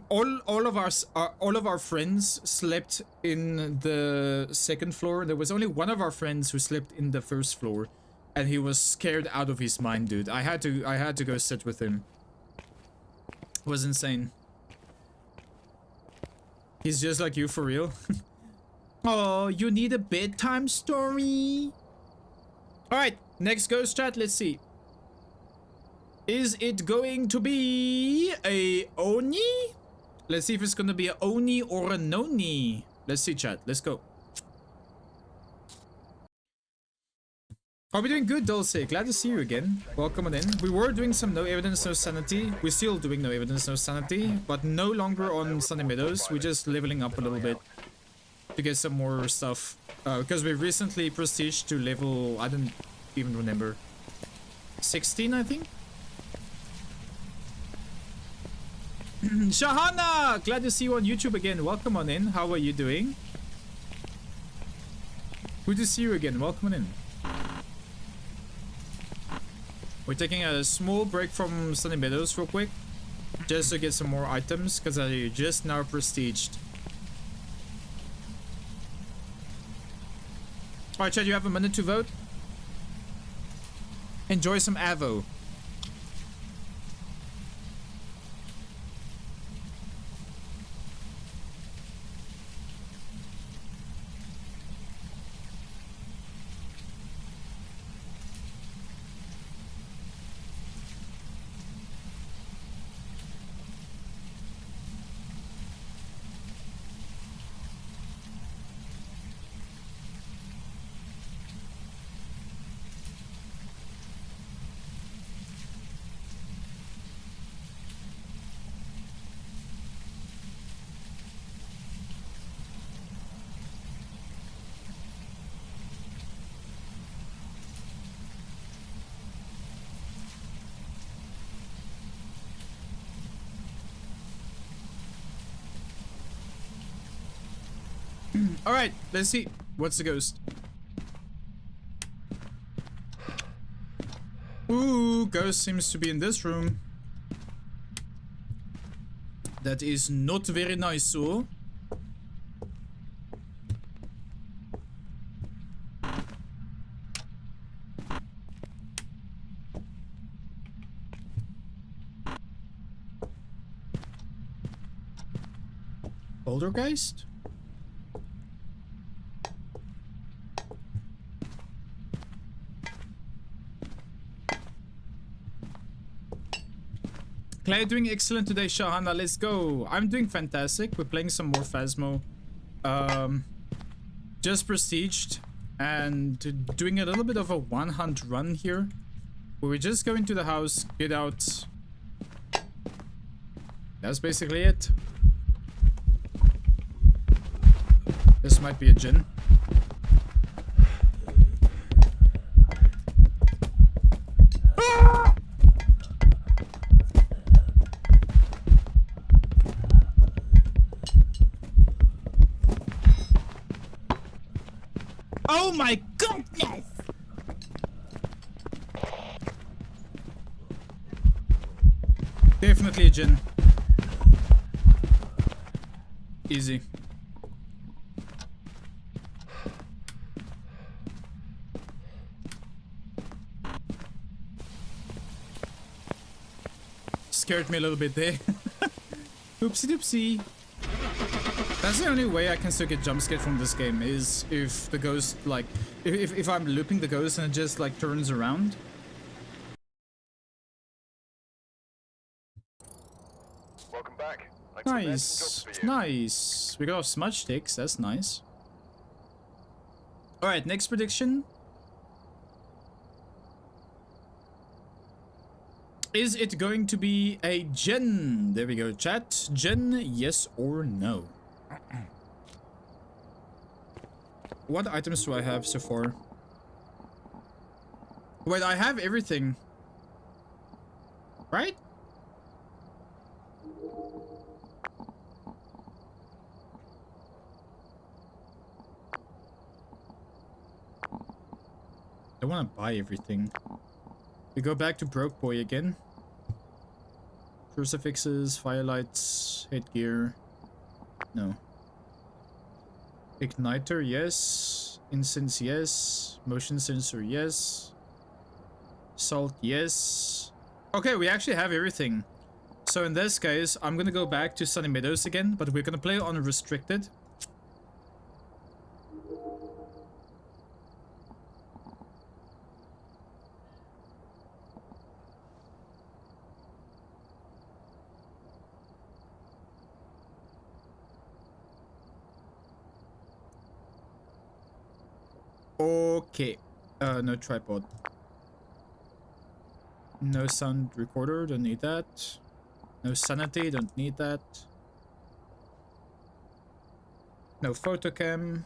All of our friends slept in the second floor. There was only one of our friends who slept in the first floor, and he was scared out of his mind, dude. I had to go sit with him. It was insane. He's just like you for real. Oh, you need a bedtime story? Alright, next ghost chat, let's see. Is it going to be a Oni? Let's see if it's gonna be a Oni or a Noni. Let's see, chat. Let's go. Are we doing good, Dulce? Glad to see you again. Welcome on in. We were doing some No Evidence, No Sanity. We're still doing No Evidence, No Sanity, but no longer on Sunny Meadows. We're just leveling up a little bit to get some more stuff. Because we recently prestiged to level, I don't even remember, 16, I think? Shahana! Glad to see you on YouTube again. Welcome on in. How are you doing? Good to see you again. Welcome on in. We're taking a small break from Sunny Meadows real quick, just to get some more items, because I just now prestiged. Alright, chat, you have a minute to vote. Enjoy some Avo. Alright, let's see. What's the ghost? Ooh, ghost seems to be in this room. That is not very nice, so. Poltergeist? Clay doing excellent today, Shahana. Let's go. I'm doing fantastic. We're playing some more Phasmo. Just prestiged and doing a little bit of a one hunt run here. Where we just go into the house, get out. That's basically it. This might be a djinn. Oh my goodness! Definitely a djinn. Easy. Scared me a little bit there. Oopsie doopsie. That's the only way I can still get jump scared from this game, is if the ghost, like, if I'm looping the ghost and it just, like, turns around. Welcome back. Nice. Nice. We got smudge sticks. That's nice. Alright, next prediction. Is it going to be a djinn? There we go, chat. Djinn, yes or no? What items do I have so far? Wait, I have everything. Right? I want to buy everything. We go back to Broke Boy again. Crucifixes, firelights, headgear. No. Igniter, yes. Incense, yes. Motion sensor, yes. Salt, yes. Okay, we actually have everything. So in this case, I'm gonna go back to Sunny Meadows again, but we're gonna play on restricted. Okay. No tripod. No sound recorder, don't need that. No sanity, don't need that. No photocam.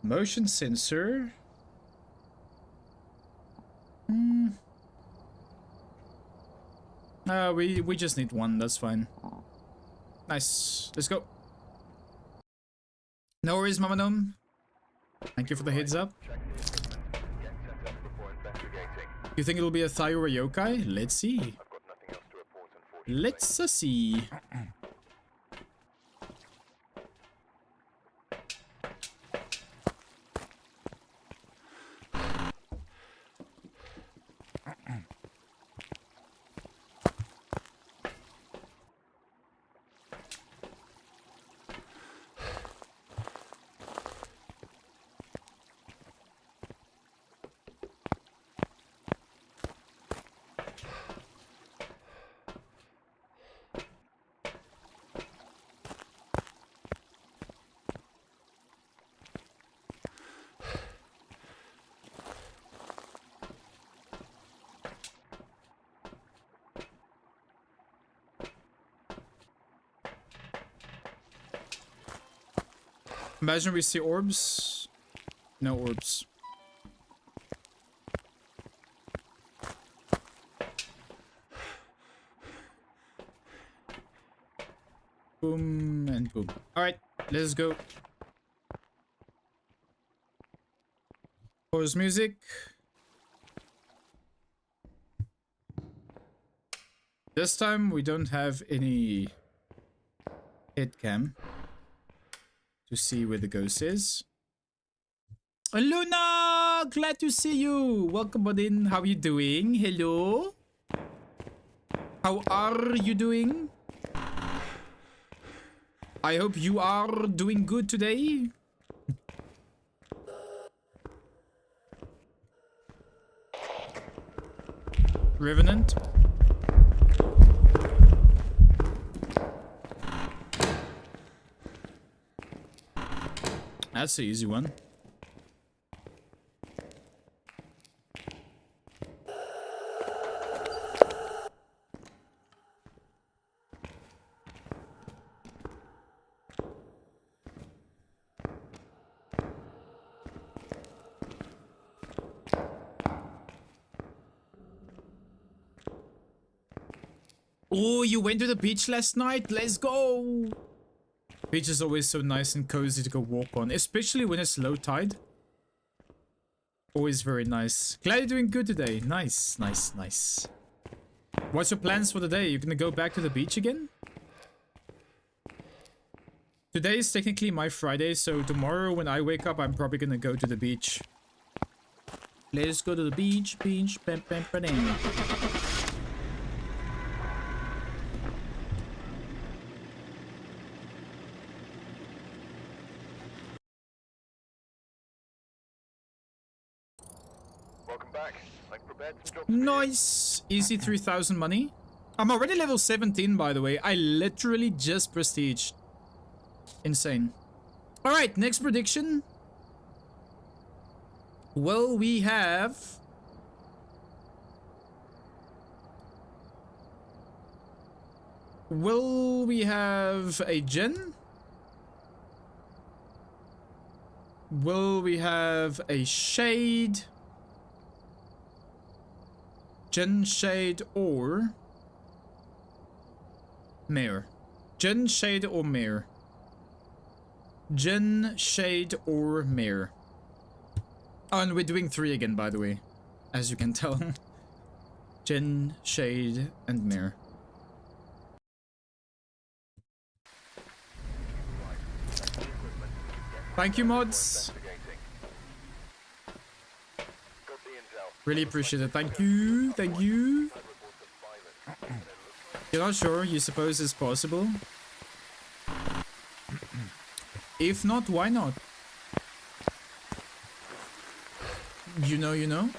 Motion sensor. We just need one, that's fine. Nice. Let's go. No worries, Mama Gnome. Thank you for the heads up. You think it'll be a Thai or a yokai? Let's see. Let's see. Imagine we see orbs. No orbs. boom, and boom. Alright, let's go. Pause music. This time we don't have any head cam to see where the ghost is. Luna! Glad to see you! Welcome on in. How are you doing? Hello? How are you doing? I hope you are doing good today. Revenant. That's the easy one. Oh, you went to the beach last night? Let's go! Beach is always so nice and cozy to go walk on, especially when it's low tide. Always very nice. Glad you're doing good today. Nice, nice, nice. What's your plans for the day? You're gonna go back to the beach again? Today is technically my Friday, so tomorrow when I wake up, I'm probably gonna go to the beach. Let's go to the beach, beach, bam, bam, bam, bam. Welcome back. I've prepared some jobs. Nice! Easy 3,000 money. I'm already level 17, by the way. I literally just prestiged. Insane. Alright, next prediction. Well, we have... Will we have a Gen? Will we have a Shade? Gen, Shade, or... Mare. Gen, Shade, or Mare. Gen, Shade, or Mare. Oh, and we're doing 3 again, by the way. As you can tell. Gen, Shade, and Mare. Thank you, mods. Really appreciate it. Thank you. Thank you. You're not sure? You suppose it's possible? If not, why not? You know, you know?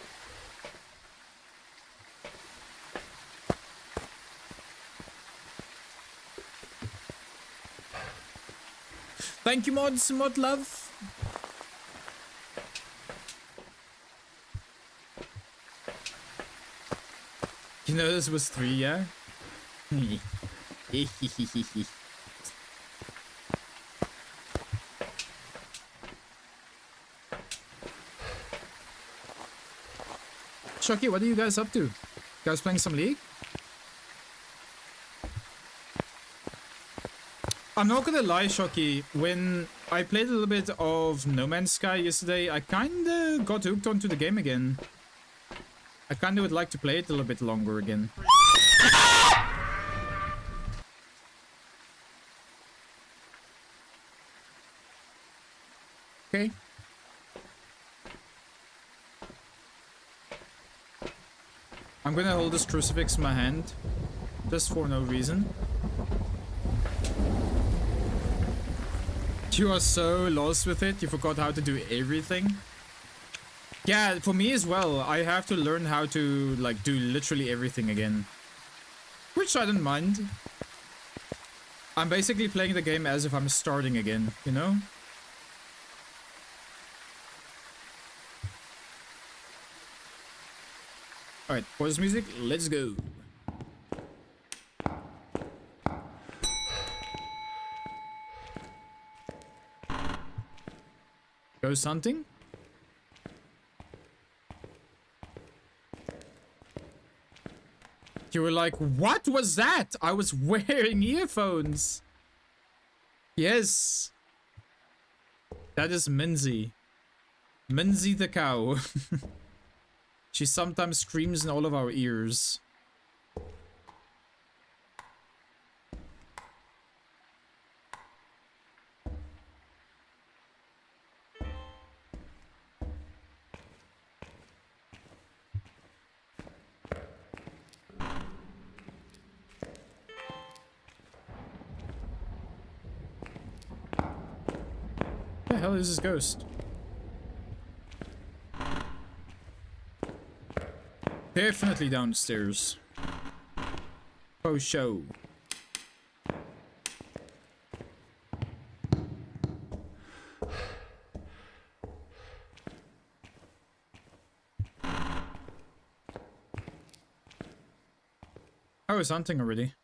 Thank you, mods, mod love. You know this was 3, yeah? Shocky, what are you guys up to? You guys playing some League? I'm not gonna lie, Shocky, when I played a little bit of No Man's Sky yesterday, I kinda got hooked onto the game again. I kinda would like to play it a little bit longer again. Okay. I'm gonna hold this crucifix in my hand, just for no reason. You are so lost with it, you forgot how to do everything. Yeah, for me as well, I have to learn how to, like, do literally everything again. Which I don't mind. I'm basically playing the game as if I'm starting again, you know? Alright, pause music, let's go. Ghost hunting? You were like, what was that? I was wearing earphones. Yes! That is Minzy. Minzy the cow. She sometimes screams in all of our ears. What the hell is this ghost? Definitely downstairs. Oh, show. I was hunting already.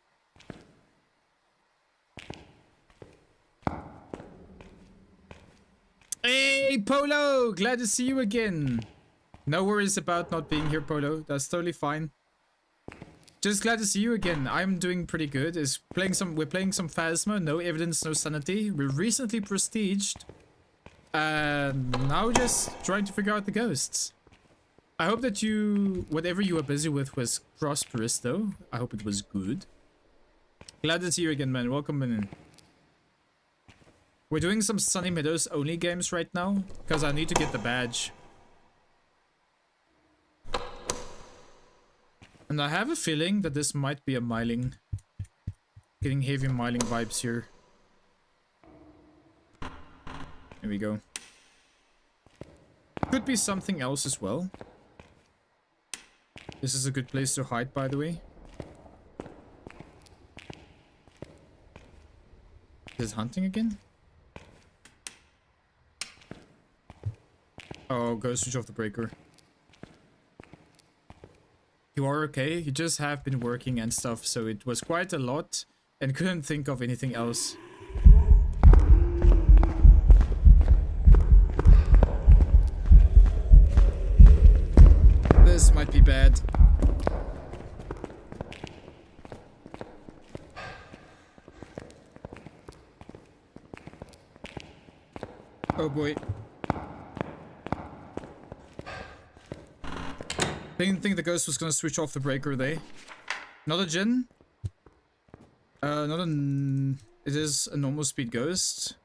Hey, Polo! Glad to see you again. No worries about not being here, Polo. That's totally fine. Just glad to see you again. I'm doing pretty good. We're playing some Phasma. No evidence, no sanity. We're recently prestiged. And now just trying to figure out the ghosts. I hope that whatever you were busy with was prosperous, though. I hope it was good. Glad to see you again, man. Welcome in. We're doing some Sunny Meadows only games right now, because I need to get the badge. And I have a feeling that this might be a miling. Getting heavy miling vibes here. Here we go. Could be something else as well. This is a good place to hide, by the way. Is it hunting again? Oh, go switch off the breaker. You are okay? You just have been working and stuff, so it was quite a lot and couldn't think of anything else. This might be bad. Oh boy. Didn't think the ghost was gonna switch off the breaker, they. Not a Jinn. It is a normal speed ghost.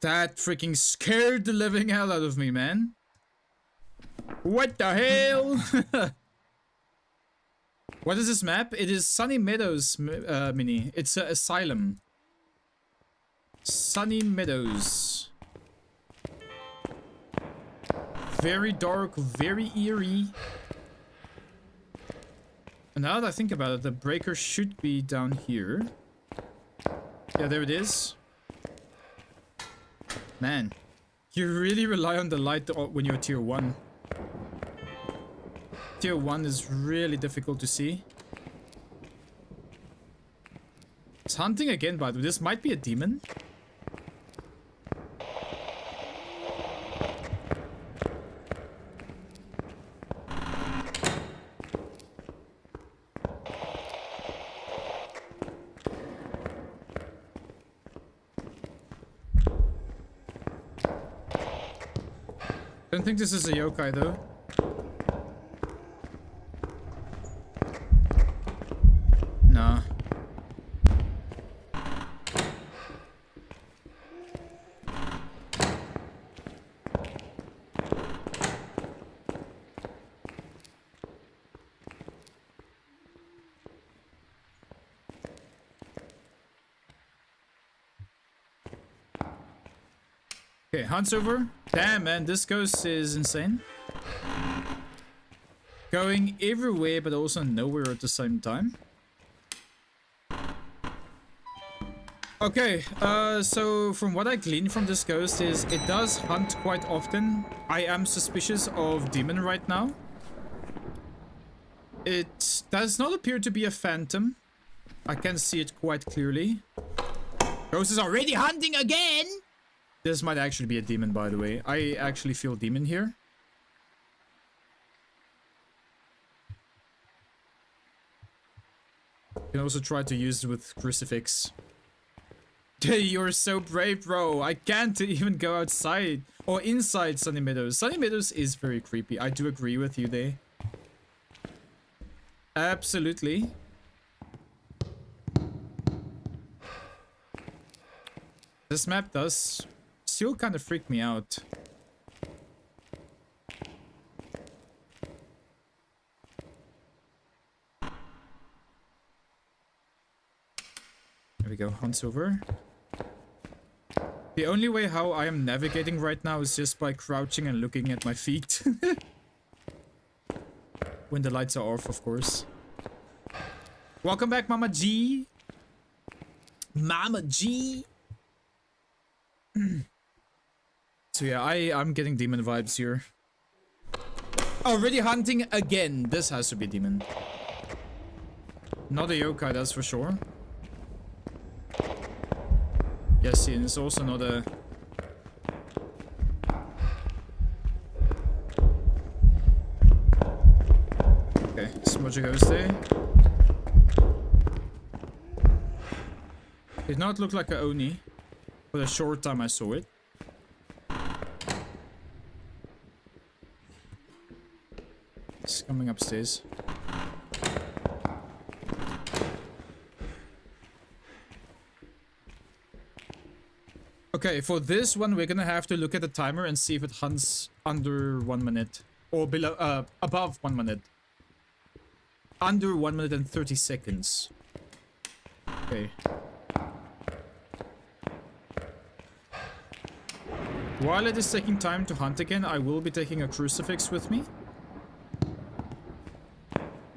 That freaking scared the living hell out of me, man. What the hell? What is this map? It is Sunny Meadows mini. It's an asylum. Sunny Meadows. Very dark, very eerie. And now that I think about it, the breaker should be down here. Yeah, there it is. Man, you really rely on the light when you're tier 1. Tier 1 is really difficult to see. It's hunting again, by the way. This might be a demon. I don't think this is a yokai though. Nah. Okay, hunt's over. Damn, man, this ghost is insane. Going everywhere, but also nowhere at the same time. Okay, so from what I gleaned from this ghost is it does hunt quite often. I am suspicious of demon right now. It does not appear to be a phantom. I can see it quite clearly. Ghost is already hunting again! This might actually be a demon, by the way. I actually feel demon here. You can also try to use it with crucifix. You're so brave, bro. I can't even go outside or inside Sunny Meadows. Sunny Meadows is very creepy. I do agree with you there. Absolutely. This map does still kind of freak me out. There we go, Hunt's over. The only way how I am navigating right now is just by crouching and looking at my feet. When the lights are off, of course. Welcome back, Mama G. Mama G. So yeah, I'm getting demon vibes here. Already hunting again. This has to be demon. Not a yokai, that's for sure. Yes, and it's also not a... Okay, smudge a ghost there. Did not look like a Oni. For the short time I saw it. It's coming upstairs. Okay, for this one we're gonna have to look at the timer and see if it hunts under 1 minute. Or below, above 1 minute. Under 1 minute and 30 seconds. Okay. While it is taking time to hunt again, I will be taking a crucifix with me.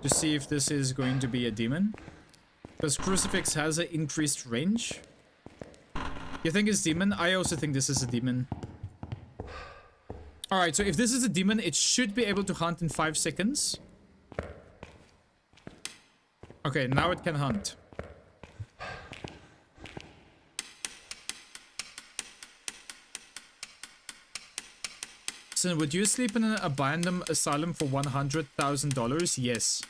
To see if this is going to be a demon. Because crucifix has an increased range. You think it's demon? I also think this is a demon. Alright, so if this is a demon, it should be able to hunt in 5 seconds. Okay, now it can hunt. So would you sleep in an abandoned asylum for $100,000? Yes.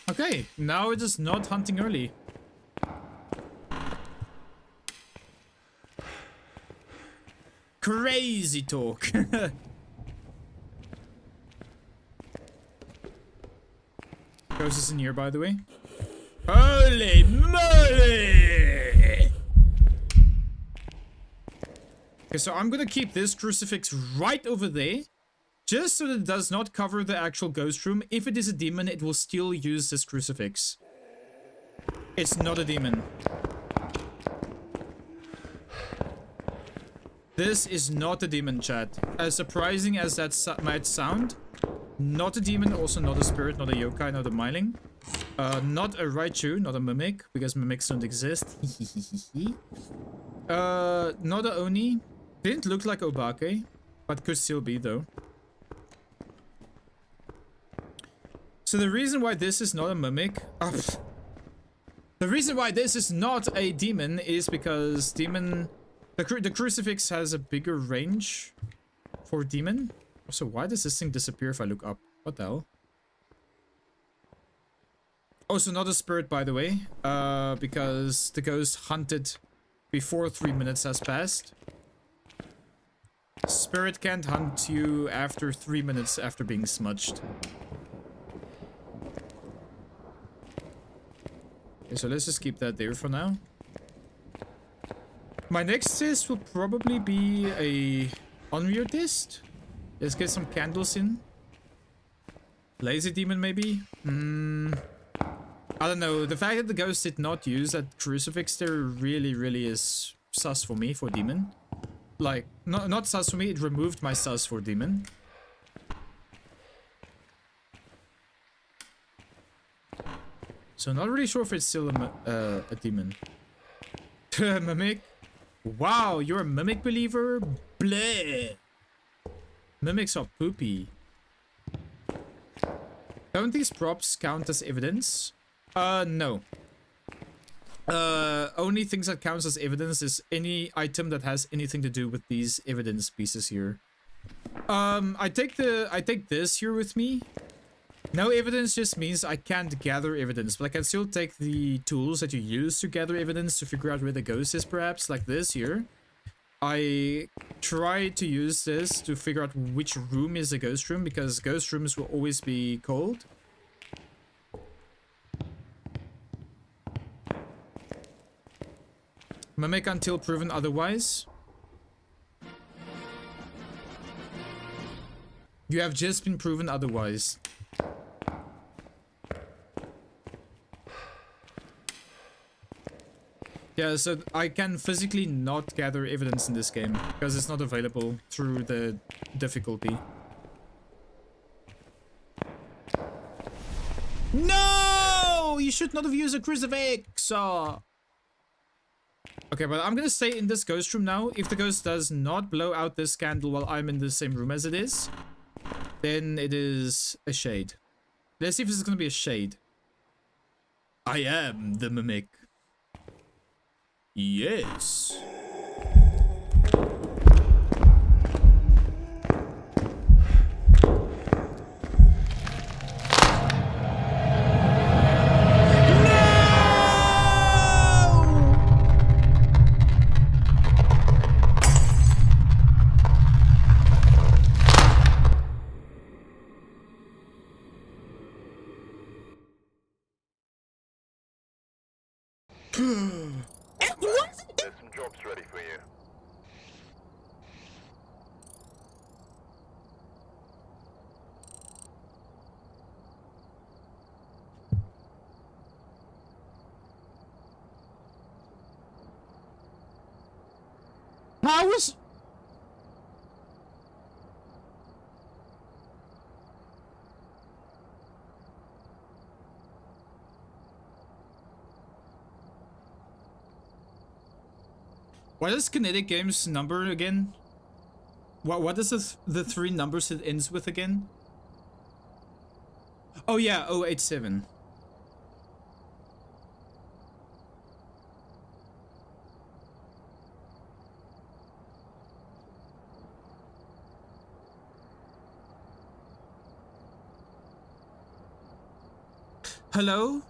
Okay, now it is not hunting early. Crazy talk. Ghost is in here, by the way. Holy moly! Okay, so I'm gonna keep this crucifix right over there. Just so that it does not cover the actual ghost room. If it is a demon, it will still use this crucifix. It's not a demon. This is not a demon, chat. As surprising as that might sound. Not a demon, also not a spirit, not a yokai, not a myling. Not a Raichu, not a mimic, because mimics don't exist. Not a Oni. Didn't look like Obake, but could still be though. So the reason why this is not a mimic... the reason why this is not a demon is because demon... The crucifix has a bigger range for demon. So why does this thing disappear if I look up? What the hell? Also not a spirit, by the way. Because the ghost hunted before 3 minutes has passed. Spirit can't hunt you after 3 minutes after being smudged. Okay, so let's just keep that there for now. My next test will probably be a Onryo test. Let's get some candles in. Lazy demon, maybe? I don't know. The fact that the ghost did not use that crucifix there really is sus for me for demon. Like, not sus for me, it removed my sus for demon. So not really sure if it's still a demon. Mimic. Wow, you're a mimic believer? Bleh. Mimics are poopy. Don't these props count as evidence? No. Only things that counts as evidence is any item that has anything to do with these evidence pieces here. I take this here with me. No evidence just means I can't gather evidence, but I can still take the tools that you use to gather evidence to figure out where the ghost is, perhaps, like this here. I try to use this to figure out which room is the ghost room, because ghost rooms will always be cold. Mimic until proven otherwise. You have just been proven otherwise. Yeah, so I can physically not gather evidence in this game because it's not available through the difficulty. No! You should not have used a crucifix! Okay, but I'm gonna stay in this ghost room now. If the ghost does not blow out this candle while I'm in the same room as it is, then it is a shade. Let's see if this is gonna be a shade. I am the mimic. Yes. There's some jobs ready for you. How is... What is Kinetic Games number again? What is the three numbers it ends with again? Oh yeah, 087. Hello?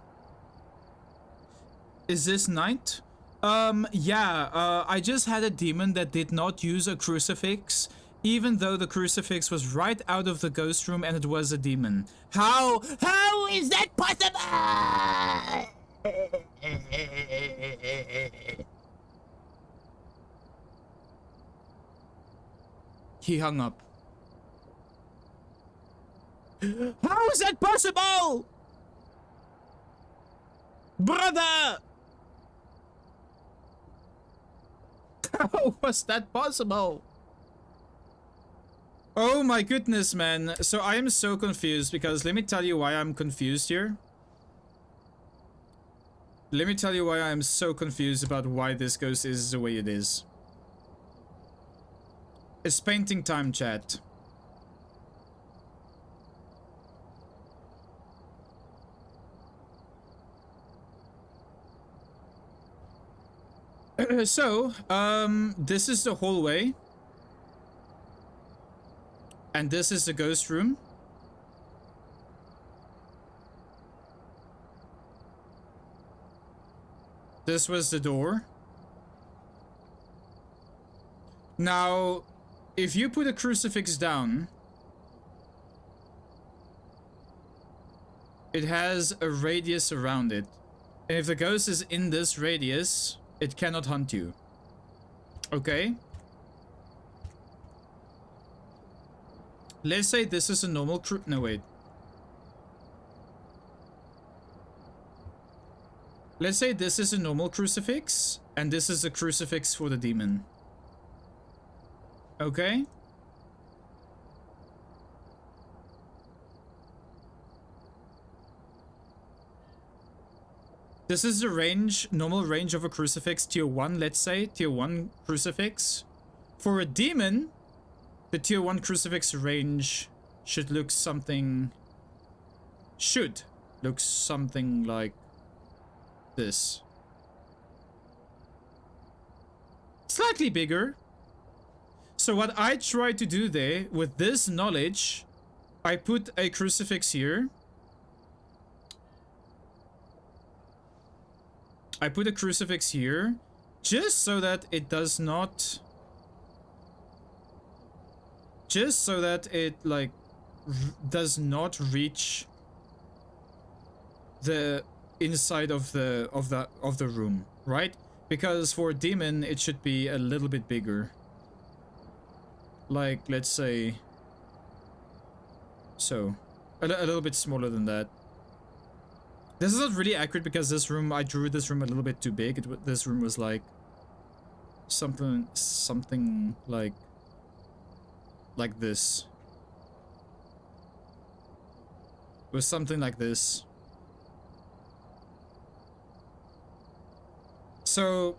Is this Knight? Yeah, I just had a demon that did not use a crucifix, even though the crucifix was right out of the ghost room and it was a demon. How is that possible? He hung up. How is that possible? Brother! How was that possible? Oh my goodness, man. So I am so confused because let me tell you why I'm confused here. Let me tell you why I'm so confused about why this ghost is the way it is. It's painting time, chat. So, this is the hallway. And this is the ghost room. This was the door. Now, if you put a crucifix down, it has a radius around it. And if the ghost is in this radius, it cannot hunt you. Okay? Let's say this is a normal no, wait. Let's say this is a normal crucifix, and this is a crucifix for the demon. Okay? This is the range, normal range of a crucifix, tier 1, let's say, tier 1 crucifix. For a demon, the tier 1 crucifix range should look something like this. Slightly bigger. So what I try to do there, with this knowledge, I put a crucifix here. I put a crucifix here, just so that it does not... Just so that it, like, does not reach the inside of the room, right? Because for a demon, it should be a little bit bigger. Like, let's say... So, a little bit smaller than that. This is not really accurate because this room, I drew this room a little bit too big. This room was like something like this. It was something like this. So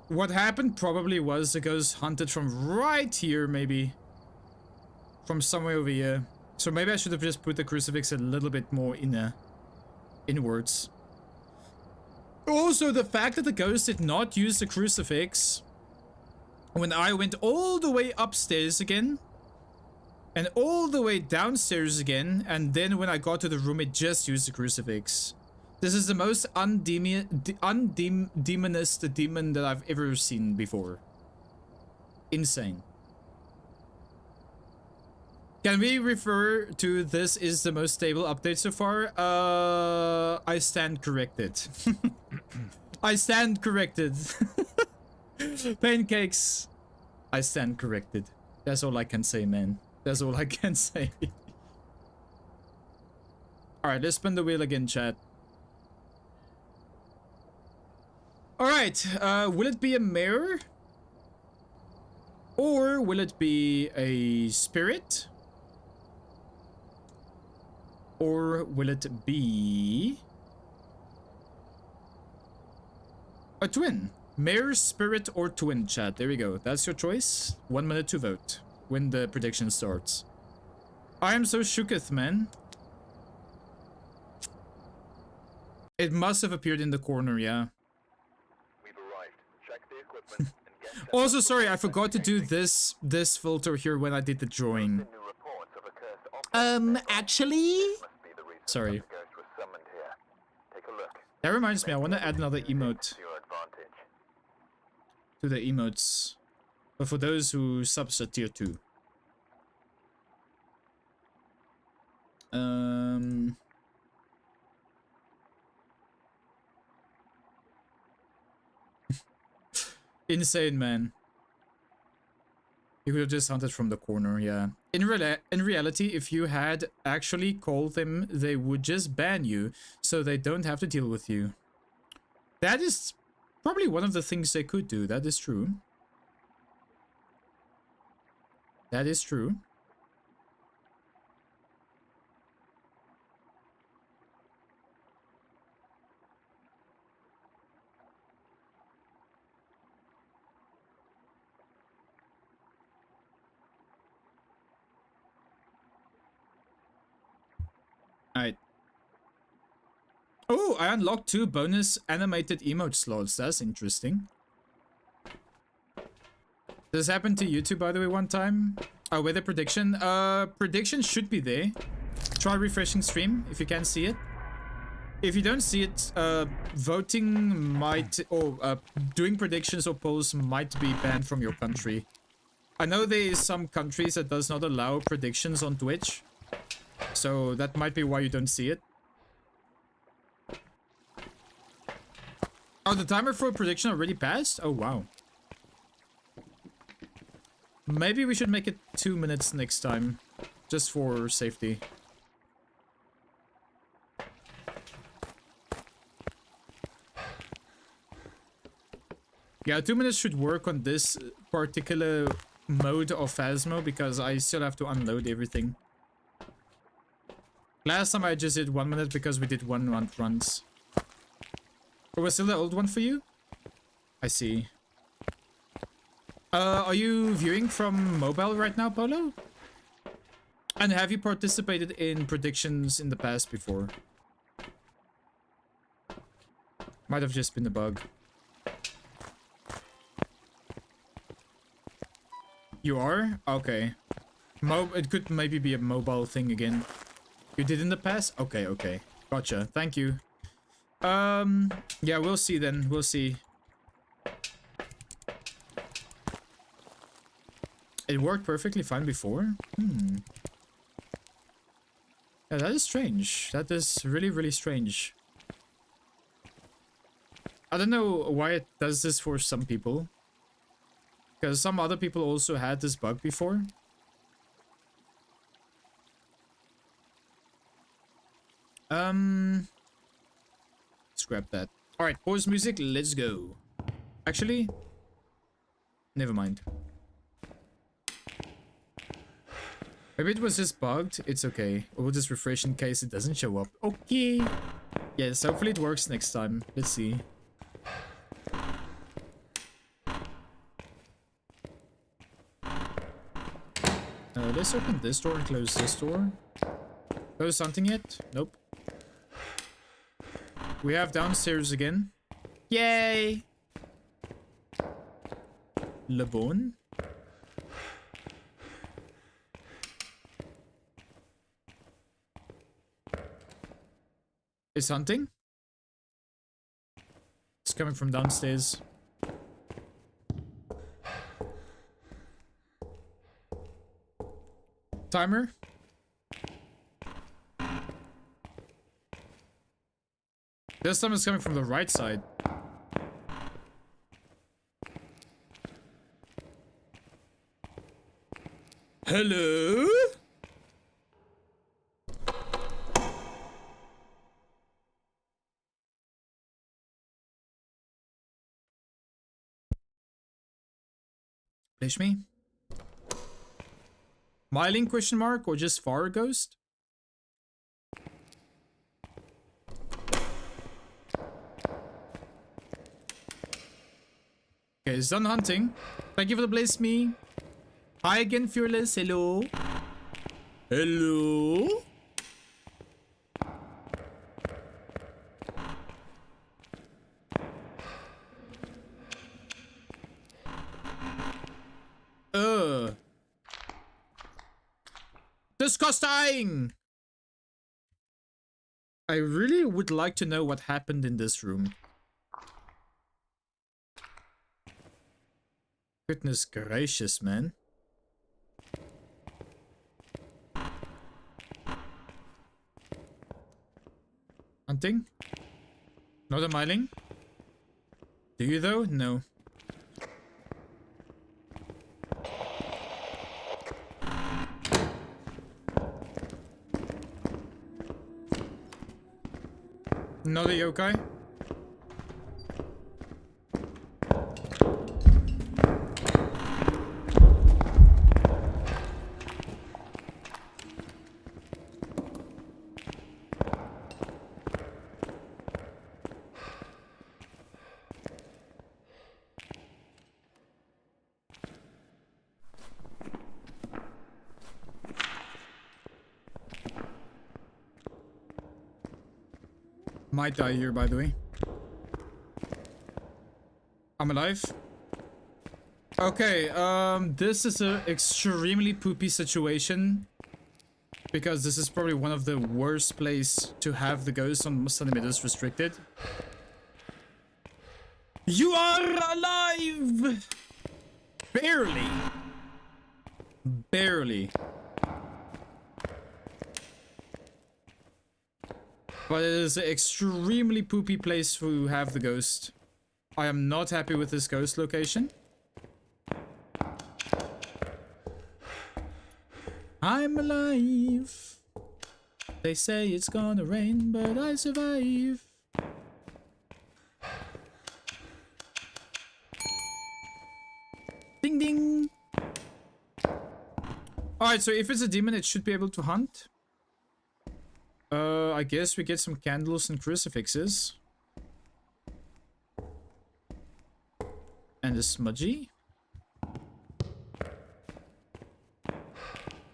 what happened probably was the ghost hunted from right here, maybe from somewhere over here. So maybe I should have just put the crucifix a little bit more inwards. Also, the fact that the ghost did not use the crucifix when I went all the way upstairs again and all the way downstairs again, and then when I got to the room it just used the crucifix. This is the most undemonist demon that I've ever seen before. Insane. Can we refer to this is the most stable update so far? I stand corrected. I stand corrected. Pancakes. I stand corrected. That's all I can say, man. That's all I can say. Alright, let's spin the wheel again, chat. Alright, will it be a mirror? Or will it be a spirit? Or will it be a twin? Mirror, spirit, or twin, chat. There we go. That's your choice. 1 minute to vote when the prediction starts. I am so shooketh, man. It must have appeared in the corner, yeah. We've arrived. Check the equipment and get Also, sorry, I forgot to do this filter here when I did the drawing. new reports of a cursed object. Actually... Must be the reason Sorry. the ghost was summoned here. Take a look. That reminds me, I want to add another emote To your advantage. to the emotes. But for those who subs at tier 2. Insane, man. You could have just hunted from the corner, yeah. In reality, if you had actually called them, they would just ban you, so they don't have to deal with you. That is probably one of the things they could do. That is true. That is true. Alright. Oh, I unlocked 2 bonus animated emote slots. That's interesting. This happened to you too, by the way, one time. Oh, weather prediction. Prediction should be there. Try refreshing stream if you can see it. If you don't see it, voting might, or doing predictions or polls might be banned from your country. I know there is some countries that does not allow predictions on Twitch. So that might be why you don't see it. Oh, the timer for prediction already passed? Oh, wow. Maybe we should make it 2 minutes next time. Just for safety. Yeah, 2 minutes should work on this particular mode of Phasmo because I still have to unload everything. Last time I just did 1 minute because we did 1 month runs. Or was still the old one for you? I see. Are you viewing from mobile right now, Polo? And have you participated in predictions in the past before? Might have just been a bug. You are? Okay. It could maybe be a mobile thing again. You did in the past? Okay, okay. Gotcha. Thank you. Yeah, we'll see then. We'll see. It worked perfectly fine before? Hmm. Yeah, that is strange. That is really, really strange. I don't know why it does this for some people. Because some other people also had this bug before. Scrap that. Alright, pause music, let's go. Actually, never mind. Maybe it was just bugged. It's okay. We'll just refresh in case it doesn't show up. Okay. Yes, hopefully it works next time. Let's see. Let's open this door and close this door. Close something yet? Nope. We have downstairs again. Yay! Le Bon. Is hunting? It's coming from downstairs. Timer? This time it's coming from the right side. Hello? Flash me? Myling question mark or just far ghost? Okay, it's done hunting. Thank you for the bless me. Hi again, Fearless. Hello. Hello. Disgusting! I really would like to know what happened in this room. Goodness gracious, man. Hunting? Not a myling? Do you though? No. Not a yokai? Might die here, by the way. I'm alive. Okay, this is an extremely poopy situation. Because this is probably one of the worst places to have the ghost on centimeters restricted. You are alive! Barely. Barely. But it is an extremely poopy place to have the ghost. I am not happy with this ghost location. I'm alive. They say it's gonna rain, but I survive. Ding ding. Alright, so if it's a demon, it should be able to hunt. I guess we get some candles and crucifixes. And a smudgy.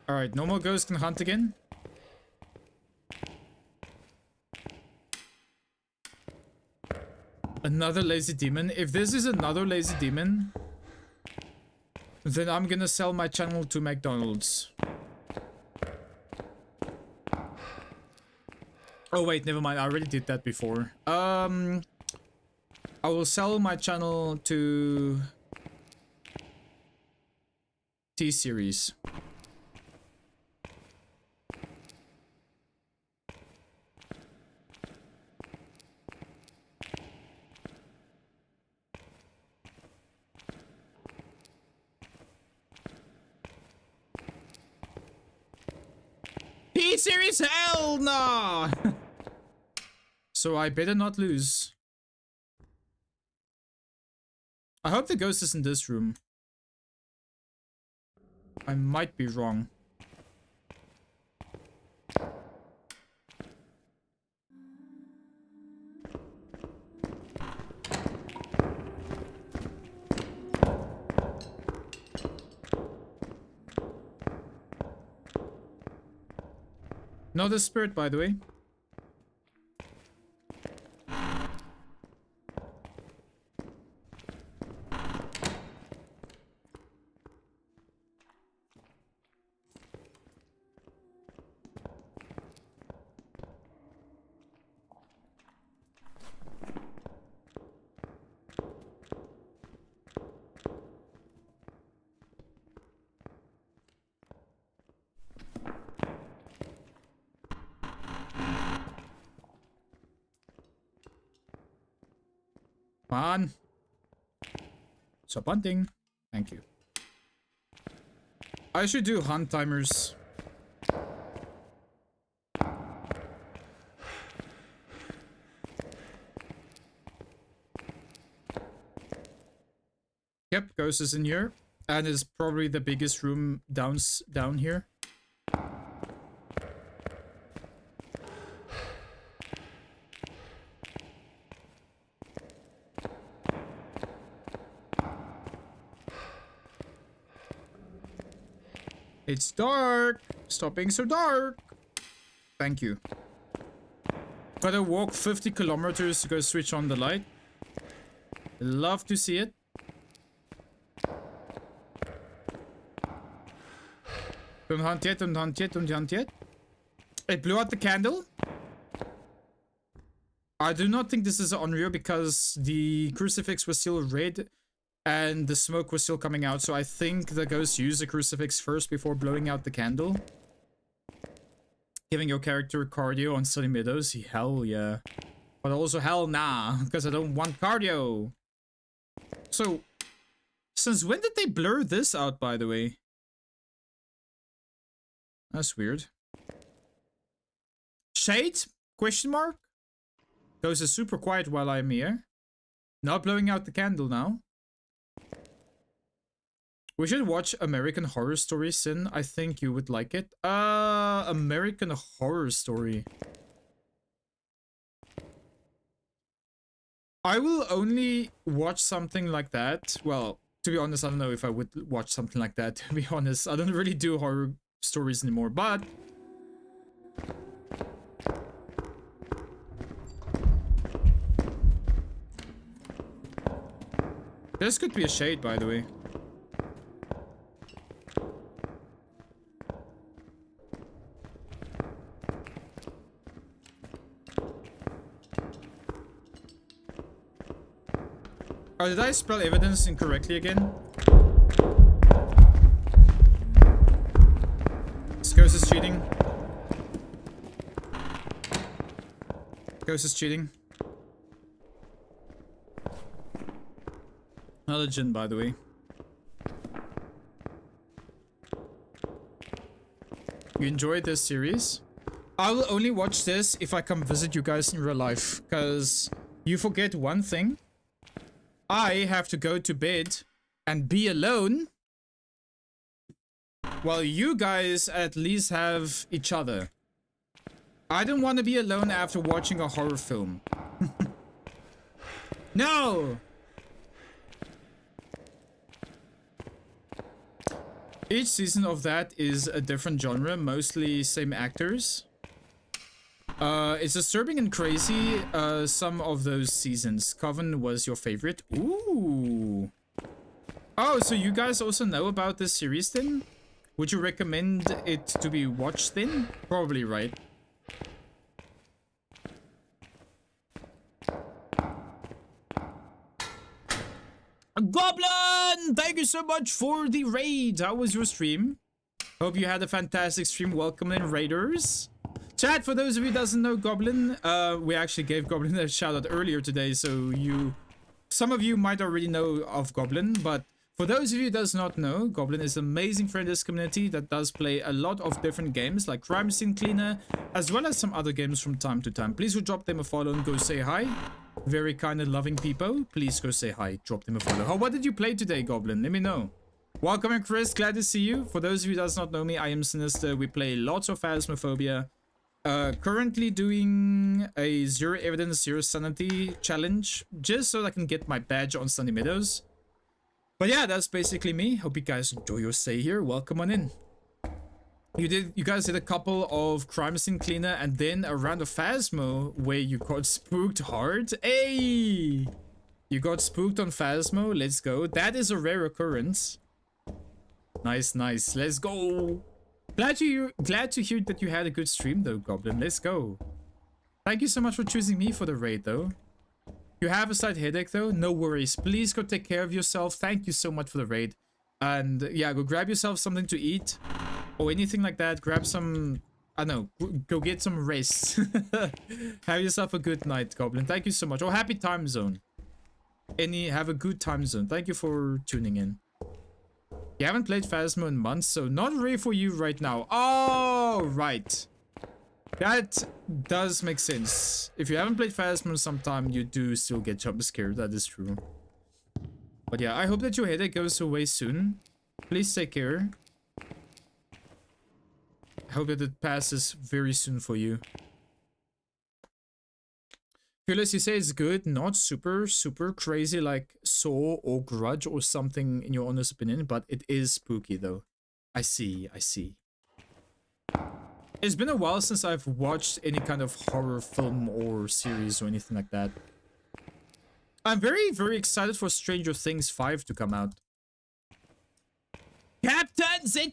Alright, no more ghost can hunt again. Another lazy demon. If this is another lazy demon, then I'm gonna sell my channel to McDonald's. Oh wait, never mind. I already did that before. I will sell my channel to T-Series. T-Series, hell no! So I better not lose. I hope the ghost is in this room. I might be wrong. Not a spirit, by the way. Come on. Stop hunting. Thank you. I should do hunt timers. Yep, ghost is in here. And it's probably the biggest room down here. It's dark. Stop being so dark. Thank you. Gotta walk 50 kilometers to go switch on the light. Love to see it. Don't hunt yet, don't hunt yet, don't hunt yet. It blew out the candle. I do not think this is unreal because the crucifix was still red and the smoke was still coming out. So I think the ghost used the crucifix first before blowing out the candle. Giving your character cardio on Sunny Meadows. Hell yeah. But also hell nah, because I don't want cardio. So, since when did they blur this out, by the way? That's weird. Shade? Question mark? Ghost is super quiet while I'm here. Not blowing out the candle now. We should watch American Horror Story, Sin. I think you would like it. American Horror Story. I will only watch something like that. Well, to be honest, I don't know if I would watch something like that, to be honest. I don't really do horror stories anymore, but... This could be a shade, by the way. Oh, did I spell evidence incorrectly again? This ghost is cheating. Ghost is cheating. Not a djinn, by the way. You enjoyed this series? I will only watch this if I come visit you guys in real life. Because you forget one thing. I have to go to bed and be alone. While you guys at least have each other. I don't want to be alone after watching a horror film. No! Each season of that is a different genre, mostly same actors. It's disturbing and crazy. Some of those seasons. Coven was your favorite. Ooh. Oh, so you guys also know about this series then? Would you recommend it to be watched then? Probably, right? Goblin! Thank you so much for the raid. How was your stream? Hope you had a fantastic stream. Welcome in, raiders. Chat, for those of you who doesn't know Goblin, we actually gave Goblin a shout out earlier today, so some of you might already know of Goblin, but for those of you who does not know, Goblin is an amazing friend in this community that does play a lot of different games like Crime Scene Cleaner, as well as some other games from time to time. Please go drop them a follow and go say hi. Very kind and loving people. Please go say hi. Drop them a follow. Oh, what did you play today, Goblin? Let me know. Welcome in, Chris. Glad to see you. For those of you who does not know me, I am Sinister. We play lots of Phasmophobia. Currently doing a 0 evidence, 0 sanity challenge, just so I can get my badge on Sunny Meadows. But yeah, that's basically me. Hope you guys enjoy your stay here. Welcome on in. You guys did a couple of Crime Scene Cleaner and then a round of Phasmo where you got spooked hard. Hey! You got spooked on Phasmo. Let's go. That is a rare occurrence. Nice, nice. Let's go. Glad to hear that you had a good stream though, Goblin. Let's go. Thank you so much for choosing me for the raid though. You have a slight headache though? No worries. Please go take care of yourself. Thank you so much for the raid. And yeah, go grab yourself something to eat or anything like that. Grab some, I don't know, go get some rest. Have yourself a good night, Goblin. Thank you so much. Oh, happy time zone. Have a good time zone. Thank you for tuning in. You haven't played Phasmo in months, so not really for you right now. Oh, right. That does make sense. If you haven't played Phasmo in some time, you do still get jump scared. That is true. But yeah, I hope that your headache goes away soon. Please take care. I hope that it passes very soon for you. Fearless, you say it's good, not super crazy like Saw or Grudge or something in your honest opinion, but it is spooky though. I see. It's been a while since I've watched any kind of horror film or series or anything like that. I'm very excited for Stranger Things 5 to come out. Captain ZA,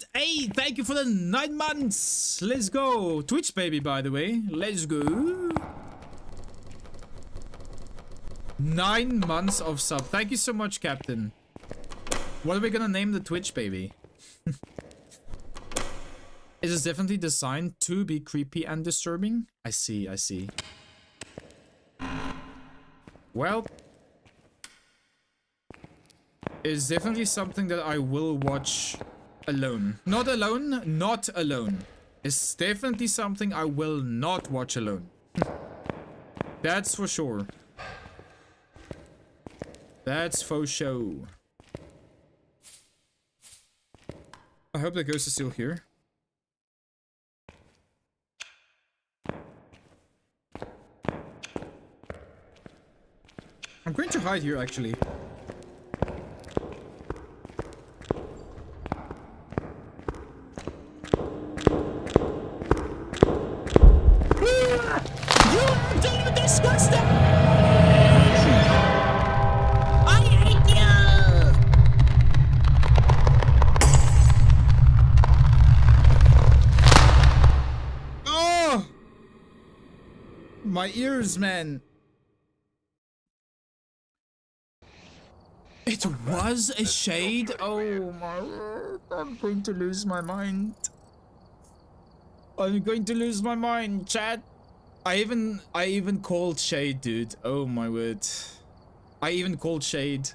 thank you for the 9 months. Let's go. Twitch baby, by the way. Let's go. 9 months of sub. Thank you so much, Captain. What are we gonna name the Twitch baby? It is definitely designed to be creepy and disturbing. I see. Well, it's definitely something that I will watch alone. Not alone. It's definitely something I will not watch alone. That's for sure. That's for show. I hope that ghost is still here. I'm going to hide here actually. You don't disgusting! I hate you! Oh! My ears, man. It was a shade? Oh my word. I'm going to lose my mind. I'm going to lose my mind, chat. I even called shade, dude. Oh my word. I even called shade.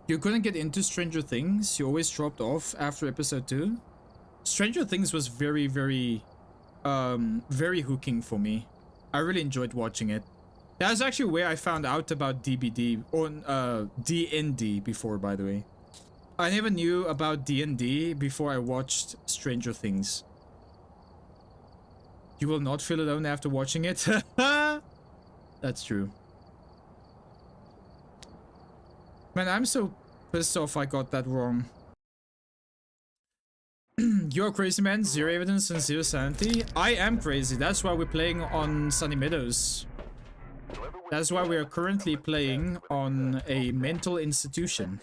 You couldn't get into Stranger Things? You always dropped off after episode 2? Stranger Things was very hooking for me. I really enjoyed watching it. That's actually where I found out about DBD or DND before, by the way. I never knew about D&D before I watched Stranger Things. You will not feel alone after watching it? That's true. Man, I'm so pissed off I got that wrong. You're crazy, man. Zero evidence and zero sanity. I am crazy. That's why we're playing on Sunny Meadows. That's why we are currently playing on a mental institution.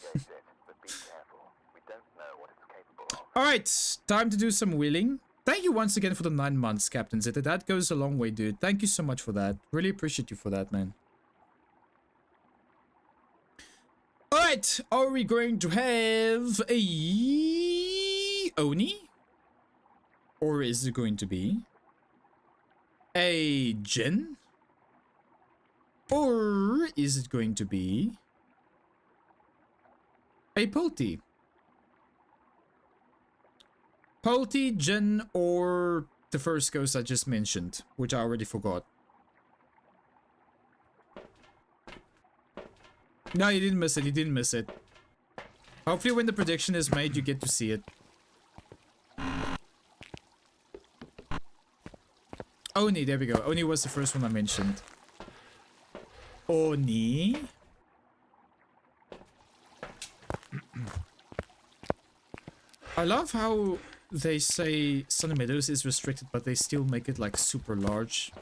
Alright, time to do some wheeling. Thank you once again for the 9 months, Captain Zeta. That goes a long way, dude. Thank you so much for that. Really appreciate you for that, man. Alright, are we going to have a Oni? Or is it going to be a Jin? Or is it going to be a Polti? Polti, Jin, or the first ghost I just mentioned, which I already forgot. No, you didn't miss it. You didn't miss it. Hopefully when the prediction is made, you get to see it. Oni, there we go. Oni was the first one I mentioned. Oni. I love how they say Sunny Meadows is restricted, but they still make it like super large.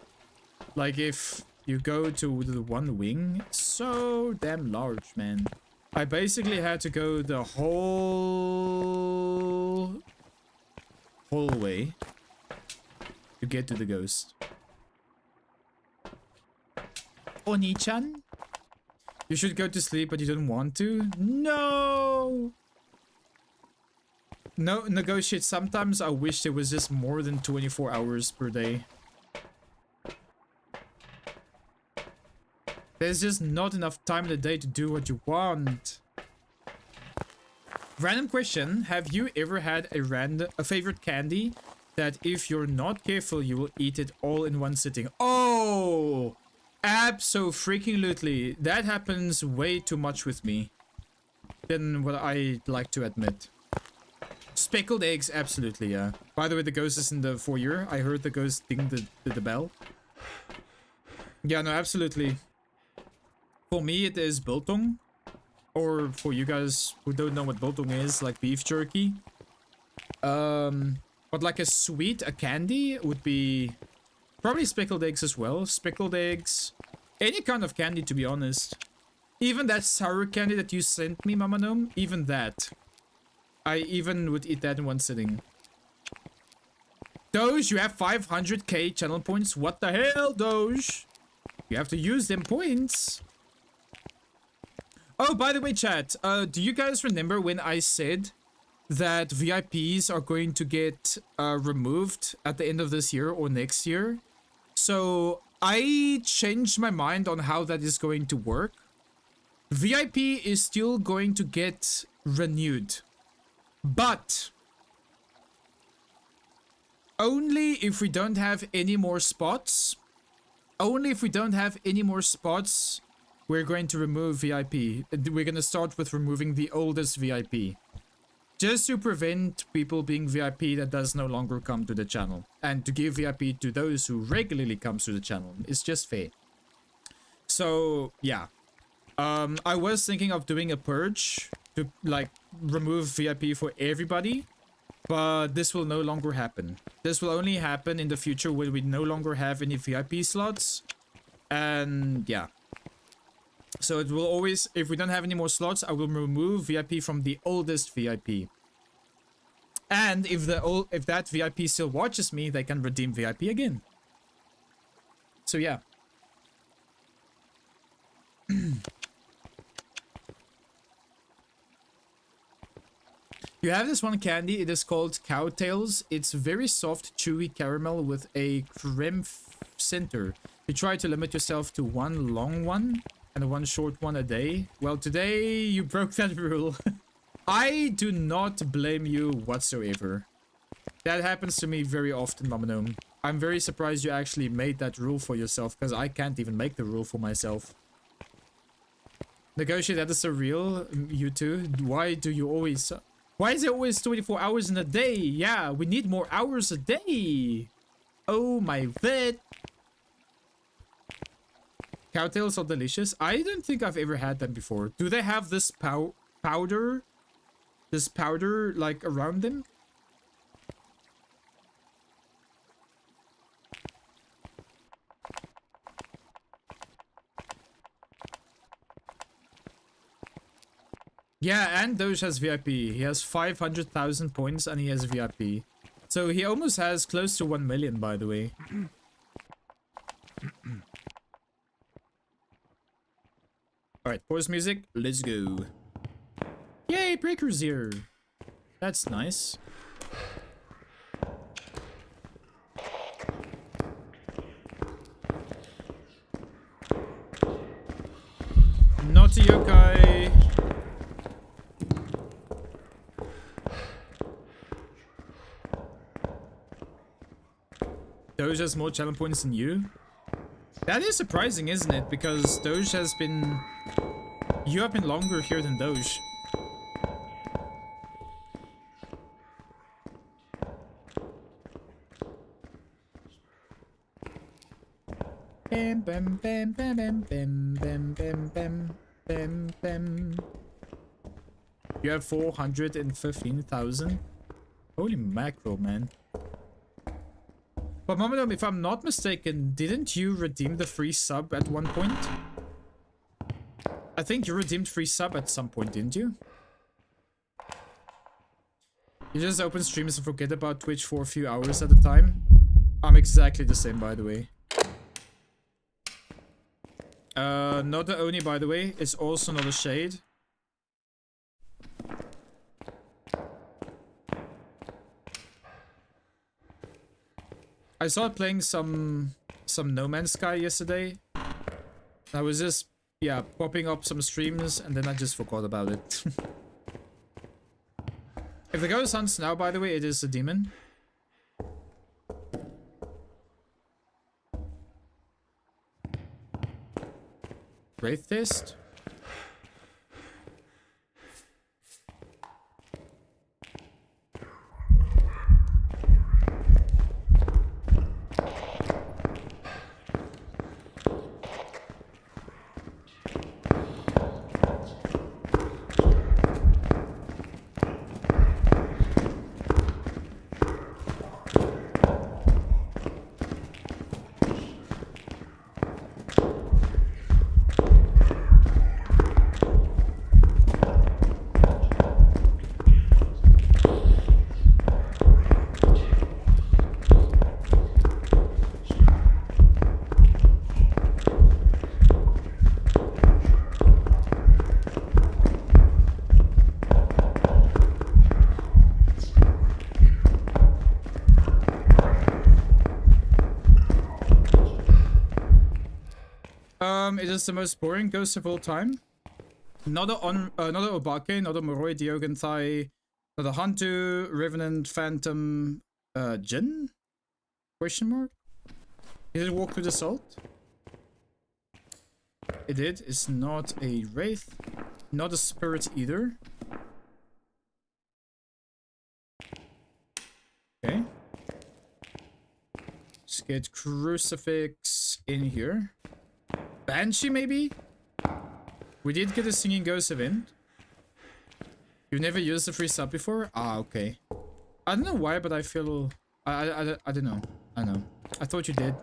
Like if you go to the one wing, so damn large, man. I basically had to go the whole way to get to the ghost. Oni-chan? You should go to sleep, but you don't want to? No! No, negotiate. Sometimes I wish there was just more than 24 hours per day. There's just not enough time in the day to do what you want. Random question. Have you ever had a favorite candy that if you're not careful, you will eat it all in one sitting? Oh! Abso-freaking-lutely. That happens way too much with me than what I like to admit. Speckled eggs, absolutely, yeah. By the way, the ghost is in the foyer. I heard the ghost ding the bell. Yeah, no, absolutely. For me, it is biltong. Or for you guys who don't know what biltong is, like beef jerky. But like a candy would be probably speckled eggs as well. Speckled eggs. Any kind of candy, to be honest. Even that sour candy that you sent me, Mama Gnome. Even that. I even would eat that in one sitting. Doge, you have 500k channel points. What the hell, Doge? You have to use them points. Oh, by the way, chat. Do you guys remember when I said that VIPs are going to get removed at the end of this year or next year? So I changed my mind on how that is going to work. VIP is still going to get renewed. But only if we don't have any more spots. Only if we don't have any more spots, we're going to remove VIP. We're going to start with removing the oldest VIP. Just to prevent people being VIP that does no longer come to the channel. And to give VIP to those who regularly comes to the channel. It's just fair. So, yeah. I was thinking of doing a purge to, like, remove VIP for everybody. But this will no longer happen. This will only happen in the future when we no longer have any VIP slots. And, yeah. So it will always, if we don't have any more slots, I will remove VIP from the oldest VIP. And if that VIP still watches me, they can redeem VIP again. So yeah. You have this one candy, it is called Cowtails. It's very soft, chewy caramel with a creme center. You try to limit yourself to one long one and one short one a day. Well, today you broke that rule. I do not blame you whatsoever. That happens to me very often, Mama Gnome. I'm very surprised you actually made that rule for yourself, because I can't even make the rule for myself. Negotiate, that is so real, you two. Why do you always... Why is it always 24 hours in a day? Yeah, we need more hours a day. Oh my vet. Cowtails are delicious. I don't think I've ever had them before. Do they have this powder? This powder, like, around them? Yeah, and Doge has VIP. He has 500,000 points and he has VIP. So he almost has close to 1 million, by the way. Alright, pause music. Let's go. Yay, Breaker's here. That's nice. Naughty yokai. Doge has more challenge points than you. That is surprising, isn't it? Because Doge has been... You have been longer here than Doge. Bam bam bam bam bam bam bam bam bam bam bam. You have 415,000. Holy mackerel, man. But Mamadom, if I'm not mistaken, didn't you redeem the free sub at one point? I think you redeemed free sub at some point, didn't you? You just open streams and forget about Twitch for a few hours at a time. I'm exactly the same, by the way. Not the Oni, by the way. It's also not a shade. I started playing some No Man's Sky yesterday. I was just, yeah, popping up some streams and then I just forgot about it. If the ghost hunts now, by the way, it is a demon. Wraith test. It is the most boring ghost of all time. Not a Obake, not a Moroi, Diogenthai, not a Hantu, Revenant, Phantom, Jin? Question mark? Did it walk through the salt? It did. It's not a Wraith, not a Spirit either. Okay. Let's get Crucifix in here. Banshee, maybe? We did get a Singing Ghost event. You never used the free sub before? Ah, okay. I don't know why, but I feel... I don't know. I know. I thought you did.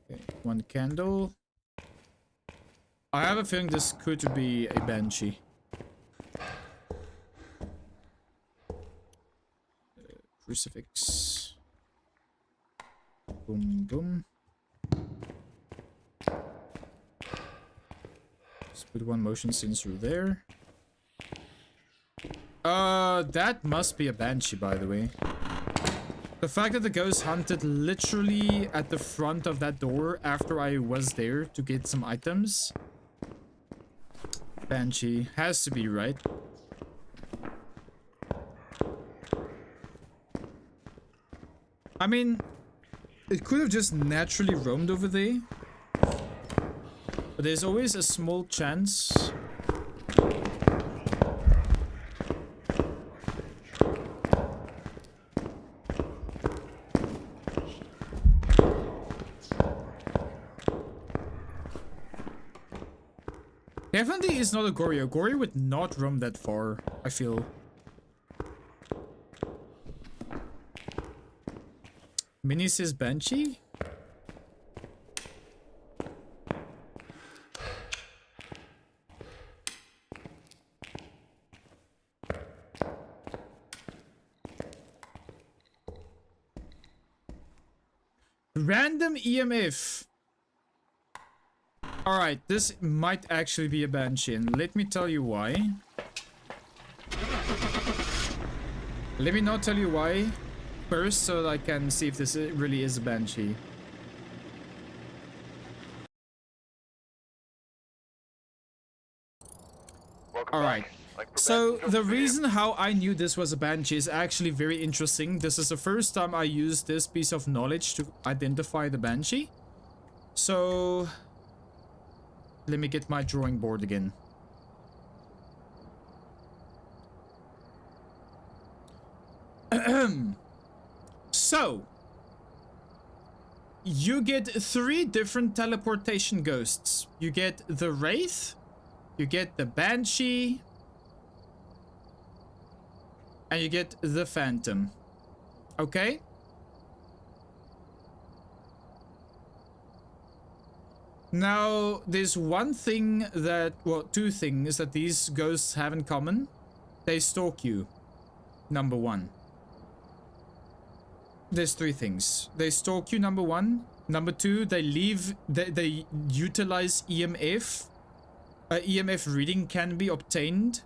Okay, one candle. I have a feeling this could be a Banshee. Crucifix. Boom, boom. Let's put one motion sensor there. That must be a Banshee, by the way. The fact that the ghost hunted literally at the front of that door after I was there to get some items. Banshee has to be right. I mean... It could have just naturally roamed over there. But there's always a small chance. Definitely is not a Goryo. Goryo would not roam that far, I feel. Mini says Banshee? Random EMF. Alright, this might actually be a banshee, and let me tell you why. Let me not tell you why first, so that I can see if this really is a banshee. Alright, so the reason how I knew this was a banshee is actually very interesting. This is the first time I used this piece of knowledge to identify the banshee. So let me get my drawing board again. So you get 3 different teleportation ghosts. You get the Wraith, you get the Banshee, and you get the Phantom. Okay? Now, there's one thing that, well, 2 things that these ghosts have in common. They stalk you. Number 1. There's 3 things. They stalk you, number 1. Number 2, they utilize EMF. EMF reading can be obtained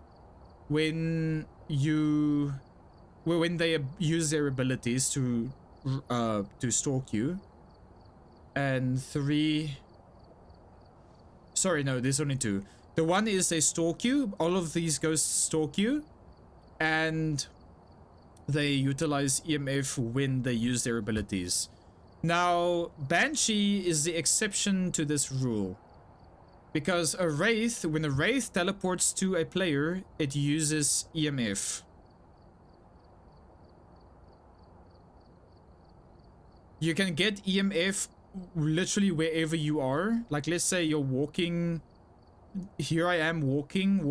when they use their abilities to stalk you. And 3, sorry, no, there's only 2. The one is they stalk you. All of these ghosts stalk you, and they utilize EMF when they use their abilities. Now, Banshee is the exception to this rule, because a Wraith, when a Wraith teleports to a player, it uses EMF. You can get EMF literally wherever you are. Like, let's say you're walking. Here I am walking,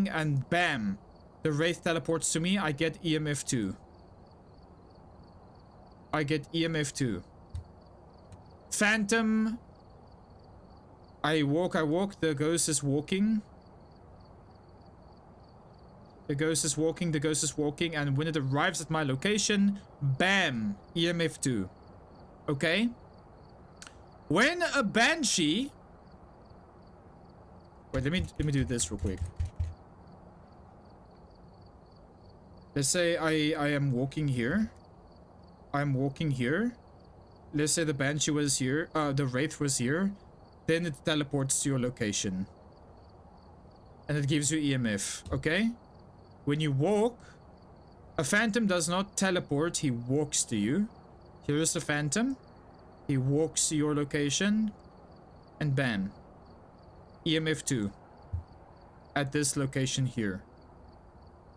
and bam! The Wraith teleports to me, I get EMF 2. I get EMF 2. Phantom. I walk, the ghost is walking. The ghost is walking, and when it arrives at my location, bam! EMF 2. Okay? When a Banshee... Wait, let me do this real quick. Let's say I am walking here. I'm walking here. Let's say the Banshee was here. The Wraith was here. Then it teleports to your location. And it gives you EMF. Okay? When you walk, a Phantom does not teleport. He walks to you. Here's the Phantom. He walks to your location. And bam. EMF 2. At this location here.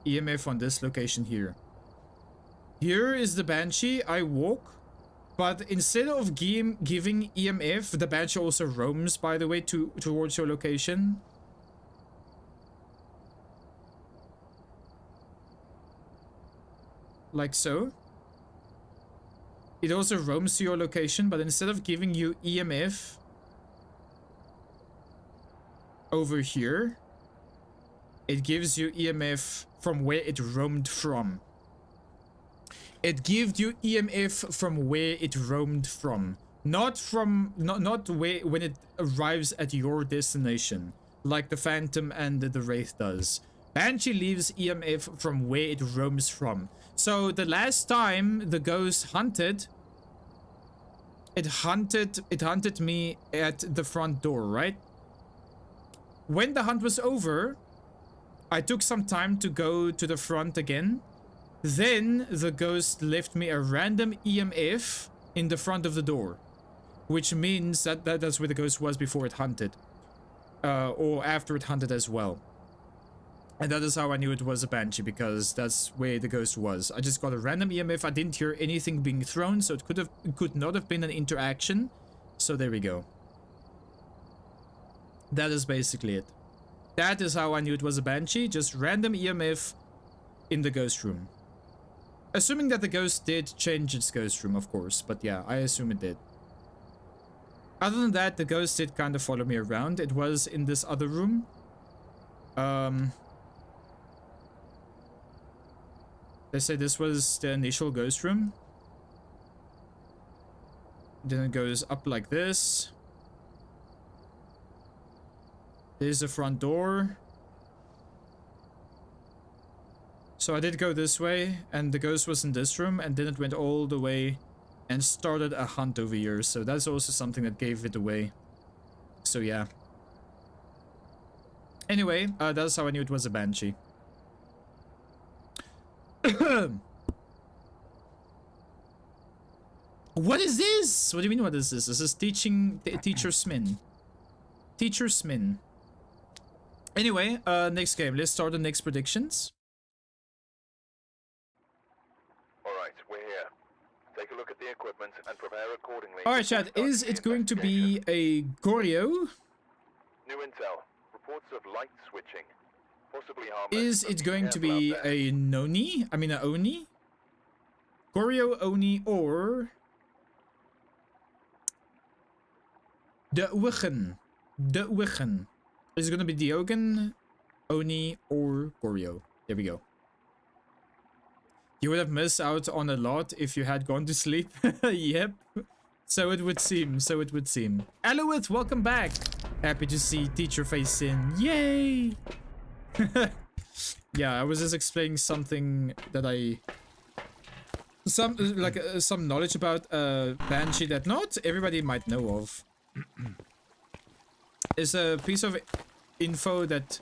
EMF on this location here. Here is the Banshee. I walk. But instead of giving EMF, the Banshee also roams, by the way, towards your location. Like so. It also roams to your location, but instead of giving you EMF over here, it gives you EMF from where it roamed from. It gives you EMF from where it roamed from. Not where when it arrives at your destination, like the Phantom and the Wraith does. Banshee leaves EMF from where it roams from. So the last time the ghost hunted, it hunted me at the front door, right? When the hunt was over, I took some time to go to the front again. Then the ghost left me a random EMF in the front of the door, which means that's where the ghost was before it hunted, or after it hunted as well. And that is how I knew it was a Banshee, because that's where the ghost was. I just got a random EMF. I didn't hear anything being thrown, so it could not have been an interaction. So there we go. That is basically it. That is how I knew it was a Banshee. Just random EMF in the ghost room. Assuming that the ghost did change its ghost room, of course. But yeah, I assume it did. Other than that, the ghost did kind of follow me around. It was in this other room. Let's say this was the initial ghost room. Then it goes up like this. There's the front door. So I did go this way, and the ghost was in this room, and then it went all the way and started a hunt over here. So that's also something that gave it away. So yeah. Anyway, that's how I knew it was a banshee. What is this? What do you mean what is this? This is Teacher Smin. Teacher Smin. Anyway, next game. Let's start the next predictions. Alright, we're here. Take a look at the equipment and prepare accordingly. Alright, chat. Is it going to be a Goryo? New intel. Reports of light switching. Possibly harmless. Is it going to be a Noni? I mean a Oni? Goryo, Oni, or... De Wiggen. De Wiggen. Is it going to be Diogen, Oni, or Goryo? There we go. You would have missed out on a lot if you had gone to sleep. Yep. So it would seem. So it would seem. Eloith, welcome back. Happy to see Teacher Face in. Yay! Yeah, I was just explaining something that I... Some knowledge about Banshee that not everybody might know of. Is a piece of info that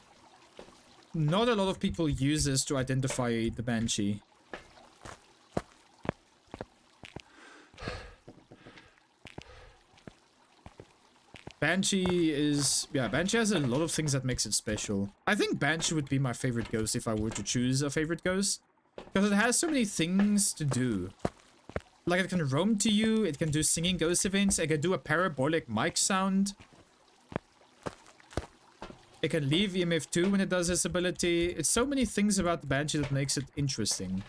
not a lot of people uses to identify the Banshee. Banshee is... Yeah, Banshee has a lot of things that makes it special. I think Banshee would be my favorite ghost if I were to choose a favorite ghost. Because it has so many things to do. Like, it can roam to you, it can do singing ghost events, it can do a parabolic mic sound. It can leave EMF 2 when it does its ability. It's so many things about the Banshee that makes it interesting.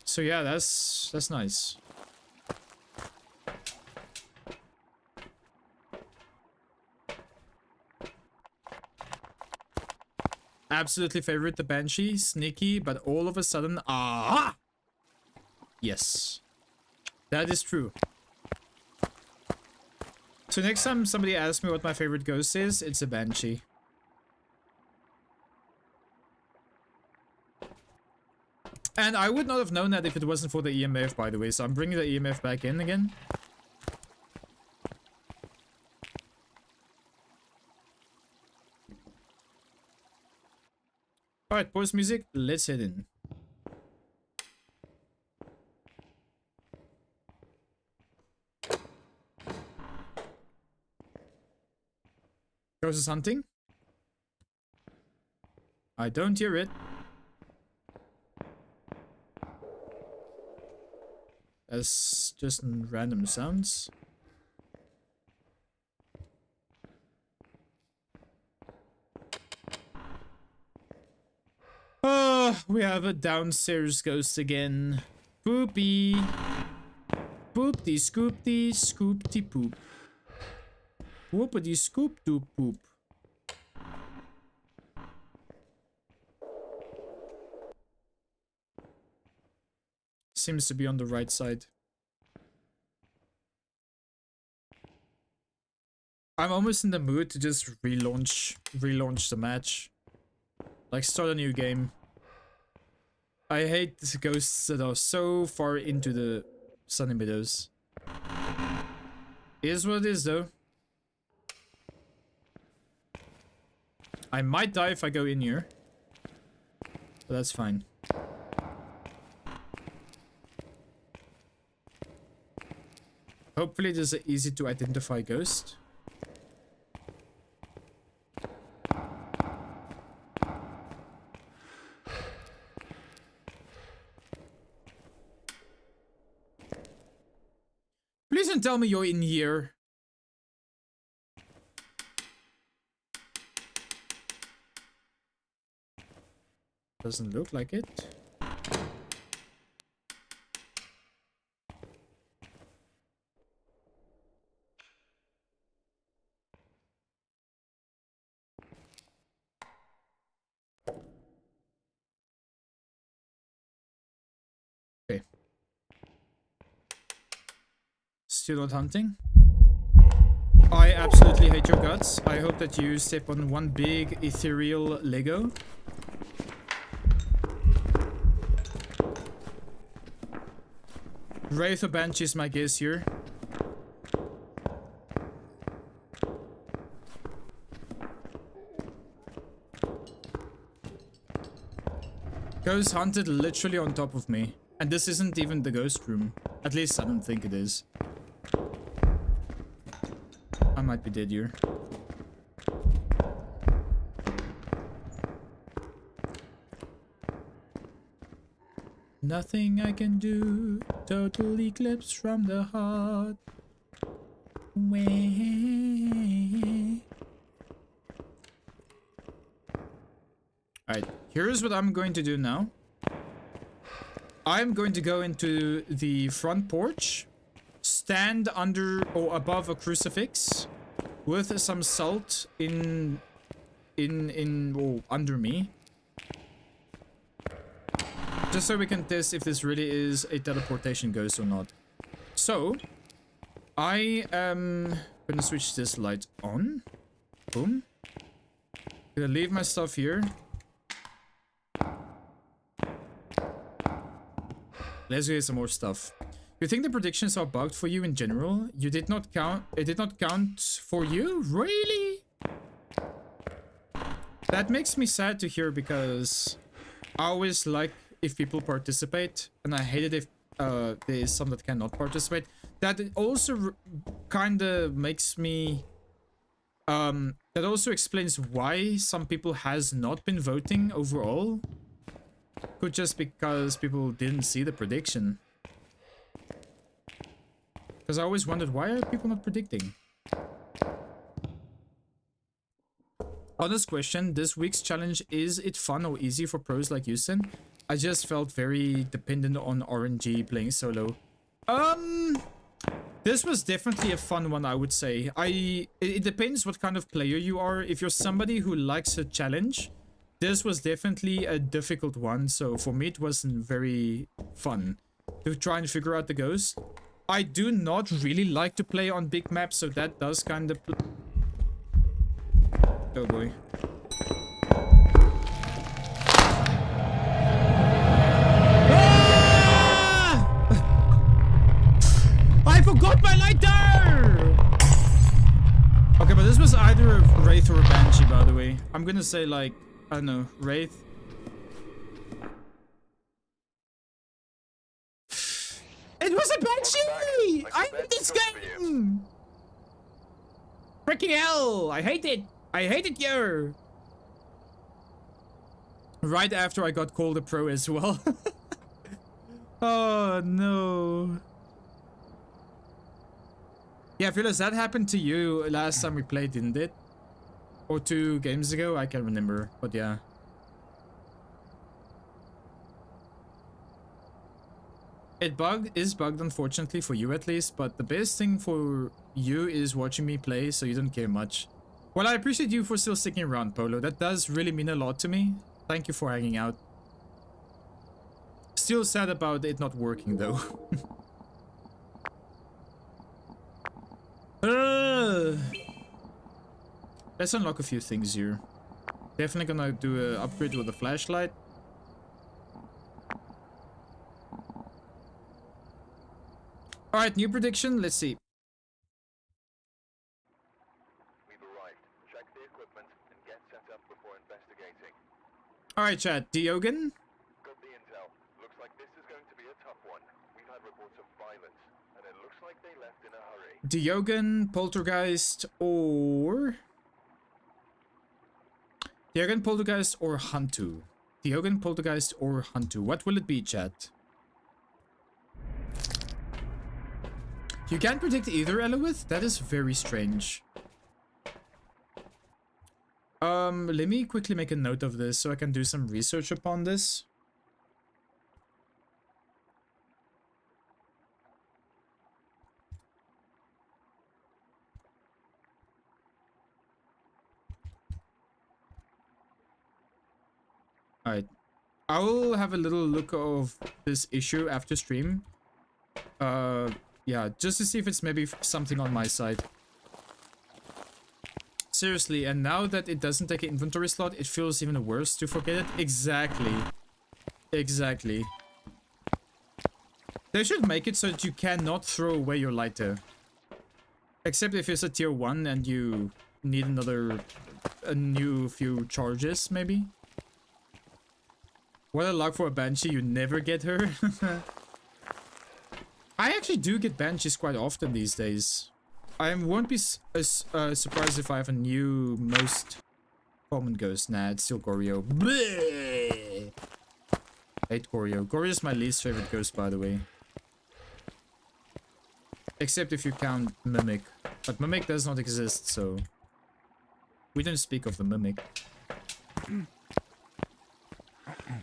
So yeah, that's nice. Absolutely favorite the Banshee, sneaky, but all of a sudden, ah! Yes. That is true. So next time somebody asks me what my favorite ghost is, it's a Banshee. And I would not have known that if it wasn't for the EMF, by the way, so I'm bringing the EMF back in again. Alright, pause music, let's head in. Ghost is hunting. I don't hear it. That's just random sounds. Oh, we have a downstairs ghost again. Poopy. Poopty scoopty scoopty poop. Whoopity scoop doop poop. Seems to be on the right side. I'm almost in the mood to just relaunch the match. Like, start a new game. I hate the ghosts that are so far into the Sunny Meadows. It is what it is, though. I might die if I go in here. But that's fine. Hopefully this is an easy to identify ghost. Please don't tell me you're in here. Doesn't look like it. Okay. Still not hunting? I absolutely hate your guts. I hope that you step on one big ethereal Lego. Wraith or Banshee is my guess here. Ghost hunted literally on top of me. And this isn't even the ghost room. At least I don't think it is. I might be dead here. Nothing I can do. Total eclipse from the heart. Alright, here's what I'm going to do now. I'm going to go into the front porch, stand under or above a crucifix with some salt under me. Just so we can test if this really is a teleportation ghost or not. So, I am gonna switch this light on. Boom. Gonna leave my stuff here. Let's get some more stuff. You think the predictions are bugged for you in general? You did not count. It did not count for you? Really? That makes me sad to hear because I always like if people participate, and I hate it if there is some that cannot participate. That also kind of makes me that also explains why some people has not been voting overall. Could just because people didn't see the prediction. Because I always wondered, why are people not predicting? Honest question, this week's challenge, is it fun or easy for pros like Houston? I just felt very dependent on RNG playing solo. This was definitely a fun one, I would say. It depends what kind of player you are. If you're somebody who likes a challenge, this was definitely a difficult one. So for me, it wasn't very fun to try and figure out the ghost. I do not really like to play on big maps, so that does kind of... Oh boy. I forgot my lighter! Okay, but this was either a Wraith or a Banshee, by the way. I'm gonna say, like, I don't know, Wraith. It was a Banshee! I hate this game! Freaking hell! I hate it! I hate it here! Right after I got called a pro as well. Oh, no. Yeah, Phyllis, that happened to you last time we played, didn't it? Or 2 games ago? I can't remember, but yeah. It is bugged, unfortunately, for you at least, but the best thing for you is watching me play, so you don't care much. Well, I appreciate you for still sticking around, Polo. That does really mean a lot to me. Thank you for hanging out. Still sad about it not working, though. Let's unlock a few things here. Definitely gonna do an upgrade with a flashlight. Alright, new prediction. Let's see. We've arrived. Check the equipment and get set up before investigating. Alright, chat. Diogen? Got the intel. Looks like this is going to be a tough one. We've had reports of violence, and it looks like they left in a hurry. Diogen, Poltergeist, or... Diogen, Poltergeist, or Huntu? Diogen, Poltergeist, or Huntu? What will it be, chat? You can't predict either, Eloith? That is very strange. Let me quickly make a note of this so I can do some research upon this. Alright. I will have a little look of this issue after stream. Yeah, just to see if it's maybe something on my side. Seriously, and now that it doesn't take an inventory slot, it feels even worse to forget it. Exactly. Exactly. They should make it so that you cannot throw away your lighter. Except if it's a tier 1 and you need a new few charges, maybe. What a luck for a Banshee, you never get her. I actually do get Banshees quite often these days. I won't be surprised if I have a new most common ghost. Nah, it's still Goryo. Bleh! Hate Goryo. Goryo is my least favorite ghost, by the way. Except if you count Mimic. But Mimic does not exist, so... we don't speak of the Mimic.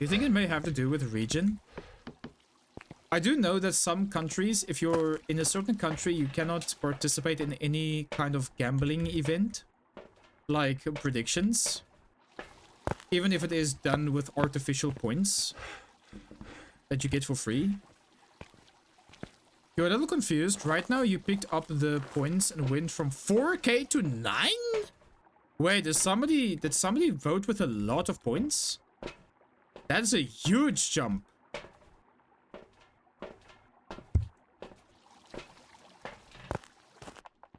You think it may have to do with region? I do know that some countries, if you're in a certain country, you cannot participate in any kind of gambling event. Like predictions. Even if it is done with artificial points. That you get for free. You're a little confused. Right now you picked up the points and went from 4k to 9? Wait, did somebody vote with a lot of points? That's a huge jump.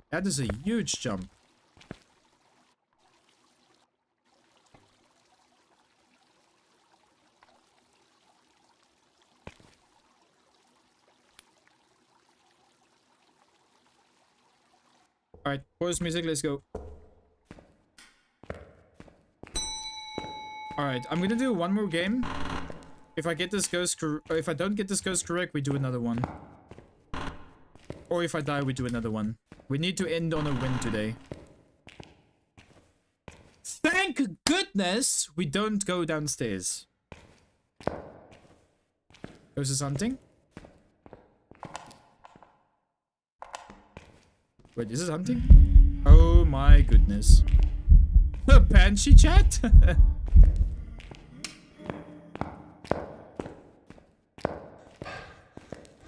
That is a huge jump. Alright, pause music, let's go. Alright, I'm gonna do one more game. If I get this ghost if I don't get this ghost correct, we do another one. Or if I die, we do another one. We need to end on a win today. Thank goodness we don't go downstairs. Ghost is hunting. Wait, is it hunting? Oh my goodness. A Banshee chat?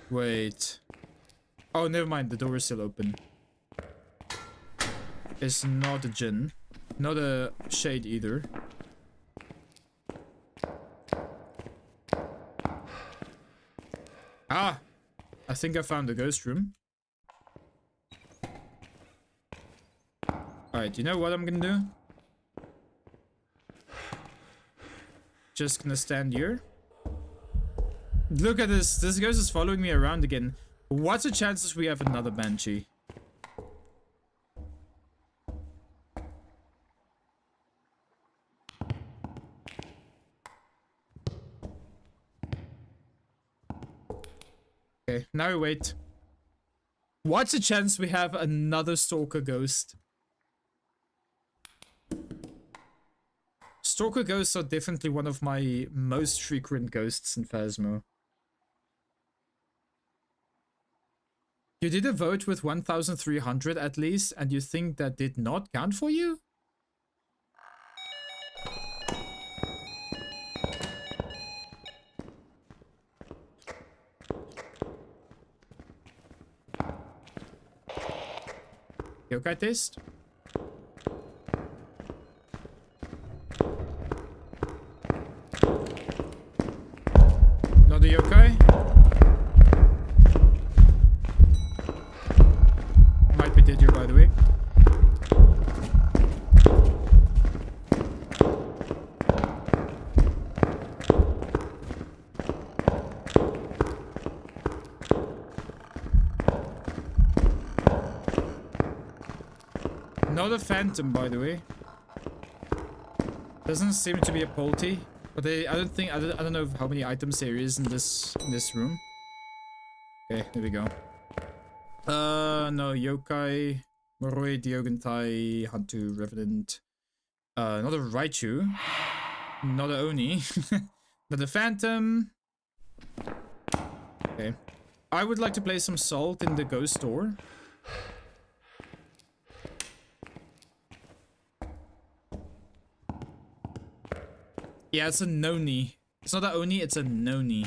Wait. Oh, never mind. The door is still open. It's not a Jinn. Not a Shade either. Ah! I think I found the ghost room. Alright, you know what I'm gonna do? Just gonna stand here. Look at this. This ghost is following me around again. What's the chances we have another Banshee? Okay, now we wait. What's the chance we have another Stalker ghost? Stalker ghosts are definitely one of my most frequent ghosts in Phasmo. You did a vote with 1,300 at least, and you think that did not count for you? Yokai test? Not a yokai? Might be dead here, by the way. Not a phantom, by the way. Doesn't seem to be a polty, but I don't know how many items there is in this room. Okay, there we go. No, yokai, Moroi, Diogentai, Hantu, Revenant. Not a Raichu. Not a Oni. Not a Phantom. Okay. I would like to place some salt in the ghost store. Yeah, it's a Noni. It's not a Oni, it's a Noni.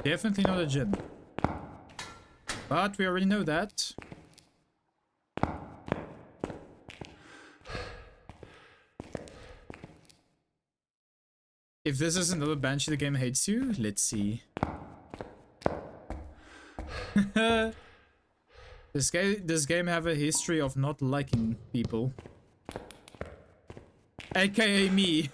Definitely not a Jin. But we already know that. If this is another Banshee, the game hates you. Let's see. This game have a history of not liking people. AKA me.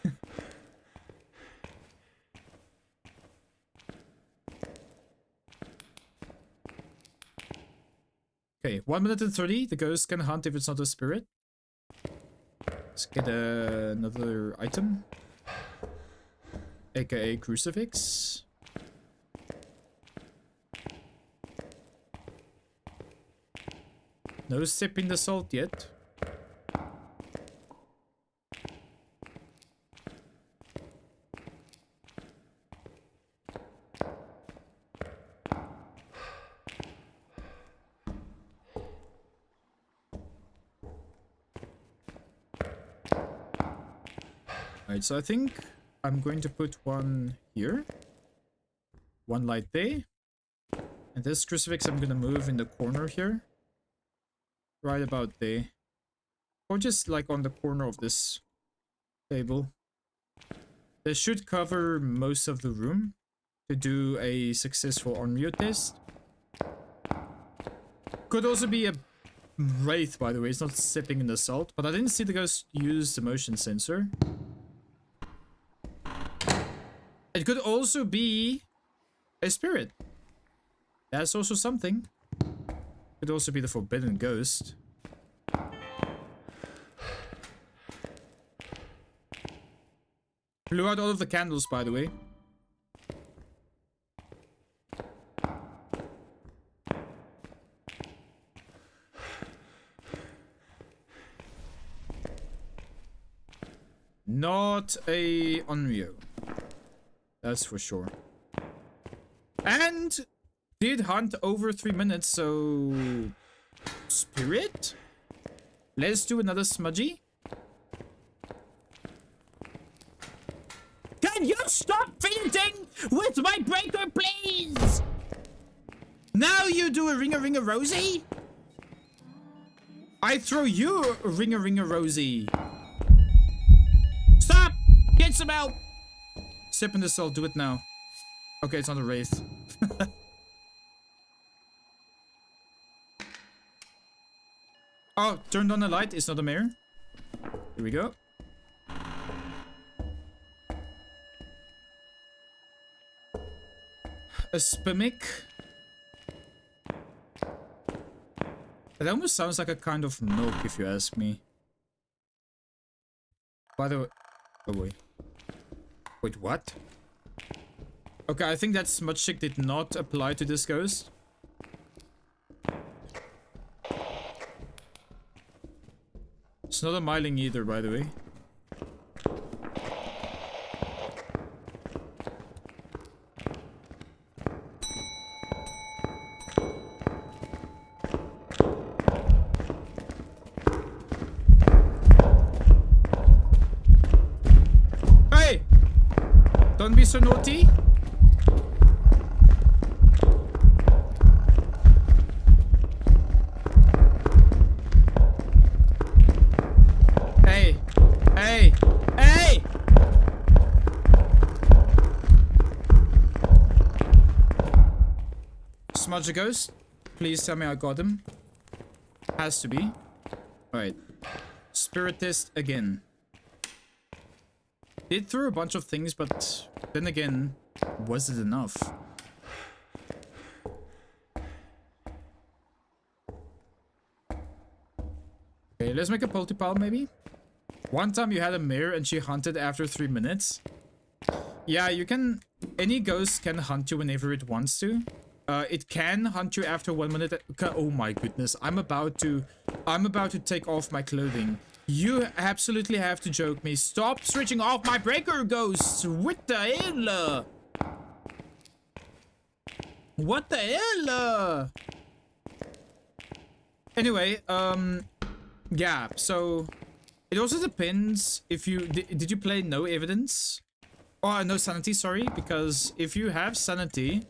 Okay, 1 minute and 30. The ghost can hunt if it's not a spirit. Let's get another item. AKA crucifix. No sipping the salt yet. Alright, so I think I'm going to put one here. One light there. And this crucifix I'm going to move in the corner here. Right about there. Or just like on the corner of this table. This should cover most of the room to do a successful Onryo test. Could also be a wraith, by the way. It's not sipping in the salt. But I didn't see the ghost use the motion sensor. It could also be a spirit. That's also something. Could also be the forbidden ghost. Blew out all of the candles, by the way. Not a Onryo. That's for sure. And did hunt over 3 minutes, so spirit? Let's do another smudgy. Can you stop fainting with my breaker, please? Now you do a ring-a-ring-a Rosie? I throw you a ring-a-ring-a Rosie. Stop! Get some help! Sip in the salt, do it now. Okay, it's not a wraith. Oh, turned on the light, it's not a mirror. Here we go. A spimic. It almost sounds like a kind of milk, if you ask me. By the way... Oh, wait. Wait, what? Okay, I think that smudge stick did not apply to this ghost. It's not a myling either, by the way. Hey! Don't be so naughty. Hey! Hey! Hey! Smudge a ghost. Please tell me I got him. Has to be. Alright. Spirit test again. Did through a bunch of things, but then again, was it enough? Okay, let's make a multi-pile maybe. One time you had a mirror and she hunted after 3 minutes. Yeah, you can... Any ghost can hunt you whenever it wants to. It can hunt you after 1 minute. Oh my goodness, I'm about to take off my clothing. You absolutely have to joke me. Stop switching off my breaker ghosts. What the hell? What the hell? Anyway, yeah, so It also depends if you... Did you play no evidence? Oh, no sanity, sorry. Because if you have sanity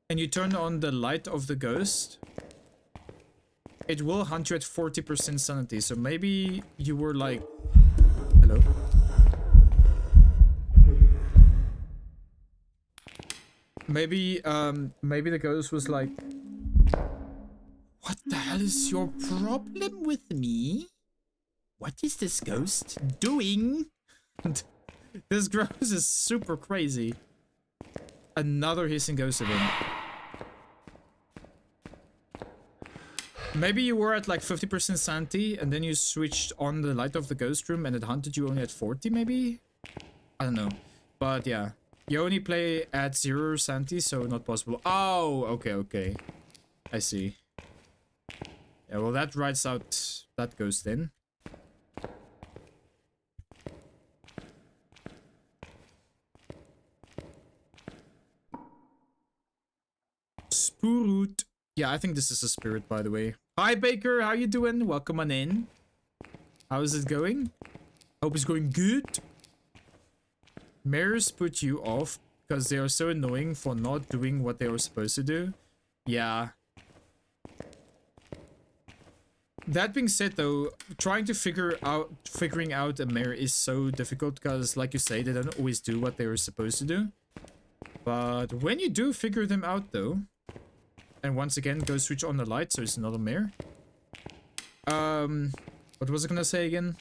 and you turn on the light of the ghost, it will hunt you at 40% sanity. So maybe you were like... Hello? Maybe, maybe the ghost was like... What the hell is your problem with me? What is this ghost doing? This ghost is super crazy. Another hissing ghost event. Maybe you were at like 50% sanity and then you switched on the light of the ghost room and it hunted you only at 40 maybe? I don't know. But yeah. You only play at 0 sanity, so not possible. Oh, okay. I see. Yeah, well that writes out that ghost then. Spirit. Yeah, I think this is a spirit, by the way. Hi, Baker. How you doing? Welcome on in. How's it going? Hope it's going good. Mirrors put you off because they are so annoying for not doing what they were supposed to do. Yeah. That being said, though, trying to figuring out a mirror is so difficult because, like you say, they don't always do what they were supposed to do. But when you do figure them out, though, and once again, go switch on the light, so it's not a mirror. What was I gonna say again?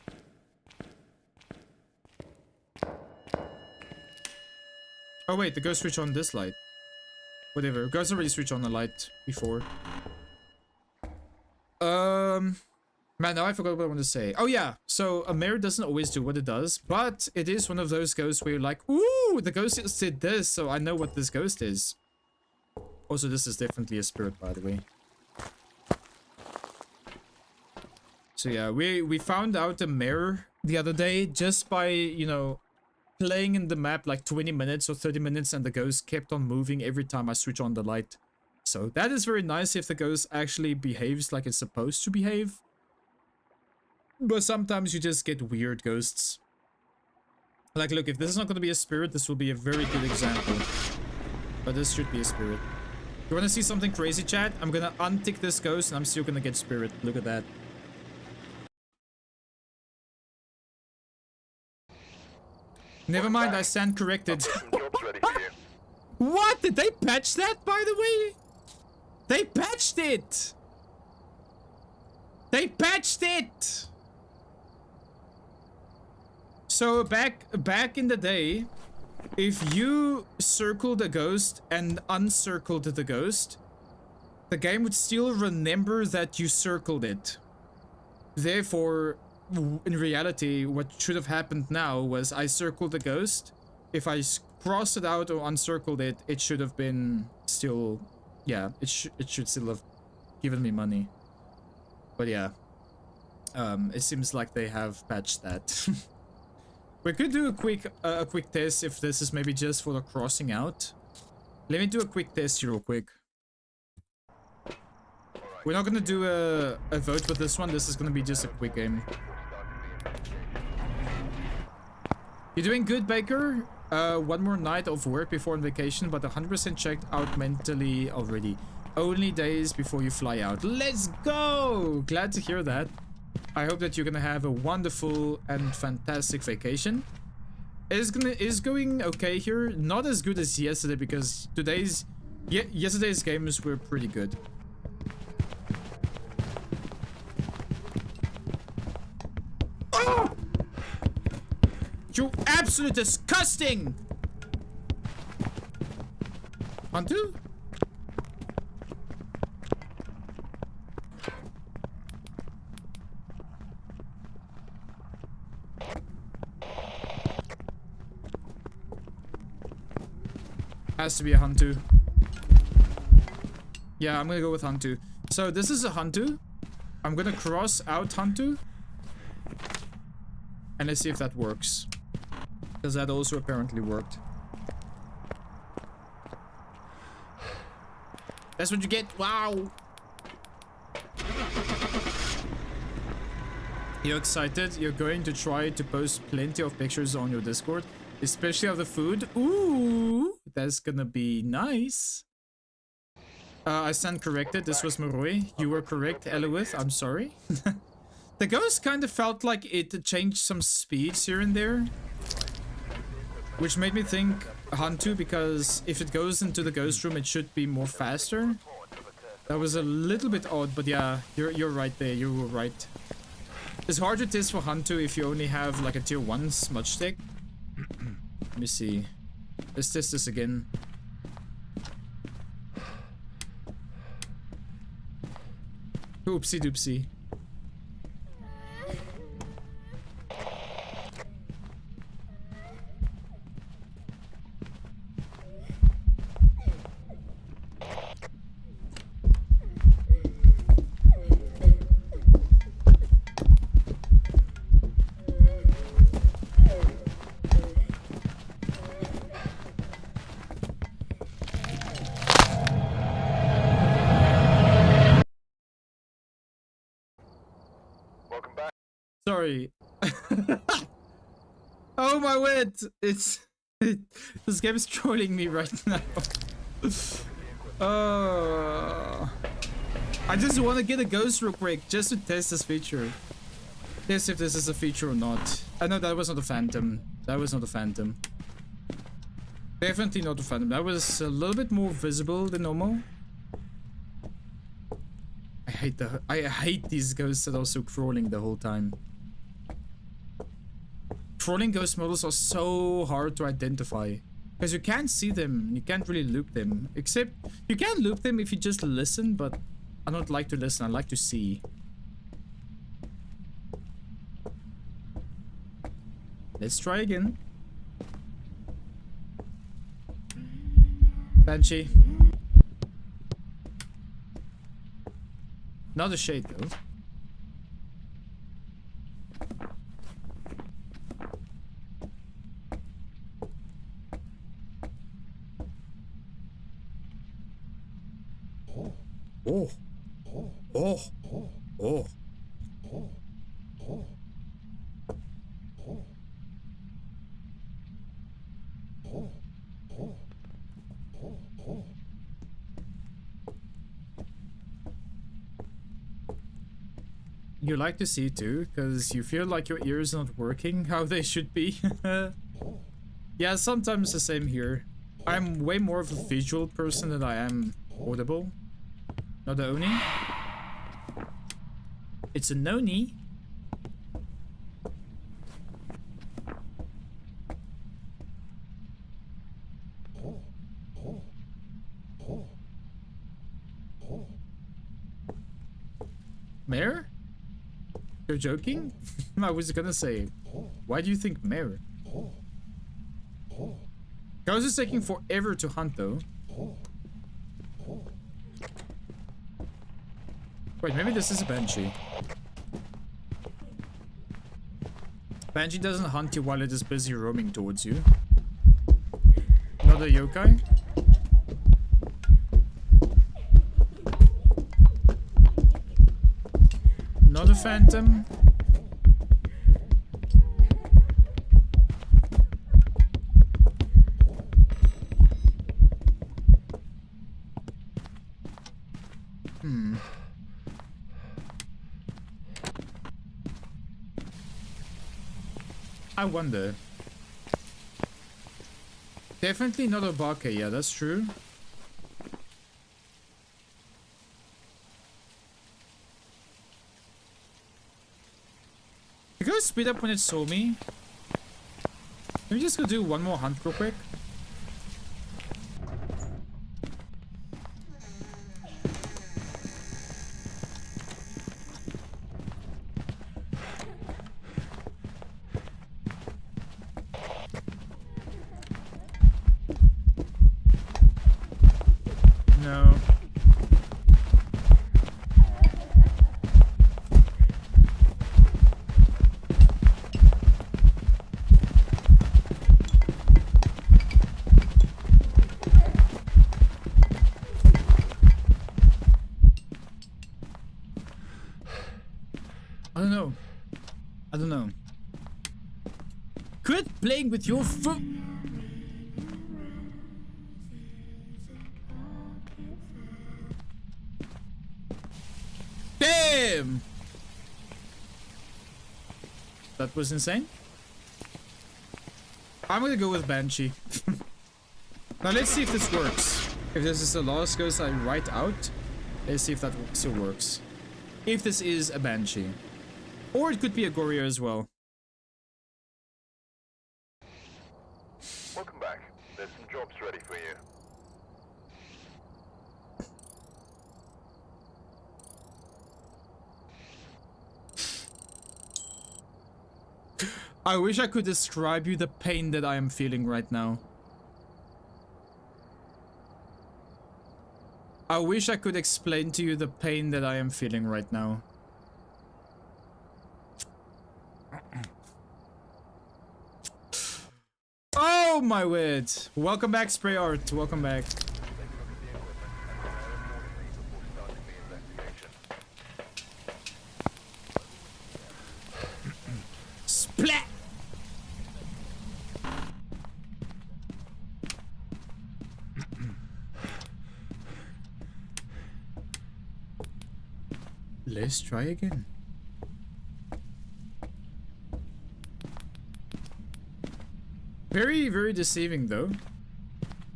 Oh wait, the ghost switch on this light. Whatever, ghost already switched on the light before. Man, now I forgot what I wanted to say. Oh yeah, so a mirror doesn't always do what it does, but it is one of those ghosts where you're like, ooh, the ghost did this, so I know what this ghost is. Also, this is definitely a spirit, by the way. So yeah, we found out a mirror the other day just by, you know, playing in the map like 20 minutes or 30 minutes and the ghost kept on moving every time I switch on the light. So that is very nice if the ghost actually behaves like it's supposed to behave. But sometimes you just get weird ghosts. Like, look, if this is not going to be a spirit, this will be a very good example. But this should be a spirit. You want to see something crazy, chat? I'm going to untick this ghost and I'm still going to get spirit. Look at that. Never mind, I stand corrected. What? Did they patch that, by the way? They patched it! They patched it! So back in the day, if you circled a ghost and uncircled the ghost, the game would still remember that you circled it. Therefore, in reality, what should have happened now was I circled the ghost. If I crossed it out or uncircled it, it should have been still... Yeah, it should still have given me money. But yeah. It seems like they have patched that. We could do a quick test if this is maybe just for the crossing out. Let me do a quick test here real quick. We're not gonna do a vote with this one. This is gonna be just a quick game. You're doing good, Baker. One more night of work before on vacation, but 100% checked out mentally already. Only days before you fly out. Let's go! Glad to hear that. I hope that you're gonna have a wonderful and fantastic vacation. Is going okay here. Not as good as yesterday because yesterday's games were pretty good. Oh! You absolute disgusting! Hunter? Has to be a Hunter. Yeah, I'm gonna go with Hunter. So this is a Hunter. I'm gonna cross out Hunter. And let's see if that works. Because that also apparently worked. That's what you get. Wow. You're excited? You're going to try to post plenty of pictures on your Discord, especially of the food. Ooh, that's gonna be nice. I stand corrected. This was Moroi. You were correct, Eloith. I'm sorry. The ghost kind of felt like it changed some speeds here and there, which made me think Hantu, because if it goes into the ghost room, it should be more faster. That was a little bit odd, but yeah, you're right there. You were right. It's hard to test for Hantu if you only have like a tier 1 smudge stick. Let me see. Let's test this again. Oopsie doopsie. Welcome back. Sorry. Oh my word! This game is trolling me right now. I just want to get a ghost real quick just to test this feature. Test if this is a feature or not. I know that was not a phantom. That was not a phantom. Definitely not a phantom. That was a little bit more visible than normal. I hate these ghosts that are also crawling the whole time. Crawling ghost models are so hard to identify because you can't see them, you can't really loop them, except you can loop them if you just listen, but I don't like to listen, I like to see. Let's try again. Banshee. Not a shade though. Oh. Oh. Oh. You like to see too, because you feel like your ears are not working how they should be. Yeah, sometimes the same here. I'm way more of a visual person than I am audible. Not a Oni. It's a Noni. Mare? You're joking? I was gonna say, why do you think Mare? Ghost is taking forever to hunt though. Wait, maybe this is a Banshee. Banshee doesn't hunt you while it is busy roaming towards you. Not a yokai? Not a phantom? I wonder. Definitely not a Baka, yeah, that's true. You go speed up when it saw me. Let me just go do one more hunt real quick. No. I don't know. playing with your foot. Damn! That was insane. I'm gonna go with Banshee. Now let's see if this works. If this is the last ghost I write out, let's see if that still works. If this is a Banshee. Or it could be a Goria as well. Welcome back. There's some jobs ready for you. I wish I could describe you the pain that I am feeling right now. I wish I could explain to you the pain that I am feeling right now. Oh my word! Welcome back, Spray Art. Welcome back. Splat! Let's try again. Very, very deceiving though.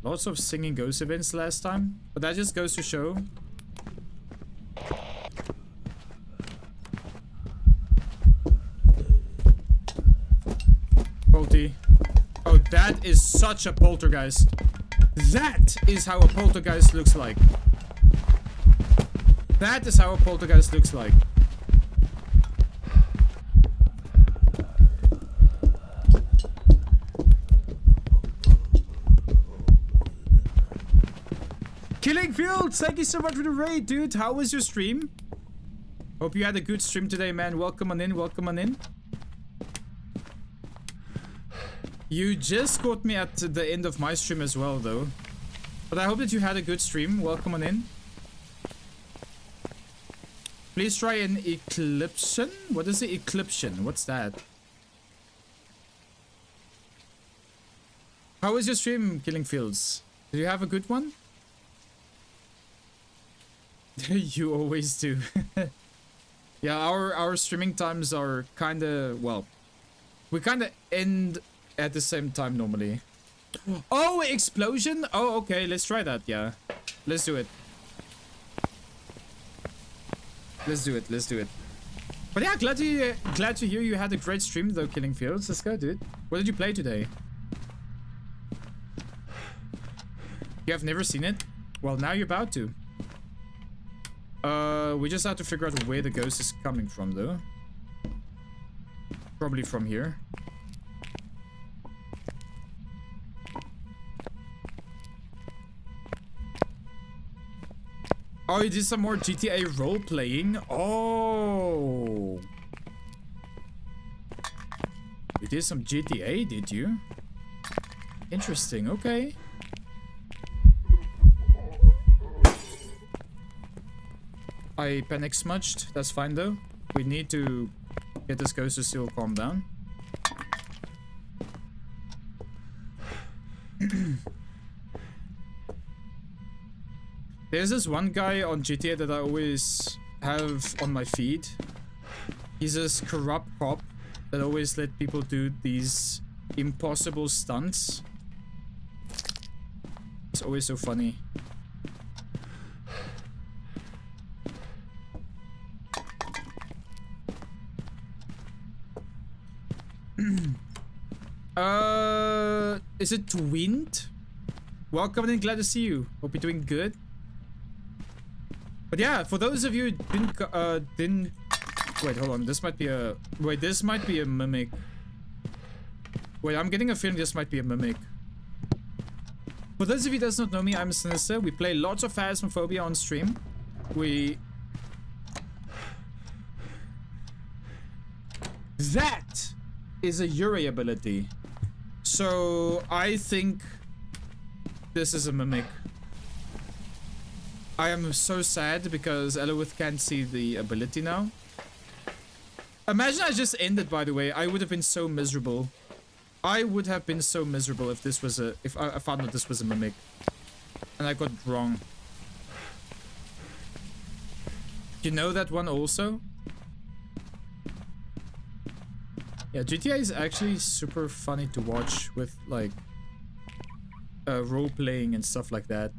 Lots of singing ghost events last time, but that just goes to show. Polty. Oh, that is such a poltergeist. That is how a poltergeist looks like. That is how a poltergeist looks like. Killing Fields, thank you so much for the raid, dude. How was your stream? Hope you had a good stream today, man. Welcome on in, welcome on in. You just caught me at the end of my stream as well, though. But I hope that you had a good stream. Welcome on in. Please try an Eclipsion? What is the Eclipsion? What's that? How was your stream, Killing Fields? Did you have a good one? You always do. Yeah, our streaming times are kinda, well, we kinda end at the same time normally. Oh, explosion? Oh, okay, let's try that, yeah. Let's do it. Let's do it, let's do it. But yeah, glad to hear you had a great stream though, Killing Fields. Let's go, dude. What did you play today? You have never seen it? Well, now you're about to. We just have to figure out where the ghost is coming from, though. Probably from here. Oh, you did some more GTA role-playing? Oh! You did some GTA, did you? Interesting, okay. I panic smudged. That's fine though. We need to get this ghost to still calm down. There's this one guy on GTA that I always have on my feed. He's this corrupt cop that always let people do these impossible stunts. It's always so funny. Is it Wind? Welcome and glad to see you. Hope you're doing good. But yeah, for those of you who didn't wait, hold on. This might be a this might be a mimic. Wait, I'm getting a feeling this might be a mimic. For those of you who does not know me, I'm Sinister. We play lots of Phasmophobia on stream. That is a Yuri ability. So I think this is a mimic. I am so sad because Eloith can't see the ability now. Imagine I just ended, by the way. I would have been so miserable. I would have been so miserable if this was if I found out this was a mimic. And I got it wrong. You know that one also? Yeah, GTA is actually super funny to watch with like role-playing and stuff like that.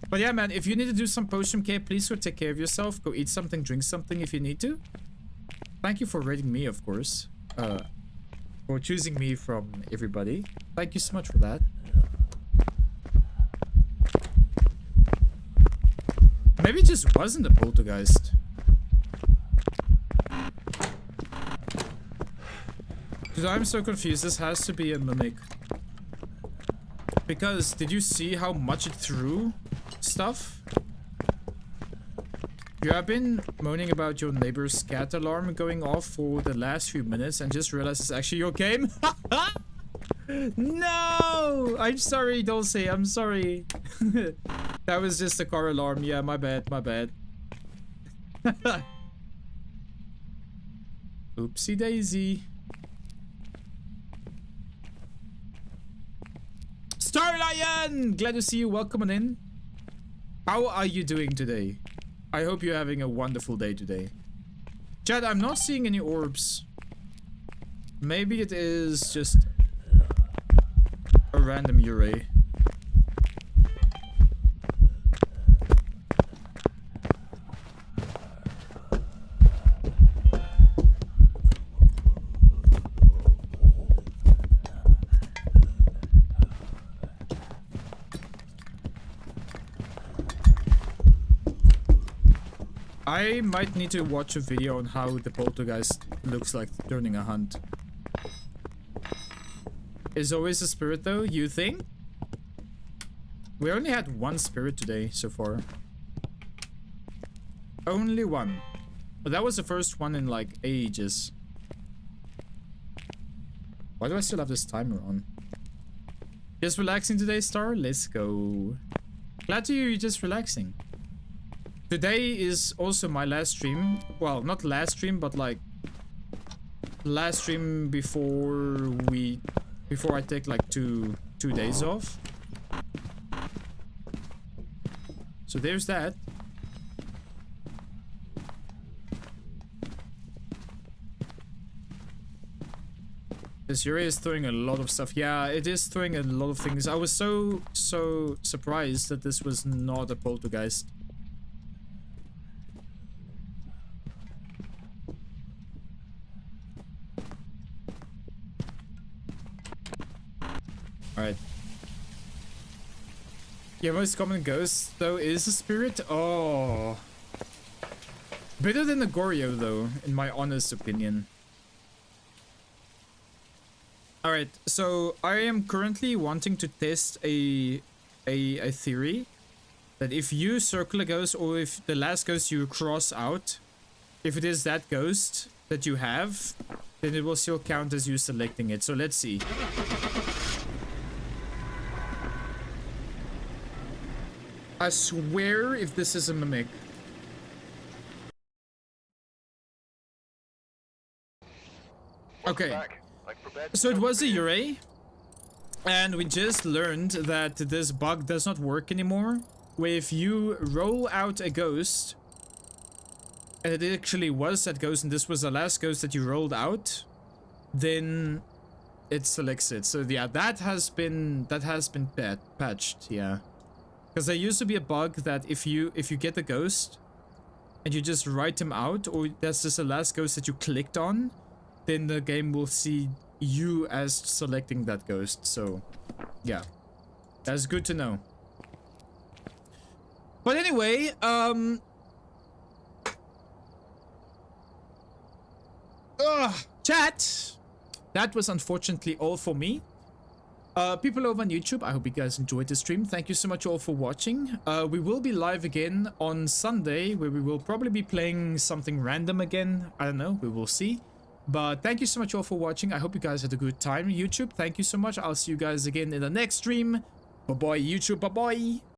But yeah, man, if you need to do some post-stream care, please go take care of yourself. Go eat something, drink something if you need to. Thank you for rating me, of course. For choosing me from everybody. Thank you so much for that. Maybe it just wasn't a poltergeist. Dude, I'm so confused. This has to be a mimic. Because did you see how much it threw stuff? You have been moaning about your neighbor's cat alarm going off for the last few minutes and just realized it's actually your game? No! I'm sorry, Dulce. I'm sorry. That was just a car alarm. Yeah, my bad, my bad. Oopsie daisy. Star Lion! Glad to see you. Welcome on in. How are you doing today? I hope you're having a wonderful day today. Chad, I'm not seeing any orbs. Maybe it is just a random Ure. I might need to watch a video on how the poltergeist looks like during a hunt. Is always a spirit though, you think? We only had one spirit today so far. Only one. But that was the first one in like ages. Why do I still have this timer on? Just relaxing today, Star? Let's go. Glad to hear you're just relaxing. Today is also my last stream. Well, not last stream, but like last stream before I take like two days off. So there's that. This Yuri is throwing a lot of stuff. Yeah, it is throwing a lot of things. I was so surprised that this was not a poltergeist. Alright. Your most common ghost, though, is a spirit? Oh. Better than the Goryo, though, in my honest opinion. Alright, so I am currently wanting to test a theory that if you circle a ghost, or if the last ghost you cross out, if it is that ghost that you have, then it will still count as you selecting it. So let's see. I swear if this is a mimic. Okay. So it was a Ure. And we just learned that this bug does not work anymore. Where if you roll out a ghost, and it actually was that ghost, and this was the last ghost that you rolled out, then it selects it. So yeah, that has been patched, yeah. Because there used to be a bug that if you get the ghost and you just write him out, or that's just the last ghost that you clicked on, then the game will see you as selecting that ghost. So yeah, that's good to know. But anyway, chat, that was unfortunately all for me. People over on YouTube, I hope you guys enjoyed the stream. Thank you so much all for watching. We will be live again on Sunday, where we will probably be playing something random again. I don't know, we will see. But thank you so much all for watching. I hope you guys had a good time. YouTube, thank you so much. I'll see you guys again in the next stream. Bye-bye, YouTube. Bye-bye.